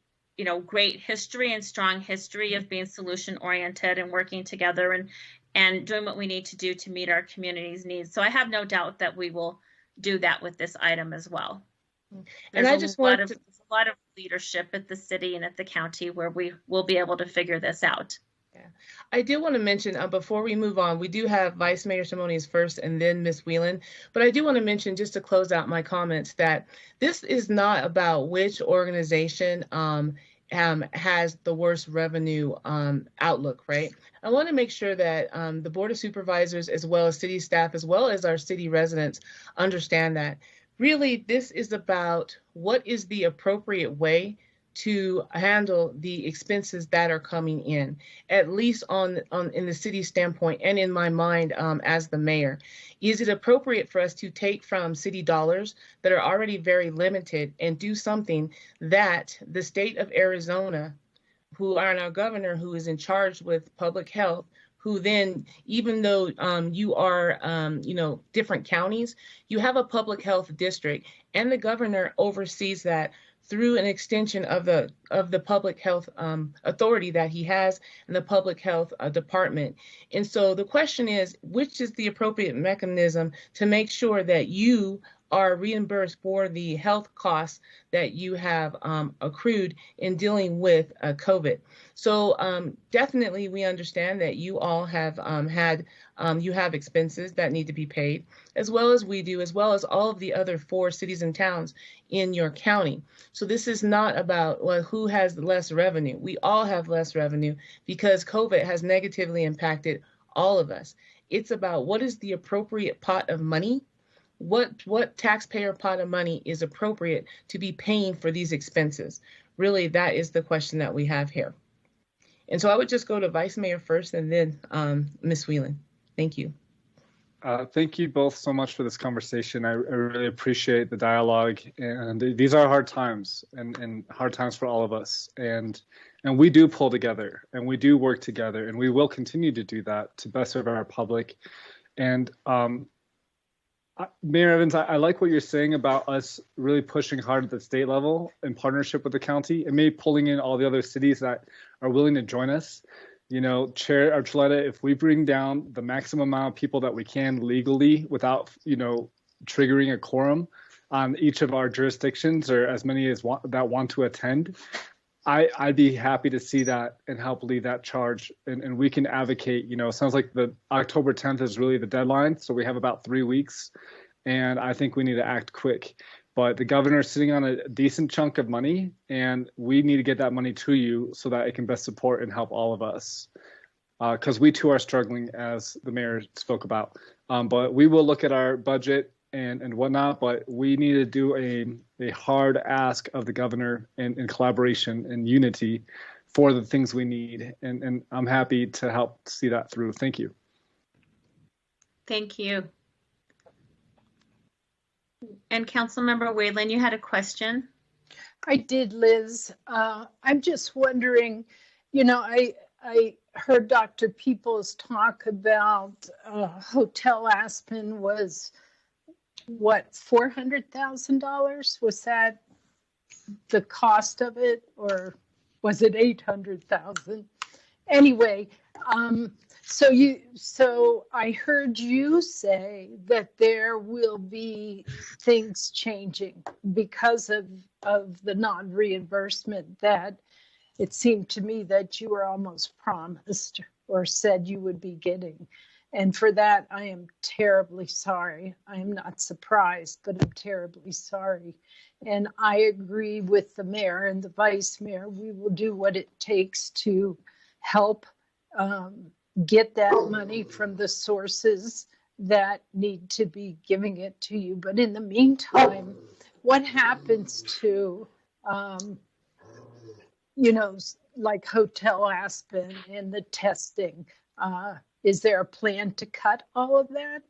great history and strong history of being solution oriented and working together and doing what we need to do to meet our community's needs. So I have no doubt that we will do that with this item as well. There's a lot of leadership at the city and at the county where we will be able to figure this out. I did want to mention before we move on, we do have Vice Mayor Simoni's first and then Ms. Whelan. But I do want to mention, just to close out my comments, that this is not about which organization has the worst revenue outlook, right? I want to make sure that the Board of Supervisors, as well as city staff, as well as our city residents, understand that really this is about what is the appropriate way to handle the expenses that are coming in, at least in the city standpoint and in my mind as the mayor. Is it appropriate for us to take from city dollars that are already very limited and do something that the state of Arizona, who are our governor, who is in charge with public health, who then, even though you are, different counties, you have a public health district, and the governor oversees that through an extension of the public health authority that he has in the public health department. And so the question is, which is the appropriate mechanism to make sure that you are reimbursed for the health costs that you have accrued in dealing with COVID. So definitely we understand that you all have you have expenses that need to be paid, as well as we do, as well as all of the other 4 cities and towns in your county. So this is not about, well, who has less revenue. We all have less revenue because COVID has negatively impacted all of us. It's about what is the appropriate pot of money. What taxpayer pot of money is appropriate to be paying for these expenses? Really, that is the question that we have here. And so I would just go to Vice Mayor first and then Ms. Whelan. Thank you. Thank you both so much for this conversation. I really appreciate the dialogue, and these are hard times and hard times for all of us. And we do pull together and we do work together, and we will continue to do that to best serve our public. And Mayor Evans, I like what you're saying about us really pushing hard at the state level in partnership with the county, and maybe pulling in all the other cities that are willing to join us. You know, Chair Archuleta, if we bring down the maximum amount of people that we can legally without, triggering a quorum on each of our jurisdictions, or as many as that want to attend, I'd be happy to see that and help lead that charge. And we can advocate, it sounds like the October 10th is really the deadline. So we have about 3 weeks, and I think we need to act quick. But the governor is sitting on a decent chunk of money, and we need to get that money to you so that it can best support and help all of us. Because we too are struggling, as the mayor spoke about. But we will look at our budget and whatnot, but we need to do a hard ask of the governor in collaboration and unity for the things we need. And I'm happy to help see that through. Thank you. Thank you. And Councilmember Whalen, you had a question? I did, Liz. I'm just wondering, I heard Dr. Peoples talk about Hotel Aspen was what, $400,000? Was that the cost of it, or was it 800,000? Anyway, so I heard you say that there will be things changing because of the non-reimbursement, that it seemed to me that you were almost promised or said you would be getting. And for that, I am terribly sorry. I am not surprised, but I'm terribly sorry. And I agree with the mayor and the vice mayor. We will do what it takes to help get that money from the sources that need to be giving it to you. But in the meantime, what happens to, like Hotel Aspen and the testing? Is there a plan to cut all of that?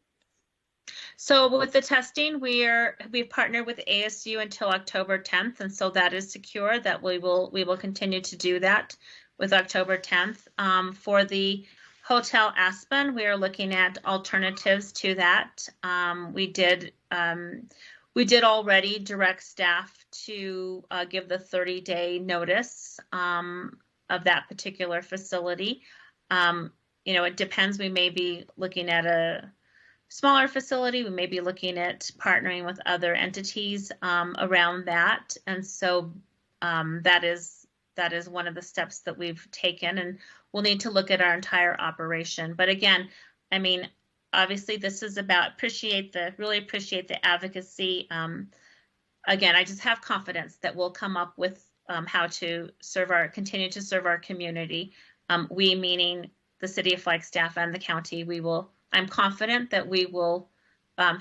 So with the testing, we've partnered with ASU until October 10th, and so that is secure. That we will continue to do that with October 10th. For the Hotel Aspen, we are looking at alternatives to that. We did already direct staff to give the 30-day notice of that particular facility. It depends. We may be looking at a smaller facility. We may be looking at partnering with other entities around that. And so that is that is one of the steps that we've taken, and we'll need to look at our entire operation. But again, I mean, obviously this is about really appreciate the advocacy. Again, I just have confidence that we'll come up with how to continue to serve our community. We, meaning the city of Flagstaff and the county, I'm confident that we will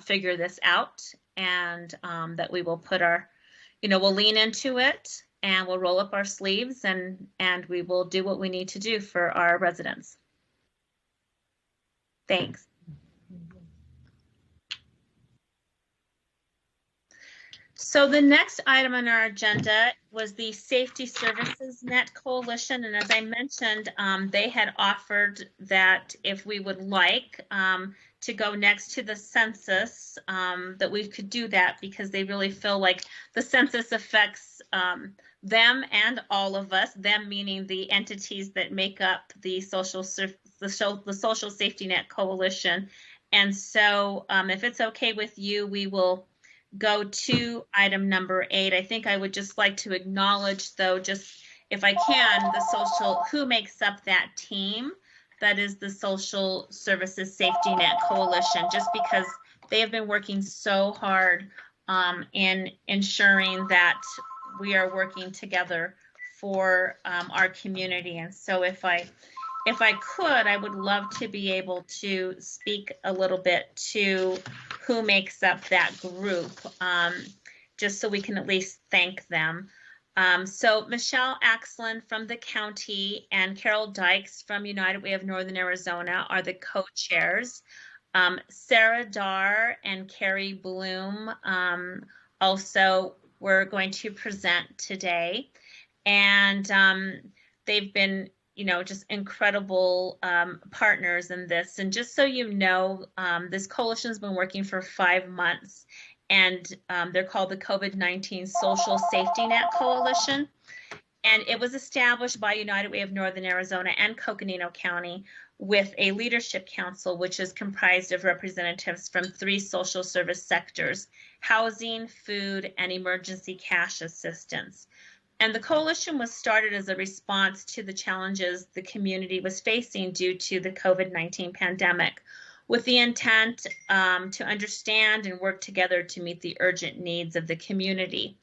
figure this out, and that we will we'll lean into it, and we'll roll up our sleeves, and we will do what we need to do for our residents. Thanks. So the next item on our agenda was the Safety Services Net Coalition. And as I mentioned, they had offered that if we would like to go next to the census, that we could do that, because they really feel like the census affects them and all of us, them meaning the entities that make up the Social Safety Net Coalition. And so if it's okay with you, we will go to item number 8. I think I would just like to acknowledge, though, just if I can, who makes up that team. That is the Social Services Safety Net Coalition, just because they have been working so hard in ensuring that we are working together for our community. And so if I could, I would love to be able to speak a little bit to who makes up that group, just so we can at least thank them. So Michelle Axland from the county and Carol Dykes from United Way of Northern Arizona are the co-chairs. Sarah Dar and Carrie Bloom also were going to present today. And they've been just incredible partners in this. And just so you know, this coalition has been working for 5 months, and they're called the COVID-19 Social Safety Net Coalition. And it was established by United Way of Northern Arizona and Coconino County with a leadership council, which is comprised of representatives from 3 social service sectors: housing, food, and emergency cash assistance. And the coalition was started as a response to the challenges the community was facing due to the COVID-19 pandemic, with the intent to understand and work together to meet the urgent needs of the community.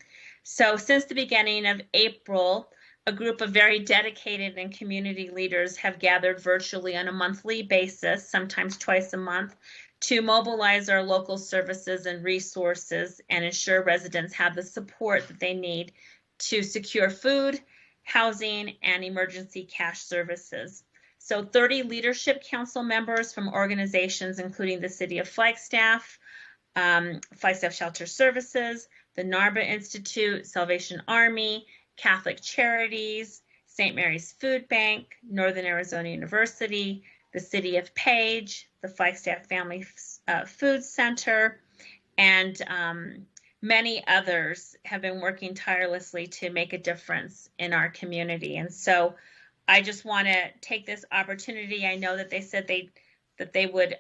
So since the beginning of April, a group of very dedicated and community leaders have gathered virtually on a monthly basis, sometimes twice a month, to mobilize our local services and resources and ensure residents have the support that they need to secure food, housing, and emergency cash services. So 30 leadership council members from organizations including the City of Flagstaff, Flagstaff Shelter Services, the NARBA Institute, Salvation Army, Catholic Charities, St. Mary's Food Bank, Northern Arizona University, the City of Page, the Flagstaff Family Food Center, and many others have been working tirelessly to make a difference in our community. And so I just want to take this opportunity. I know that they said that they would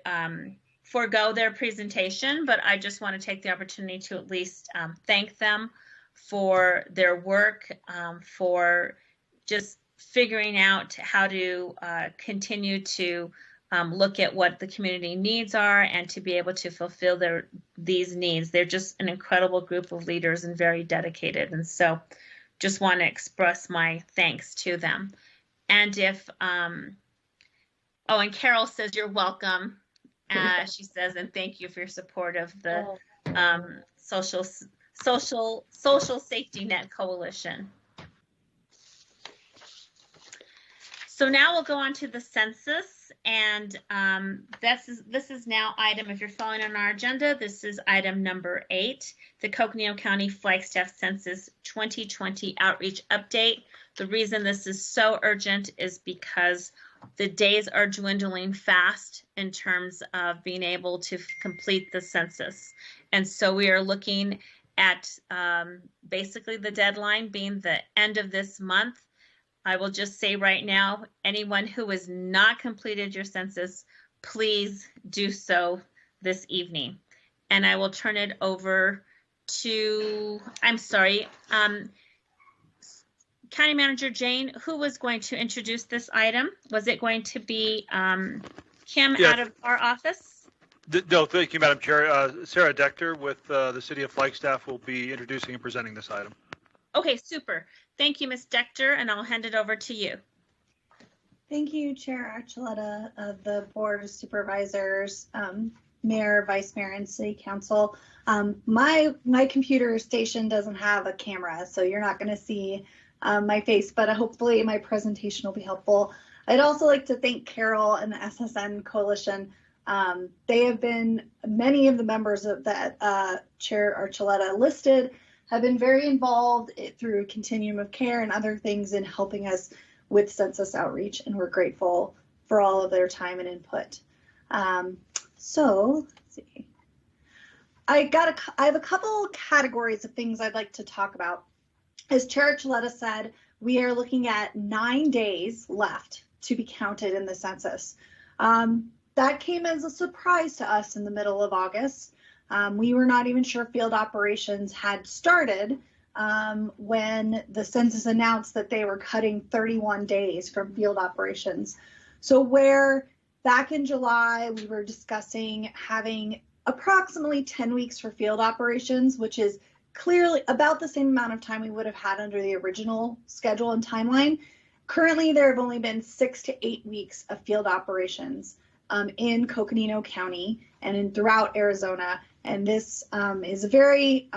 forego their presentation, but I just want to take the opportunity to at least thank them for their work, for just figuring out how to continue to look at what the community needs are and to be able to fulfill these needs. They're just an incredible group of leaders and very dedicated. And so just want to express my thanks to them. And and Carol says, you're welcome. She says, and thank you for your support of the Social Safety Net Coalition. So now we'll go on to the census, and this is now item, if you're following on our agenda, this is item number 8, the Coconino County Flagstaff Census 2020 Outreach Update. The reason this is so urgent is because the days are dwindling fast in terms of being able to complete the census. And so we are looking at basically the deadline being the end of this month. I will just say right now, anyone who has not completed your census, please do so this evening. And I will turn it over to, I'm sorry, County Manager Jane, who was going to introduce this item? Was it going to be Kim Yes. out of our office? No, thank you, Madam Chair. Sarah Dechter with the City of Flagstaff will be introducing and presenting this item. Okay, super. Thank you, Ms. Dechter, and I'll hand it over to you. Thank you, Chair Archuleta of the Board of Supervisors, Mayor, Vice Mayor, and City Council. My computer station doesn't have a camera, so you're not going to see my face, but hopefully my presentation will be helpful. I'd also like to thank Carol and the SSN Coalition. They have been, many of the members of that Chair Archuleta listed have been very involved through Continuum of Care and other things in helping us with census outreach, and we're grateful for all of their time and input. So let's see. I have a couple categories of things I'd like to talk about. As Chair Archuleta said, we are looking at 9 days left to be counted in the census. That came as a surprise to us in the middle of August. We were not even sure field operations had started when the census announced that they were cutting 31 days from field operations. So where back in July, we were discussing having approximately 10 weeks for field operations, which is clearly about the same amount of time we would have had under the original schedule and timeline. Currently, there have only been 6 to 8 weeks of field operations in Coconino County and throughout Arizona. And this is a very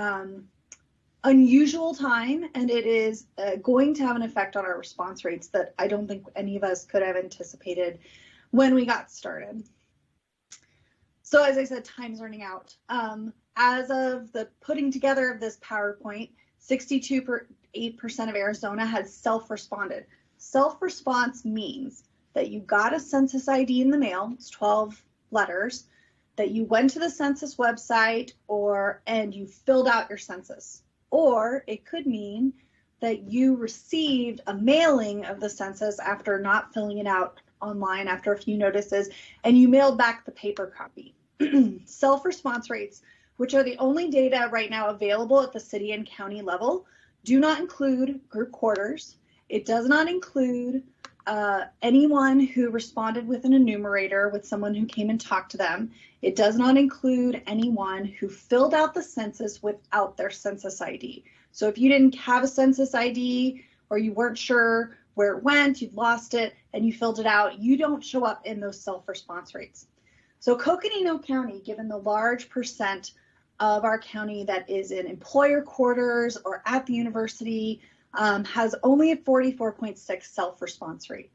unusual time, and it is going to have an effect on our response rates that I don't think any of us could have anticipated when we got started. So as I said, time's running out. As of the putting together of this PowerPoint, 62.8% of Arizona has self-responded. Self-response means that you got a census ID in the mail, it's 12 letters, that you went to the census website and you filled out your census. Or it could mean that you received a mailing of the census after not filling it out online after a few notices, and you mailed back the paper copy. Self-response rates, which are the only data right now available at the city and county level, do not include group quarters. It does not include anyone who responded with an enumerator, with someone who came and talked to them. It does not include anyone who filled out the census without their census ID. So if you didn't have a census ID or you weren't sure where it went, you've lost it, and you filled it out, you don't show up in those self-response rates. So Coconino County, given the large percent of our county that is in employer quarters or at the university, has only a 44.6 self-response rate.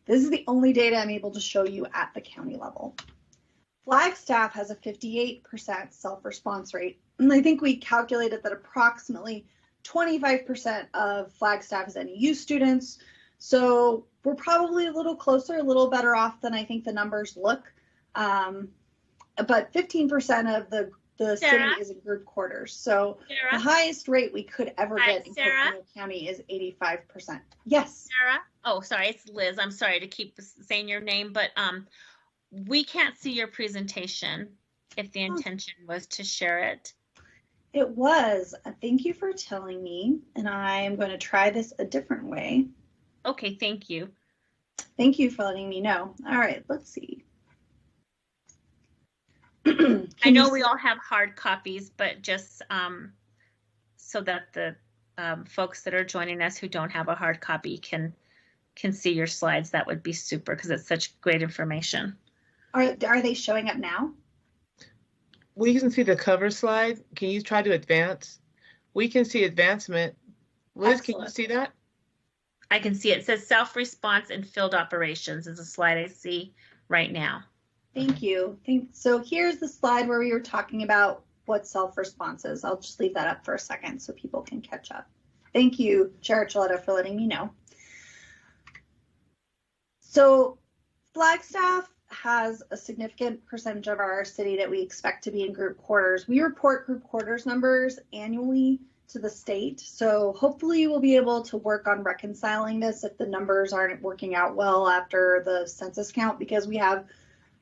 This is the only data I'm able to show you at the county level. Flagstaff has a 58% self-response rate, and I think we calculated that approximately 25% of Flagstaff is NEU students, so we're probably a little closer, a little better off than I think the numbers look, but 15% of the city is in group quarters, so the highest rate we could ever get in Coconino County is 85%. Yes. Sarah? Oh, sorry, it's Liz. I'm sorry to keep saying your name, but we can't see your presentation if the intention was to share it. It was. Thank you for telling me, and I am going to try this a different way. Okay, thank you. Thank you for letting me know. All right, let's see. I know we all have hard copies, but just so that the folks that are joining us who don't have a hard copy can see your slides, that would be super because it's such great information. Are they showing up now? We can see the cover slide. Can you try to advance? We can see advancement. Liz, Excellent. Can you see that? I can see it. It says self-response and field operations is a slide I see right now. Thank you. So here's the slide where we were talking about what self-response is. I'll just leave that up for a second so people can catch up. Thank you, Chair Archuleta, for letting me know. So Flagstaff has a significant percentage of our city that we expect to be in group quarters. We report group quarters numbers annually to the state, so hopefully we'll be able to work on reconciling this if the numbers aren't working out well after the census count, because we have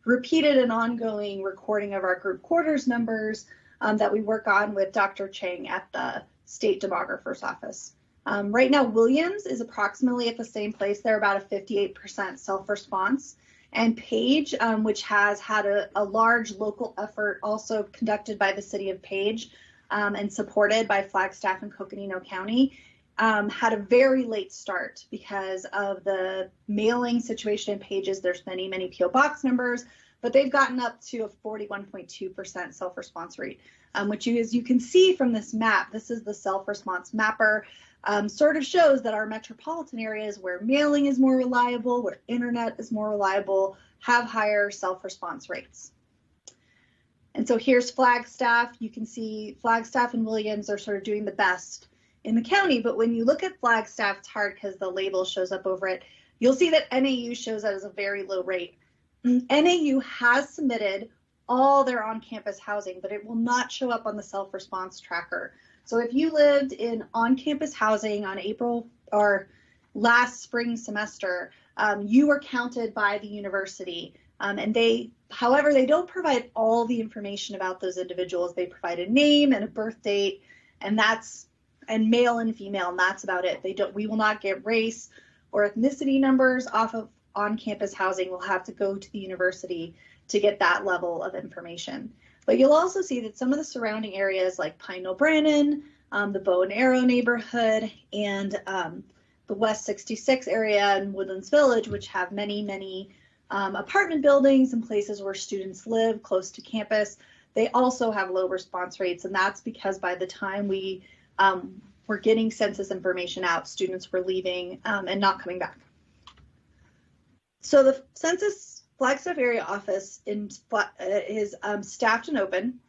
repeated and ongoing recording of our group quarters numbers that we work on with Dr. Chang at the state demographer's office. Right now, Williams is approximately at the same place. They're about a 58% self-response. And Page, which has had a large local effort also conducted by the city of Page and supported by Flagstaff and Coconino County, had a very late start because of the mailing situation in Pages. There's many, many P.O. box numbers, but they've gotten up to a 41.2% self-response rate, which as you can see from this map, this is the self-response mapper, sort of shows that our metropolitan areas where mailing is more reliable, where internet is more reliable, have higher self-response rates. And so here's Flagstaff. You can see Flagstaff and Williams are sort of doing the best in the county, but when you look at Flagstaff, it's hard because the label shows up over it. You'll see that NAU shows that as a very low rate. NAU has submitted all their on-campus housing, but it will not show up on the self-response tracker. So if you lived in on-campus housing on April or last spring semester, you were counted by the university. And however, they don't provide all the information about those individuals. They provide a name and a birth date, and male and female, and that's about it. We will not get race or ethnicity numbers off of on-campus housing. We'll have to go to the university to get that level of information. But you'll also see that some of the surrounding areas like Pineville Brannon, the Bow and Arrow neighborhood, and the West 66 area and Woodlands Village, which have many, many apartment buildings and places where students live close to campus, they also have low response rates. And that's because by the time we were getting census information out, students were leaving and not coming back. So the Census Flagstaff area office is staffed and open.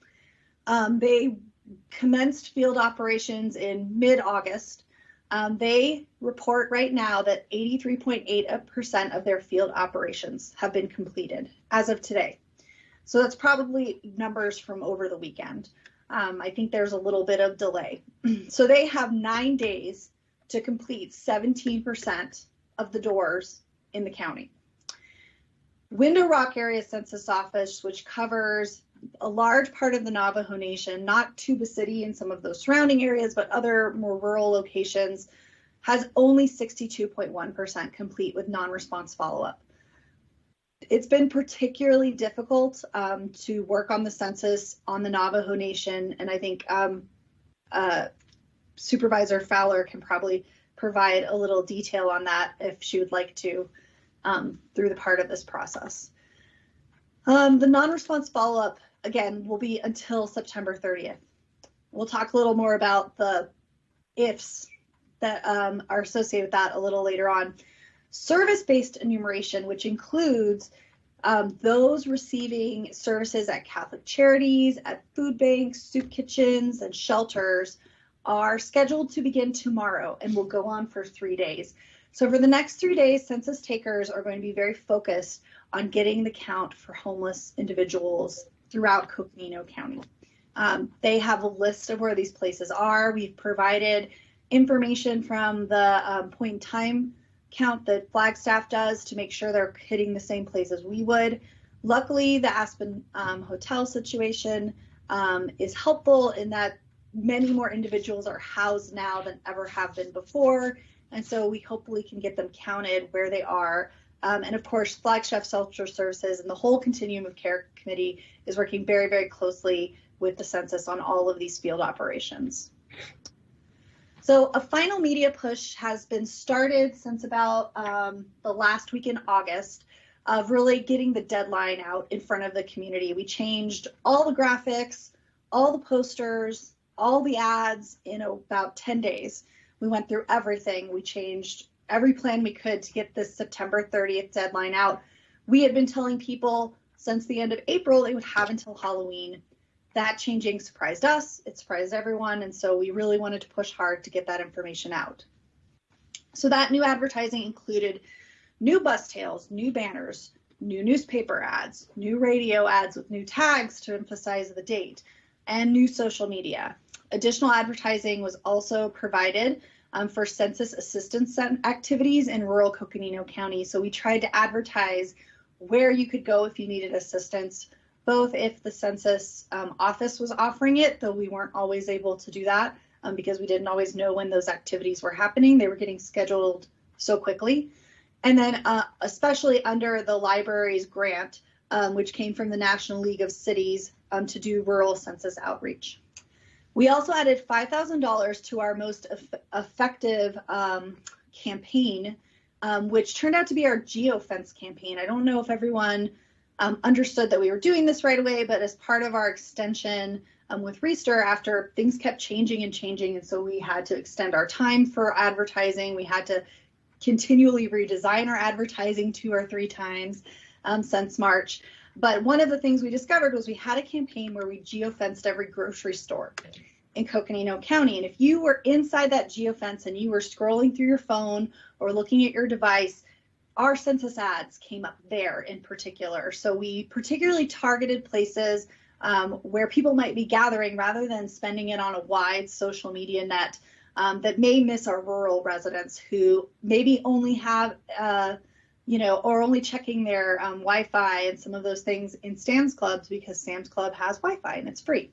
They commenced field operations in mid-August. They report right now that 83.8% of their field operations have been completed as of today. So that's probably numbers from over the weekend. I think there's a little bit of delay. So they have 9 days to complete 17% of the doors in the county. Window Rock Area Census Office, which covers a large part of the Navajo Nation, not Tuba City and some of those surrounding areas, but other more rural locations, has only 62.1% complete with non-response follow-up. It's been particularly difficult to work on the census on the Navajo Nation, and I think Supervisor Fowler can probably provide a little detail on that if she would like to through the part of this process. The non-response follow-up, again, will be until September 30th. We'll talk a little more about the ifs that are associated with that a little later on. Service-based enumeration, which includes those receiving services at Catholic charities, at food banks, soup kitchens, and shelters, are scheduled to begin tomorrow and will go on for 3 days. So for the next 3 days, census takers are going to be very focused on getting the count for homeless individuals throughout Coconino County. They have a list of where these places are. We've provided information from the point in time count that Flagstaff does to make sure they're hitting the same places we would. Luckily, the Aspen hotel situation is helpful in that many more individuals are housed now than ever have been before. And so we hopefully can get them counted where they are. And of course, Flagstaff Shelter Services and the whole Continuum of Care Committee is working very, very closely with the census on all of these field operations. So a final media push has been started since about the last week in August of really getting the deadline out in front of the community. We changed all the graphics, all the posters, all the ads in about 10 days. We went through everything. We changed every plan we could to get this September 30th deadline out. We had been telling people since the end of April they would have until Halloween. That changing surprised us, it surprised everyone, and so we really wanted to push hard to get that information out. So that new advertising included new bus tails, new banners, new newspaper ads, new radio ads with new tags to emphasize the date, and new social media. Additional advertising was also provided for census assistance activities in rural Coconino County. So we tried to advertise where you could go if you needed assistance, both if the census office was offering it, though we weren't always able to do that, because we didn't always know when those activities were happening. They were getting scheduled so quickly. And then especially under the library's grant, which came from the National League of Cities to do rural census outreach. We also added $5,000 to our most effective campaign, which turned out to be our geofence campaign. I don't know if everyone understood that we were doing this right away, but as part of our extension with Reister, after things kept changing and changing, and so we had to extend our time for advertising. We had to continually redesign our advertising 2 or 3 times since March. But one of the things we discovered was we had a campaign where we geofenced every grocery store in Coconino County. And if you were inside that geofence and you were scrolling through your phone or looking at your device, our census ads came up there in particular. So we particularly targeted places where people might be gathering rather than spending it on a wide social media net that may miss our rural residents who maybe only have, or only checking their Wi-Fi and some of those things in Sam's Clubs, because Sam's Club has Wi-Fi and it's free.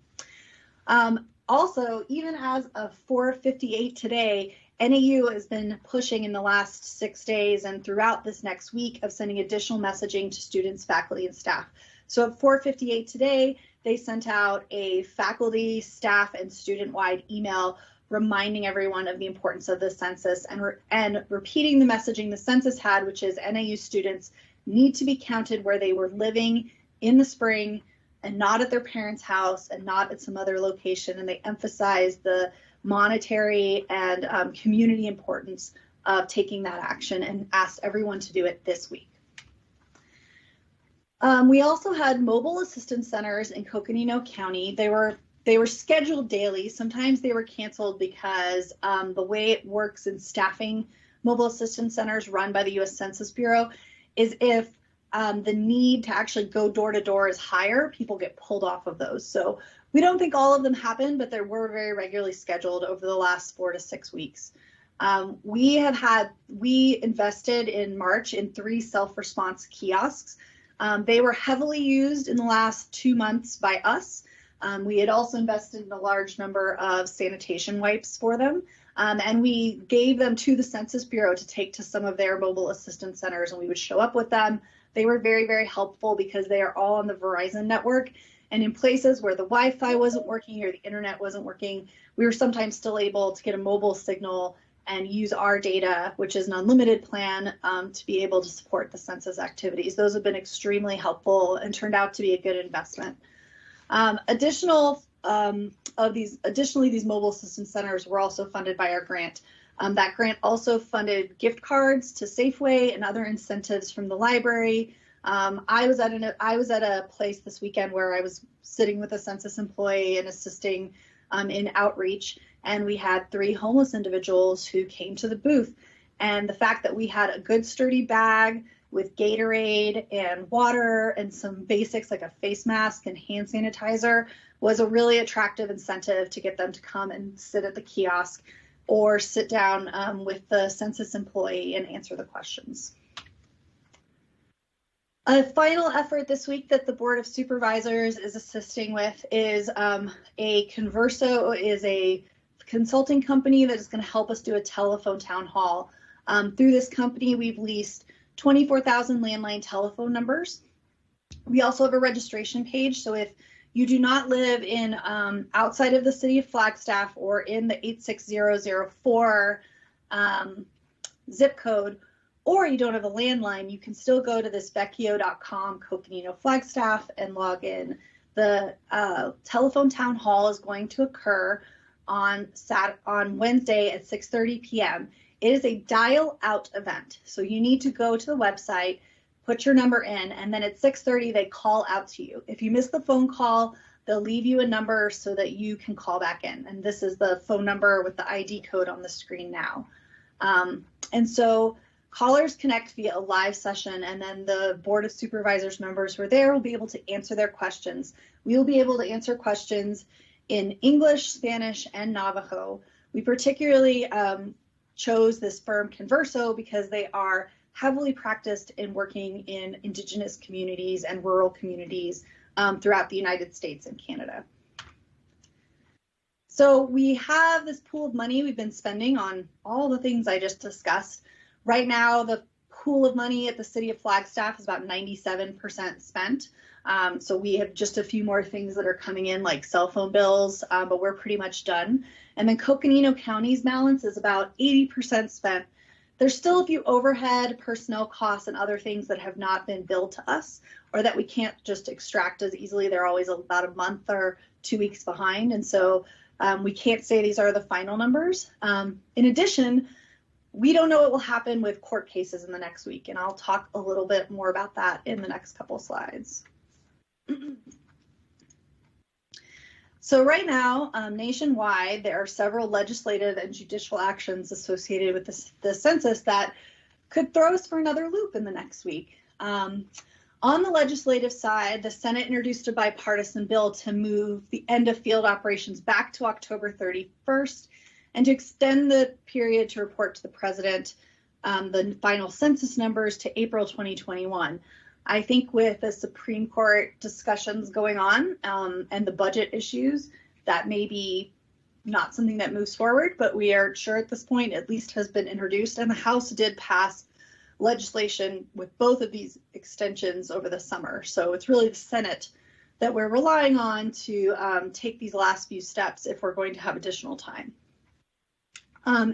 Also, even as of 4:58 today, NAU has been pushing in the last 6 days and throughout this next week of sending additional messaging to students, faculty, and staff. So at 4:58 today, they sent out a faculty, staff, and student-wide email reminding everyone of the importance of the census and repeating the messaging the census had, which is NAU students need to be counted where they were living in the spring and not at their parents' house and not at some other location. And they emphasized the monetary and community importance of taking that action and asked everyone to do it this week. We also had mobile assistance centers in Coconino County. They were scheduled daily. Sometimes they were canceled because the way it works in staffing mobile assistance centers run by the U.S. Census Bureau is if the need to actually go door to door is higher, people get pulled off of those. So we don't think all of them happened, but they were very regularly scheduled over the last 4 to 6 weeks. We invested in March in 3 self-response kiosks. They were heavily used in the last 2 months by us. We had also invested in a large number of sanitation wipes for them, and we gave them to the Census Bureau to take to some of their mobile assistance centers, and we would show up with them. They were very, very helpful because they are all on the Verizon network, and in places where the Wi-Fi wasn't working or the internet wasn't working, we were sometimes still able to get a mobile signal and use our data, which is an unlimited plan, to be able to support the census activities. Those have been extremely helpful and turned out to be a good investment. Additionally, these mobile assistance centers were also funded by our grant. That grant also funded gift cards to Safeway and other incentives from the library. I was at a place this weekend where I was sitting with a census employee and assisting in outreach, and we had 3 homeless individuals who came to the booth. And the fact that we had a good sturdy bag with Gatorade and water and some basics like a face mask and hand sanitizer was a really attractive incentive to get them to come and sit at the kiosk or sit down with the census employee and answer the questions. A final effort this week that the Board of Supervisors is assisting with is a Converso is a consulting company that is going to help us do a telephone town hall. Through this company, we've leased 24,000 landline telephone numbers. We also have a registration page, so if you do not live in outside of the city of Flagstaff or in the 86004 zip code, or you don't have a landline, you can still go to this vecchio.com Coconino Flagstaff and log in. The telephone town hall is going to occur on Wednesday at 6:30 p.m. It is a dial out event. So you need to go to the website, put your number in, and then at 6:30 they call out to you. If you miss the phone call, they'll leave you a number so that you can call back in. And this is the phone number with the ID code on the screen now. And so callers connect via a live session, and then the Board of Supervisors members who are there will be able to answer their questions. We will be able to answer questions in English, Spanish, and Navajo. We particularly chose this firm Converso because they are heavily practiced in working in Indigenous communities and rural communities throughout the United States and Canada. So we have this pool of money we've been spending on all the things I just discussed. Right now, the pool of money at the city of Flagstaff is about 97% spent. So we have just a few more things that are coming in, like cell phone bills, but we're pretty much done. And then Coconino County's balance is about 80% spent. There's still a few overhead, personnel costs, and other things that have not been billed to us, or that we can't just extract as easily. They're always about a month or 2 weeks behind. And so we can't say these are the final numbers. In addition, we don't know what will happen with court cases in the next week, and I'll talk a little bit more about that in the next couple slides. So right now, nationwide, there are several legislative and judicial actions associated with the census that could throw us for another loop in the next week. On the legislative side, the Senate introduced a bipartisan bill to move the end of field operations back to October 31st and to extend the period to report to the president the final census numbers to April 2021. I think with the Supreme Court discussions going on and the budget issues, that may be not something that moves forward, but we are sure at this point at least has been introduced, and the House did pass legislation with both of these extensions over the summer. So it's really the Senate that we're relying on to take these last few steps if we're going to have additional time.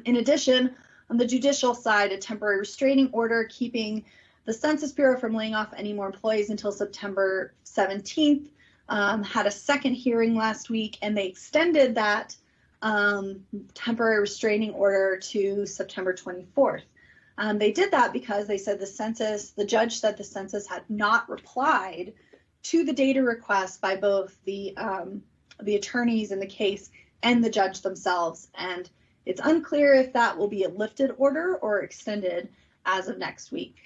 In addition, on the judicial side, a temporary restraining order keeping the Census Bureau from laying off any more employees until September 17th had a second hearing last week, and they extended that temporary restraining order to September 24th. They did that because they said the judge said the census had not replied to the data request by both the attorneys in the case and the judge themselves. And it's unclear if that will be a lifted order or extended as of next week.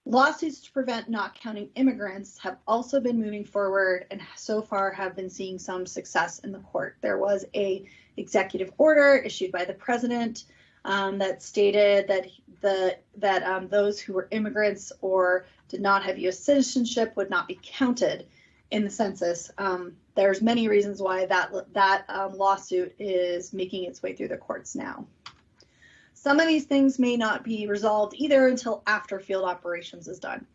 Lawsuits to prevent not counting immigrants have also been moving forward and so far have been seeing some success in the court. There was a executive order issued by the president that stated that those who were immigrants or did not have U.S. citizenship would not be counted in the census. There's many reasons why that lawsuit is making its way through the courts now. Some of these things may not be resolved either until after field operations is done.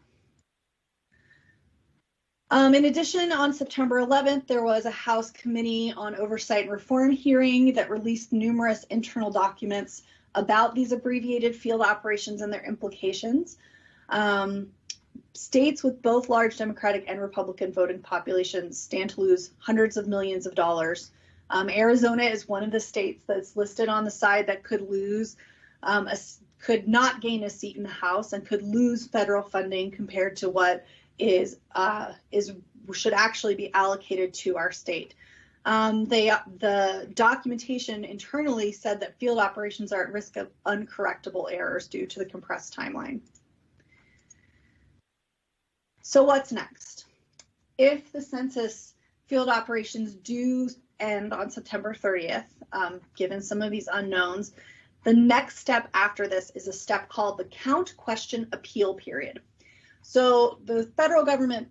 In addition, on September 11th, there was a House Committee on Oversight and Reform hearing that released numerous internal documents about these abbreviated field operations and their implications. States with both large Democratic and Republican voting populations stand to lose hundreds of millions of dollars. Arizona is one of the states that's listed on the side that could lose, could not gain a seat in the House and could lose federal funding compared to what should actually be allocated to our state. The documentation internally said that field operations are at risk of uncorrectable errors due to the compressed timeline. So what's next? If the census field operations do end on September 30th, given some of these unknowns, the next step after this is a step called the count question appeal period. So the federal government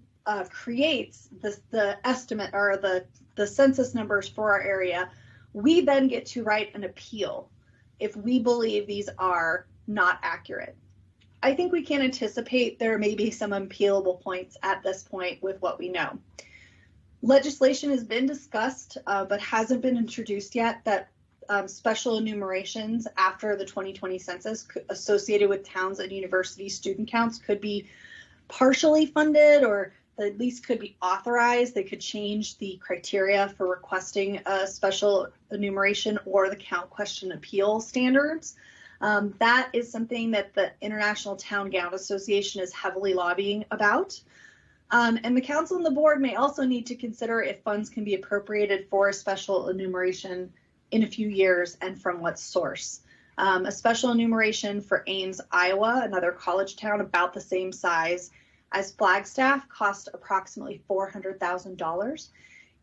creates the estimate or the census numbers for our area. We then get to write an appeal if we believe these are not accurate. I think we can anticipate there may be some appealable points at this point with what we know. Legislation has been discussed, but hasn't been introduced yet, that special enumerations after the 2020 census associated with towns and university student counts could be partially funded, or at least could be authorized. They could change the criteria for requesting a special enumeration or the count question appeal standards. That is something that the International Town Gown Association is heavily lobbying about. And the council and the board may also need to consider if funds can be appropriated for a special enumeration in a few years and from what source. A special enumeration for Ames, Iowa, another college town about the same size as Flagstaff, cost approximately $400,000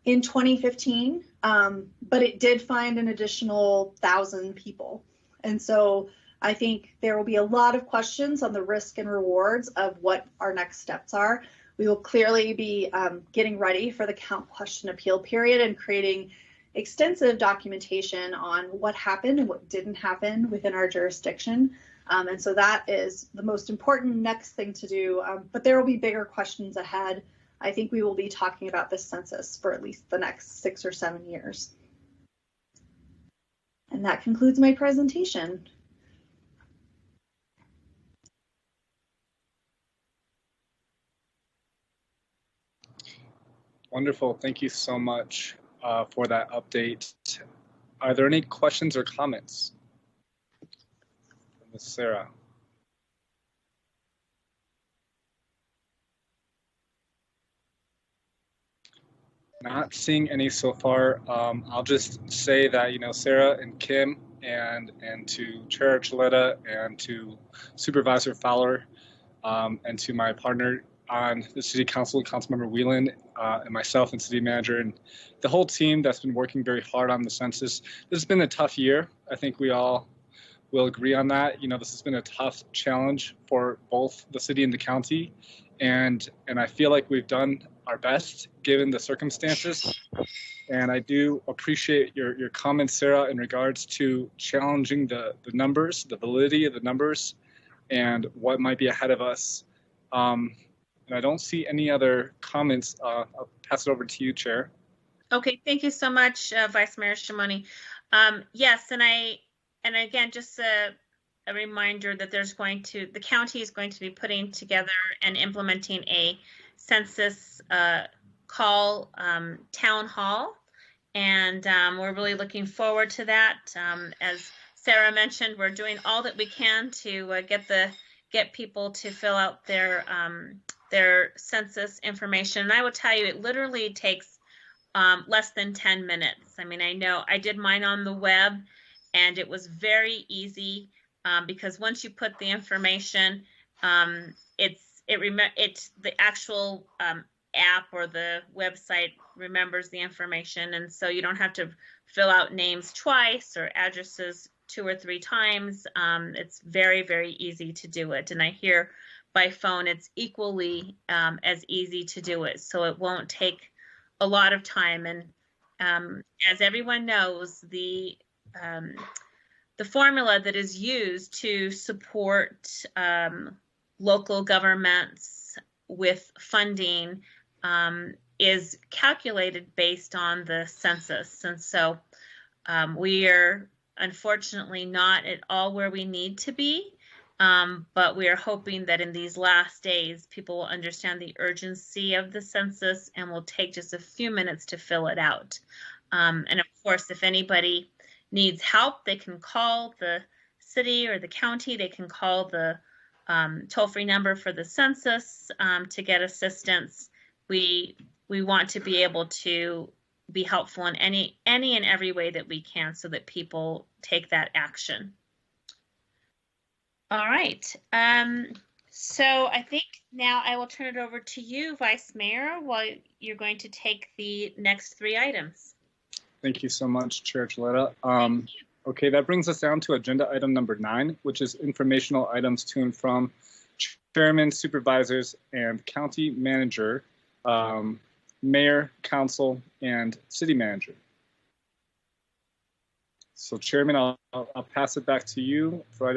in 2015, but it did find an additional 1,000 people. And so I think there will be a lot of questions on the risk and rewards of what our next steps are. We will clearly be getting ready for the count question appeal period and creating extensive documentation on what happened and what didn't happen within our jurisdiction. And so that is the most important next thing to do. But there will be bigger questions ahead. I think we will be talking about this census for at least the next 6 or 7 years. And that concludes my presentation. Wonderful. Thank you so much for that update. Are there any questions or comments? Ms. Sarah. Not seeing any so far. I'll just say that, Sarah and Kim and to Chair Archuleta and to Supervisor Fowler and to my partner on the City Council, Councilmember Whelan, and myself and City Manager and the whole team that's been working very hard on the census. This has been a tough year. I think we all will agree on that. This has been a tough challenge for both the city and the county. And I feel like we've done our best given the circumstances. And I do appreciate your comments, Sarah, in regards to challenging the numbers, the validity of the numbers, and what might be ahead of us. And I don't see any other comments. I'll pass it over to you, Chair. Okay, thank you so much, Vice Mayor Shimoni. Yes, and again, just a reminder that the county is going to be putting together and implementing a census call town hall, and we're really looking forward to that. As Sarah mentioned, we're doing all that we can to get people to fill out their census information. And I will tell you, it literally takes less than 10 minutes. I mean, I know I did mine on the web, and it was very easy because once you put the information, the actual app or the website remembers the information, and so you don't have to fill out names twice or addresses 2 or 3 times. It's very, very easy to do it, and I hear by phone it's equally as easy to do it, so it won't take a lot of time. And as everyone knows, the formula that is used to support local governments with funding is calculated based on the census. And so we are unfortunately not at all where we need to be, but we are hoping that in these last days, people will understand the urgency of the census and will take just a few minutes to fill it out. And of course, if anybody needs help, they can call the city or the county. They can call the toll-free number for the census to get assistance. We want to be able to be helpful in any and every way that we can so that people take that action. All right. So I think now I will turn it over to you, Vice Mayor, while you're going to take the next 3 items. Thank you so much, Chair Archuleta. Okay, that brings us down to agenda item number 9, which is informational items to and from chairman, supervisors, and county manager, mayor, council, and city manager. So, Chairman, I'll pass it back to you for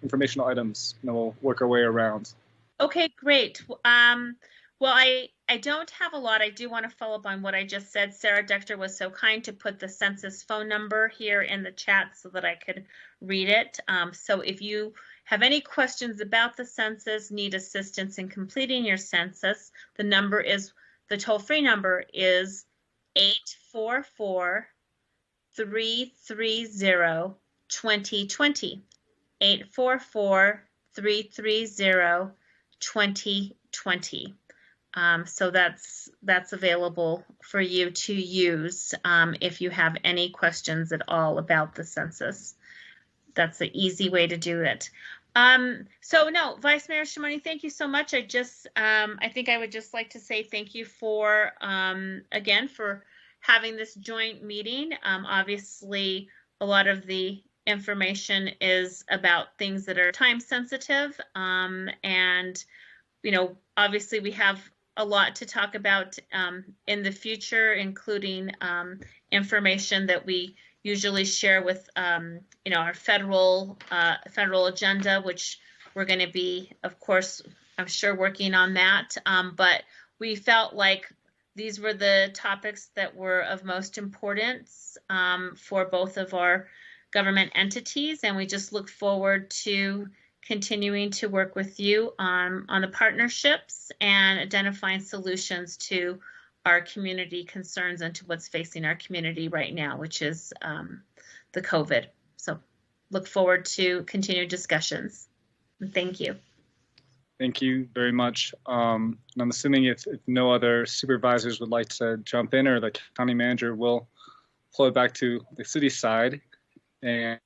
informational items, and then we'll work our way around. Okay, great. Well, I don't have a lot. I do want to follow up on what I just said. Sarah Dector was so kind to put the census phone number here in the chat so that I could read it. So if you have any questions about the census, need assistance in completing your census, the toll-free number is 844-330-2020. 844-330-2020. So that's available for you to use if you have any questions at all about the census. That's the easy way to do it. So no, Vice Mayor Shimoni, thank you so much. I think I would just like to say thank you for, again, for having this joint meeting. Obviously, a lot of the information is about things that are time sensitive. And, obviously we have a lot to talk about in the future, including information that we usually share with our federal agenda, which we're going to be, of course, I'm sure working on that. But we felt like these were the topics that were of most importance for both of our government entities, and we just look forward to continuing to work with you on the partnerships and identifying solutions to our community concerns and to what's facing our community right now, which is the COVID. So look forward to continued discussions. Thank you. Thank you very much. And I'm assuming if no other supervisors would like to jump in, or the county manager will flow it back to the city side. And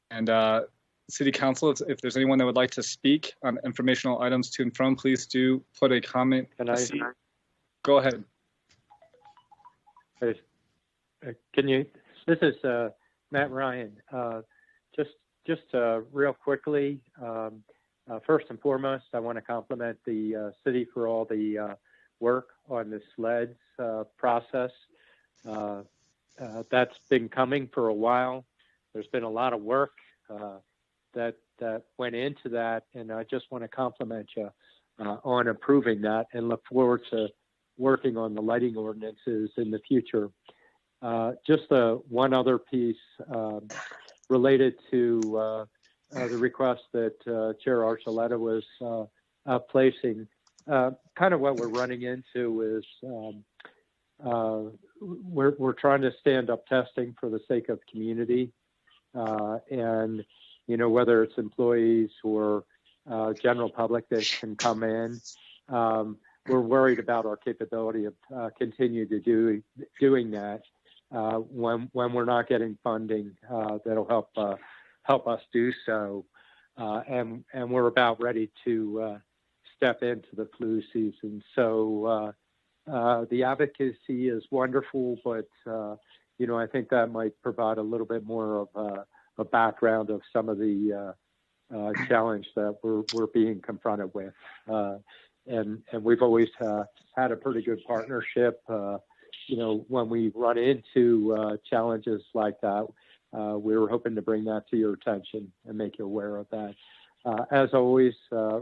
city council, if there's anyone that would like to speak on informational items to and from, please do put a comment. Go ahead. This is Matt Ryan. Just real quickly, first and foremost, I want to compliment the city for all the work on the SLEDS process. That's been coming for a while. There's been a lot of work that went into that, and I just want to compliment you on approving that and look forward to working on the lighting ordinances in the future. Just one other piece related to the request that Chair Archuleta was placing. Kind of what we're running into is we're trying to stand up testing for the sake of community, and whether it's employees or general public that can come in. We're worried about our capability of continue to doing that when we're not getting funding that'll help us do so, and we're about ready to step into the flu season. So the advocacy is wonderful, but I think that might provide a little bit more of a background of some of the challenge that we're being confronted with, and we've always had a pretty good partnership. When we run into challenges like that, we were hoping to bring that to your attention and make you aware of that. As always,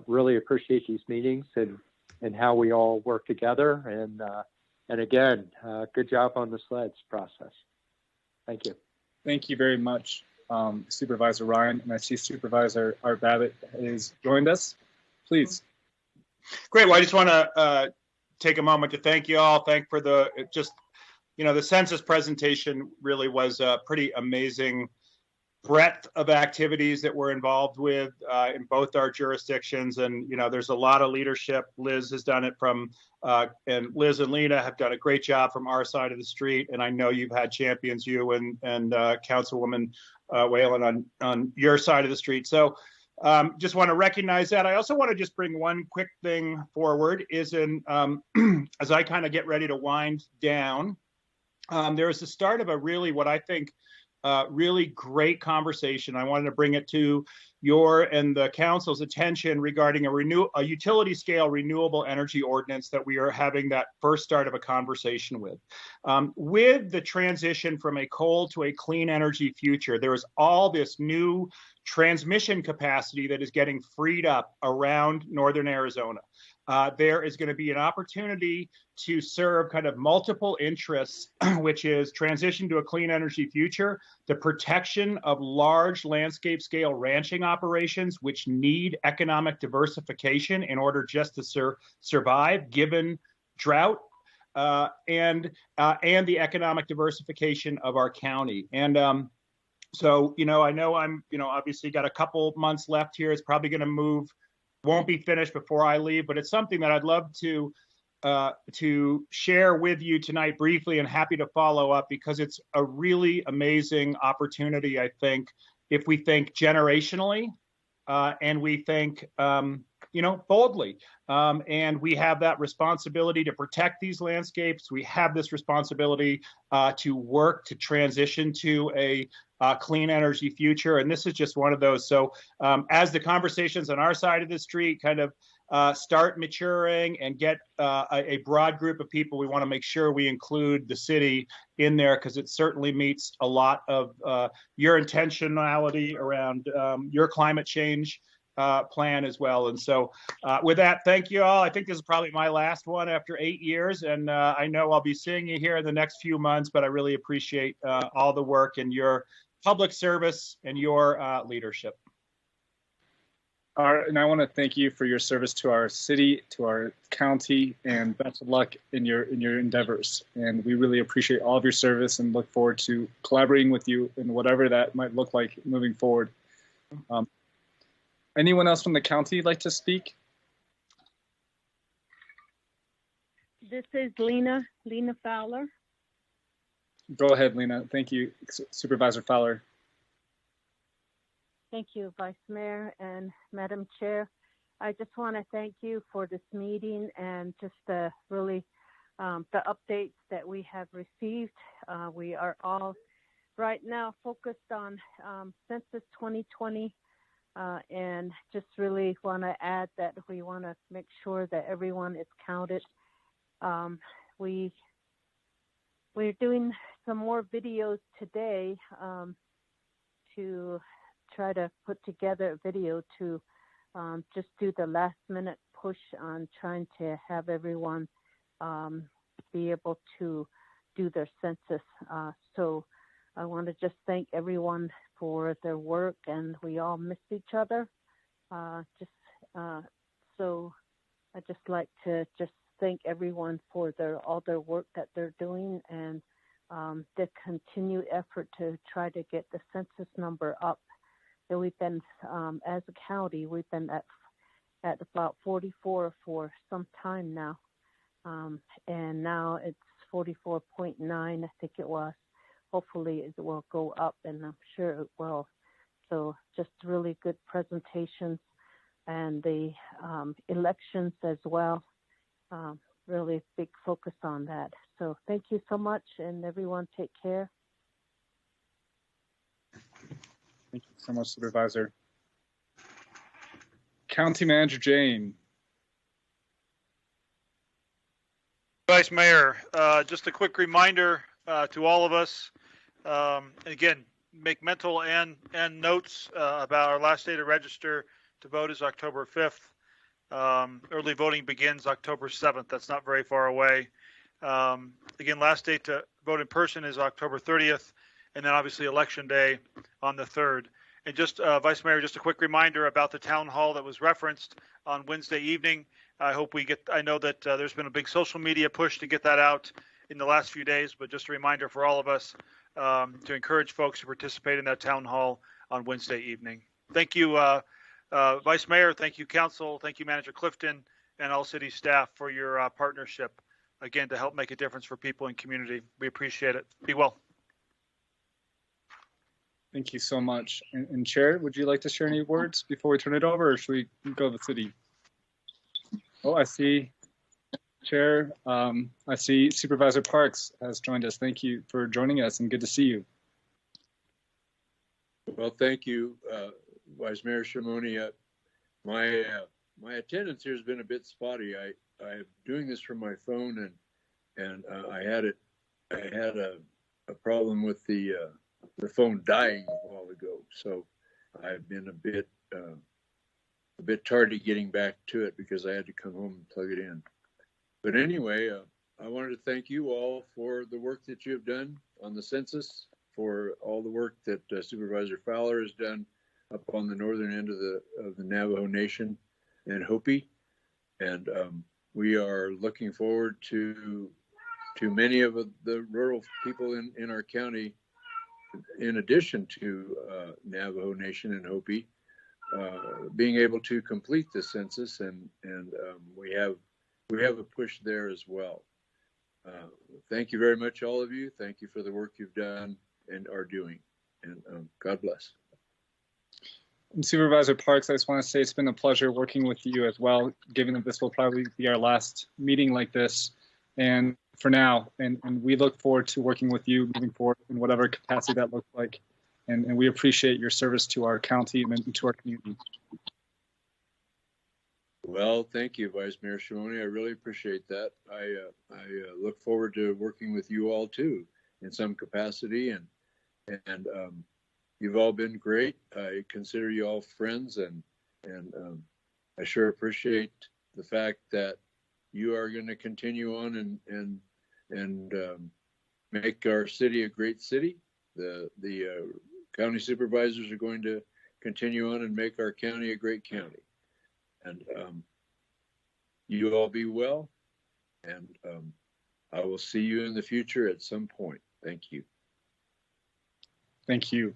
really appreciate these meetings and how we all work together. And again, good job on the SLEDS process. Thank you. Thank you very much, Supervisor Ryan. And I see Supervisor Art Babbitt has joined us. Please. Great. Well, I just want to take a moment to thank you all. The census presentation really was a pretty amazing breadth of activities that we're involved with in both our jurisdictions. And, there's a lot of leadership. Liz has done it and Liz and Lena have done a great job from our side of the street. And I know you've had champions, you and Councilwoman Whalen on your side of the street. So just want to recognize that. I also want to just bring one quick thing forward as I kind of get ready to wind down. There is the start of a really, what I think, really great conversation. I wanted to bring it to your and the council's attention regarding a utility scale renewable energy ordinance that we are having that first start of a conversation with. With the transition from a coal to a clean energy future, there is all this new transmission capacity that is getting freed up around northern Arizona. There is going to be an opportunity to serve kind of multiple interests, which is transition to a clean energy future, the protection of large landscape scale ranching operations, which need economic diversification in order just to survive given drought, and the economic diversification of our county. And so, I know I'm, obviously got a couple months left here. It's probably going to won't be finished before I leave, but it's something that I'd love to share with you tonight briefly, and happy to follow up because it's a really amazing opportunity, I think, if we think generationally and we think, boldly. And we have that responsibility to protect these landscapes. We have this responsibility to work to transition to a clean energy future. And this is just one of those. So as the conversations on our side of the street kind of start maturing and get a broad group of people, we want to make sure we include the city in there, because it certainly meets a lot of your intentionality around your climate change plan as well. And so with that, thank you all. I think this is probably my last one after 8 years, and I know I'll be seeing you here in the next few months, but I really appreciate all the work and your public service and your leadership. And I want to thank you for your service to our city, to our county, and best of luck in your endeavors. And we really appreciate all of your service and look forward to collaborating with you in whatever that might look like moving forward. Anyone else from the county like to speak? This is Lena Fowler. Go ahead, Lena. Thank you, Supervisor Fowler. Thank you, Vice Mayor and Madam Chair. I just want to thank you for this meeting and just the updates that we have received. We are all right now focused on Census 2020, and just really want to add that we want to make sure that everyone is counted. We're doing some more videos today to try to put together a video to just do the last minute push on trying to have everyone be able to do their census. So I want to just thank everyone for their work, and we all miss each other. So I just like to just thank everyone for all their work that they're doing, and the continued effort to try to get the census number up. So we've been, as a county, we've been at about 44 for some time now, and now it's 44.9, I think it was. Hopefully it will go up, and I'm sure it will. So just really good presentations, and the elections as well. Really big focus on that. So thank you so much, and everyone take care. Thank you so much, Supervisor. County Manager Jane. Vice Mayor, just a quick reminder to all of us, again, make mental and notes about our last day to register to vote is October 5th. Early voting begins October 7th. That's not very far away. Again, last day to vote in person is October 30th, and then obviously Election Day on the 3rd. And just, Vice Mayor, just a quick reminder about the town hall that was referenced on Wednesday evening. I hope I know that there's been a big social media push to get that out in the last few days, but just a reminder for all of us to encourage folks to participate in that town hall on Wednesday evening. Thank you, Vice Mayor. Thank you, Council. Thank you, Manager Clifton, and all city staff for your partnership, again, to help make a difference for people in community. We appreciate it. Be well. Thank you so much. And Chair, would you like to share any words before we turn it over, or should we go to the city? Oh, I see. Chair, I see Supervisor Parks has joined us. Thank you for joining us, and good to see you. Well, thank you, Vice Mayor Shimoni. My attendance here has been a bit spotty. I'm doing this from my phone, and I had a problem with the phone dying a while ago, so I've been a bit tardy getting back to it because I had to come home and plug it in. But anyway, I wanted to thank you all for the work that you have done on the census, for all the work that Supervisor Fowler has done up on the northern end of the Navajo Nation and Hopi, and we are looking forward to many of the rural people in our county, in addition to Navajo Nation and Hopi, being able to complete the census, and we have a push there as well. Thank you very much, all of you. Thank you for the work you've done and are doing, and God bless. And Supervisor Parks, I just want to say it's been a pleasure working with you as well, given that this will probably be our last meeting like this, and for now, and we look forward to working with you moving forward in whatever capacity that looks like, and we appreciate your service to our county and to our community. Well, thank you, Vice Mayor Shimoni. I really appreciate that. I look forward to working with you all too in some capacity, and you've all been great. I consider you all friends, and I sure appreciate the fact that you are going to continue on and make our city a great city. The county supervisors are going to continue on and make our county a great county. And you all be well, and I will see you in the future at some point. Thank you. Thank you.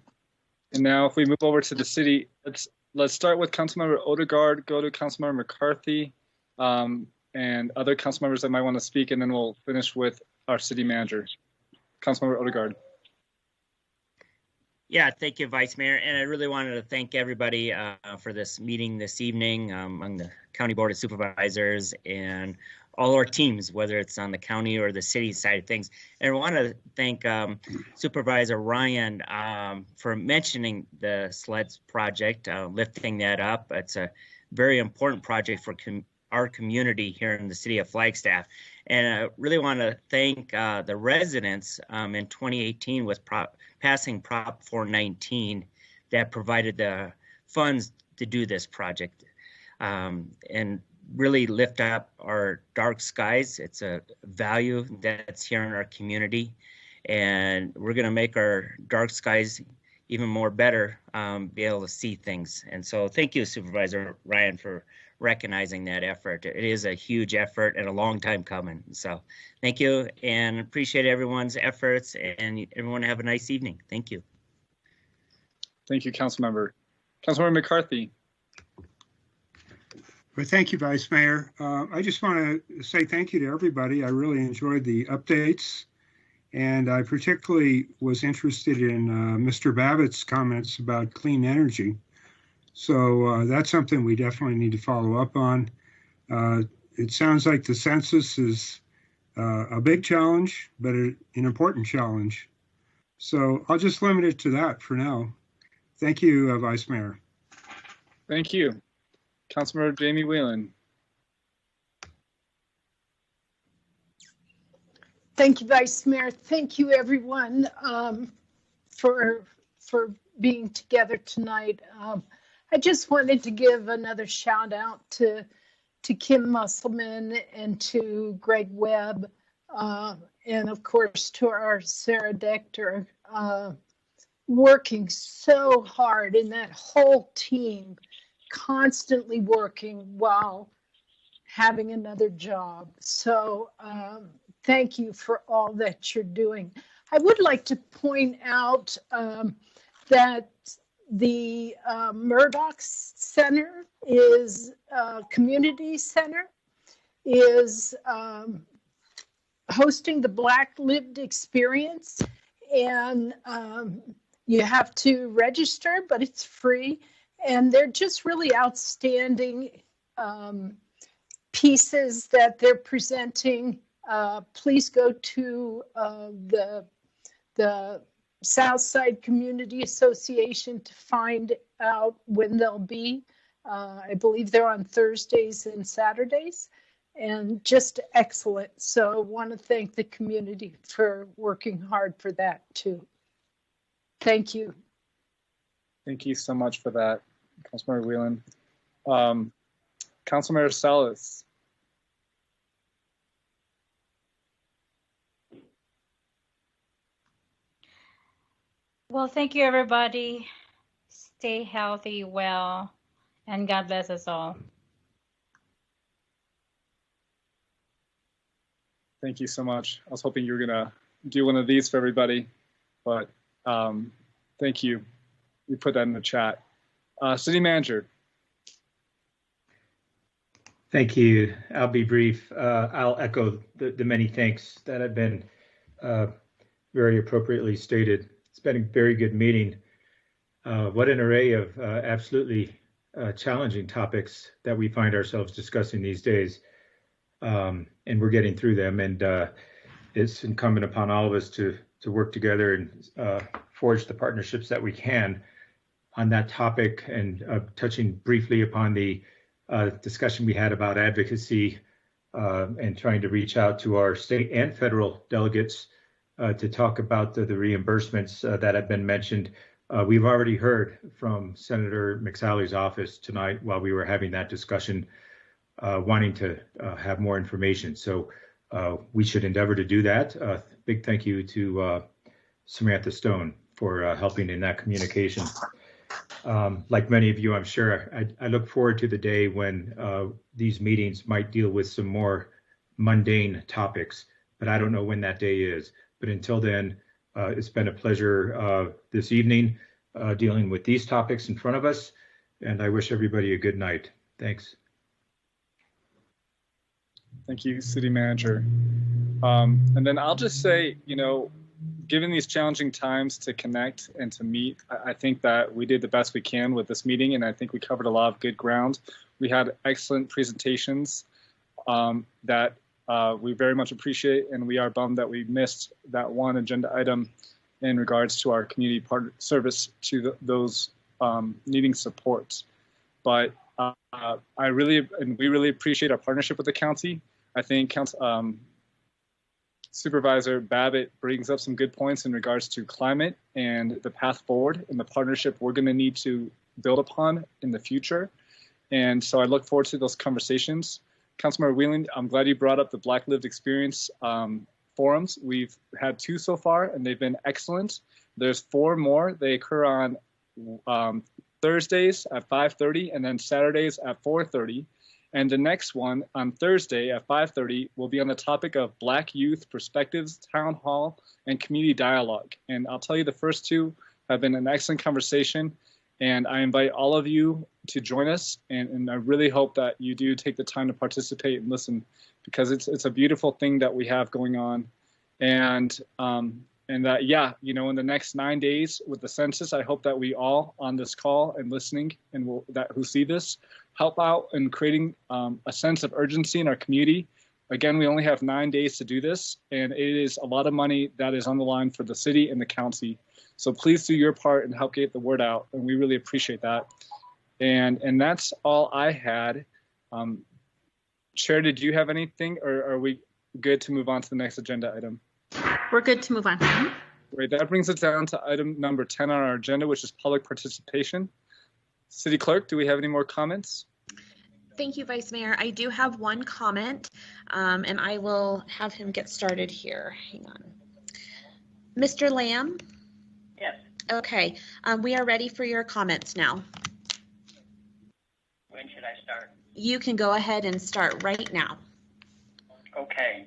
And now if we move over to the city, let's start with Councilmember Odegaard, go to Councilmember McCarthy, and other council members that might want to speak, and then we'll finish with our city manager. Councilmember Odegaard. Yeah, thank you, Vice Mayor. And I really wanted to thank everybody for this meeting this evening among the County Board of Supervisors and all our teams, whether it's on the county or the city side of things. And I want to thank Supervisor Ryan for mentioning the SLEDS project, lifting that up. It's a very important project for our community here in the city of Flagstaff. And I really want to thank the residents in 2018 with passing Prop 419 that provided the funds to do this project and really lift up our dark skies. It's a value that's here in our community, and we're going to make our dark skies even more better, be able to see things. And so thank you, Supervisor Ryan, for recognizing that effort. It is a huge effort and a long time coming. So thank you, and appreciate everyone's efforts, and everyone have a nice evening. Thank you. Thank you, Councilmember. Councilmember McCarthy. Well, thank you, Vice Mayor. I just want to say thank you to everybody. I really enjoyed the updates, and I particularly was interested in Mr. Babbitt's comments about clean energy. So that's something we definitely need to follow up on. It sounds like the census is a big challenge, but an important challenge. So I'll just limit it to that for now. Thank you, Vice Mayor. Thank you. Councilmember Jamie Whelan. Thank you, Vice Mayor. Thank you, everyone, for being together tonight. I just wanted to give another shout out to Kim Musselman and to Greg Webb, and of course to our Sarah Dector, working so hard, and that whole team constantly working while having another job. So thank you for all that you're doing. I would like to point out that the Murdoch Center is community center is hosting the Black Lived Experience, and you have to register, but it's free. And they're just really outstanding pieces that they're presenting. Please go to the Southside Community Association to find out when they'll be. I believe they're on Thursdays and Saturdays, and just excellent. So I want to thank the community for working hard for that too. Thank you. Thank you so much for that, Councilmember Whelan. Councilmember Salas. Well, thank you, everybody. Stay healthy, well, and God bless us all. Thank you so much. I was hoping you were going to do one of these for everybody, but thank you. We put that in the chat. City Manager. Thank you. I'll be brief. I'll echo the many thanks that have been very appropriately stated. It's been a very good meeting. What an array of absolutely challenging topics that we find ourselves discussing these days. And we're getting through them. And it's incumbent upon all of us to work together and forge the partnerships that we can on that topic, and touching briefly upon the discussion we had about advocacy and trying to reach out to our state and federal delegates to talk about the reimbursements that have been mentioned. We've already heard from Senator McSally's office tonight while we were having that discussion, wanting to have more information. So we should endeavor to do that. Big thank you to Samantha Stone for helping in that communication. Like many of you, I'm sure, I look forward to the day when these meetings might deal with some more mundane topics, but I don't know when that day is. But until then, it's been a pleasure this evening dealing with these topics in front of us, and I wish everybody a good night. Thanks. Thank you, City Manager. And then I'll just say, given these challenging times to connect and to meet, I think that we did the best we can with this meeting, and I think we covered a lot of good ground. We had excellent presentations that we very much appreciate, and we are bummed that we missed that one agenda item in regards to our community partner service to those needing support. But we really appreciate our partnership with the county. I think Supervisor Babbitt brings up some good points in regards to climate and the path forward and the partnership we're going to need to build upon in the future. And so I look forward to those conversations. Councilmember Wheeling, I'm glad you brought up the Black Lived Experience forums. We've had 2 so far, and they've been excellent. There's 4 more. They occur on Thursdays at 5:30 and then Saturdays at 4:30. And the next one on Thursday at 5:30 will be on the topic of Black Youth Perspectives, Town Hall, and Community Dialogue. And I'll tell you, the first 2 have been an excellent conversation. And I invite all of you to join us. And I really hope that you do take the time to participate and listen, because it's a beautiful thing that we have going on. And that, in the next 9 days with the census, I hope that we all on this call and listening and who see this help out in creating a sense of urgency in our community. Again, we only have 9 days to do this, and it is a lot of money that is on the line for the city and the county. So please do your part and help get the word out, and we really appreciate that. And that's all I had. Chair, did you have anything, or are we good to move on to the next agenda item? We're good to move on. Great. That brings us down to item number 10 on our agenda, which is public participation. City Clerk, do we have any more comments? Thank you, Vice Mayor. I do have one comment, and I will have him get started here. Hang on. Mr. Lamb? Yes. Okay. We are ready for your comments now. When should I start? You can go ahead and start right now. Okay.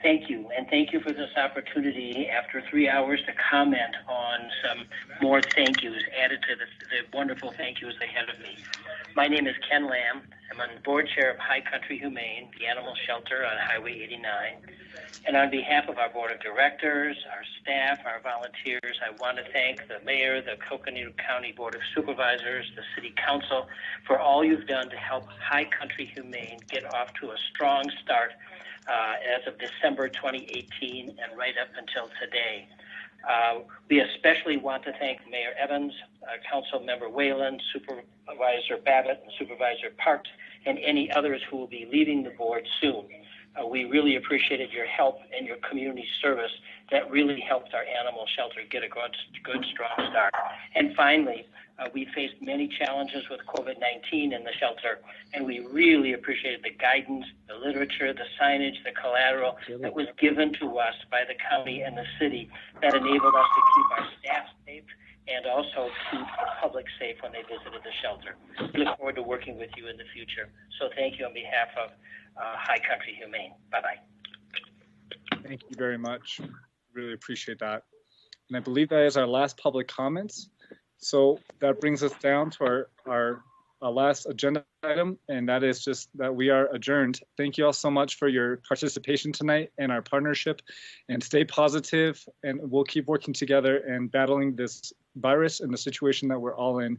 Thank you, and thank you for this opportunity after 3 hours to comment on some more thank yous added to the wonderful thank yous ahead of me. My name is Ken Lamb. I'm on the board chair of High Country Humane, the animal shelter on Highway 89. And on behalf of our board of directors, our staff, our volunteers, I want to thank the mayor, the Coconino County Board of Supervisors, the city council for all you've done to help High Country Humane get off to a strong start as of December 2018 and right up until today. We especially want to thank Mayor Evans, Council Member Whalen, Supervisor Babbitt, and Supervisor Parks, and any others who will be leaving the board soon. We really appreciated your help and your community service that really helped our animal shelter get a good strong start. And finally, we faced many challenges with COVID-19 in the shelter, and we really appreciated the guidance, the literature, the signage, the collateral that was given to us by the county and the city that enabled us to keep our staff safe and also keep the public safe when they visited the shelter. We look forward to working with you in the future. So thank you on behalf of High Country Humane. Bye-bye. Thank you very much. Really appreciate that. And I believe that is our last public comments. So that brings us down to our last agenda item, and that is just that we are adjourned. Thank you all so much for your participation tonight and our partnership, and stay positive, and we'll keep working together and battling this virus and the situation that we're all in.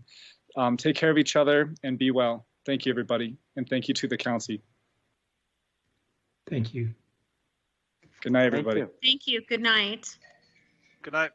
Take care of each other and be well. Thank you, everybody, and thank you to the county. Thank you. Good night, everybody. Thank you. Good night. Good night.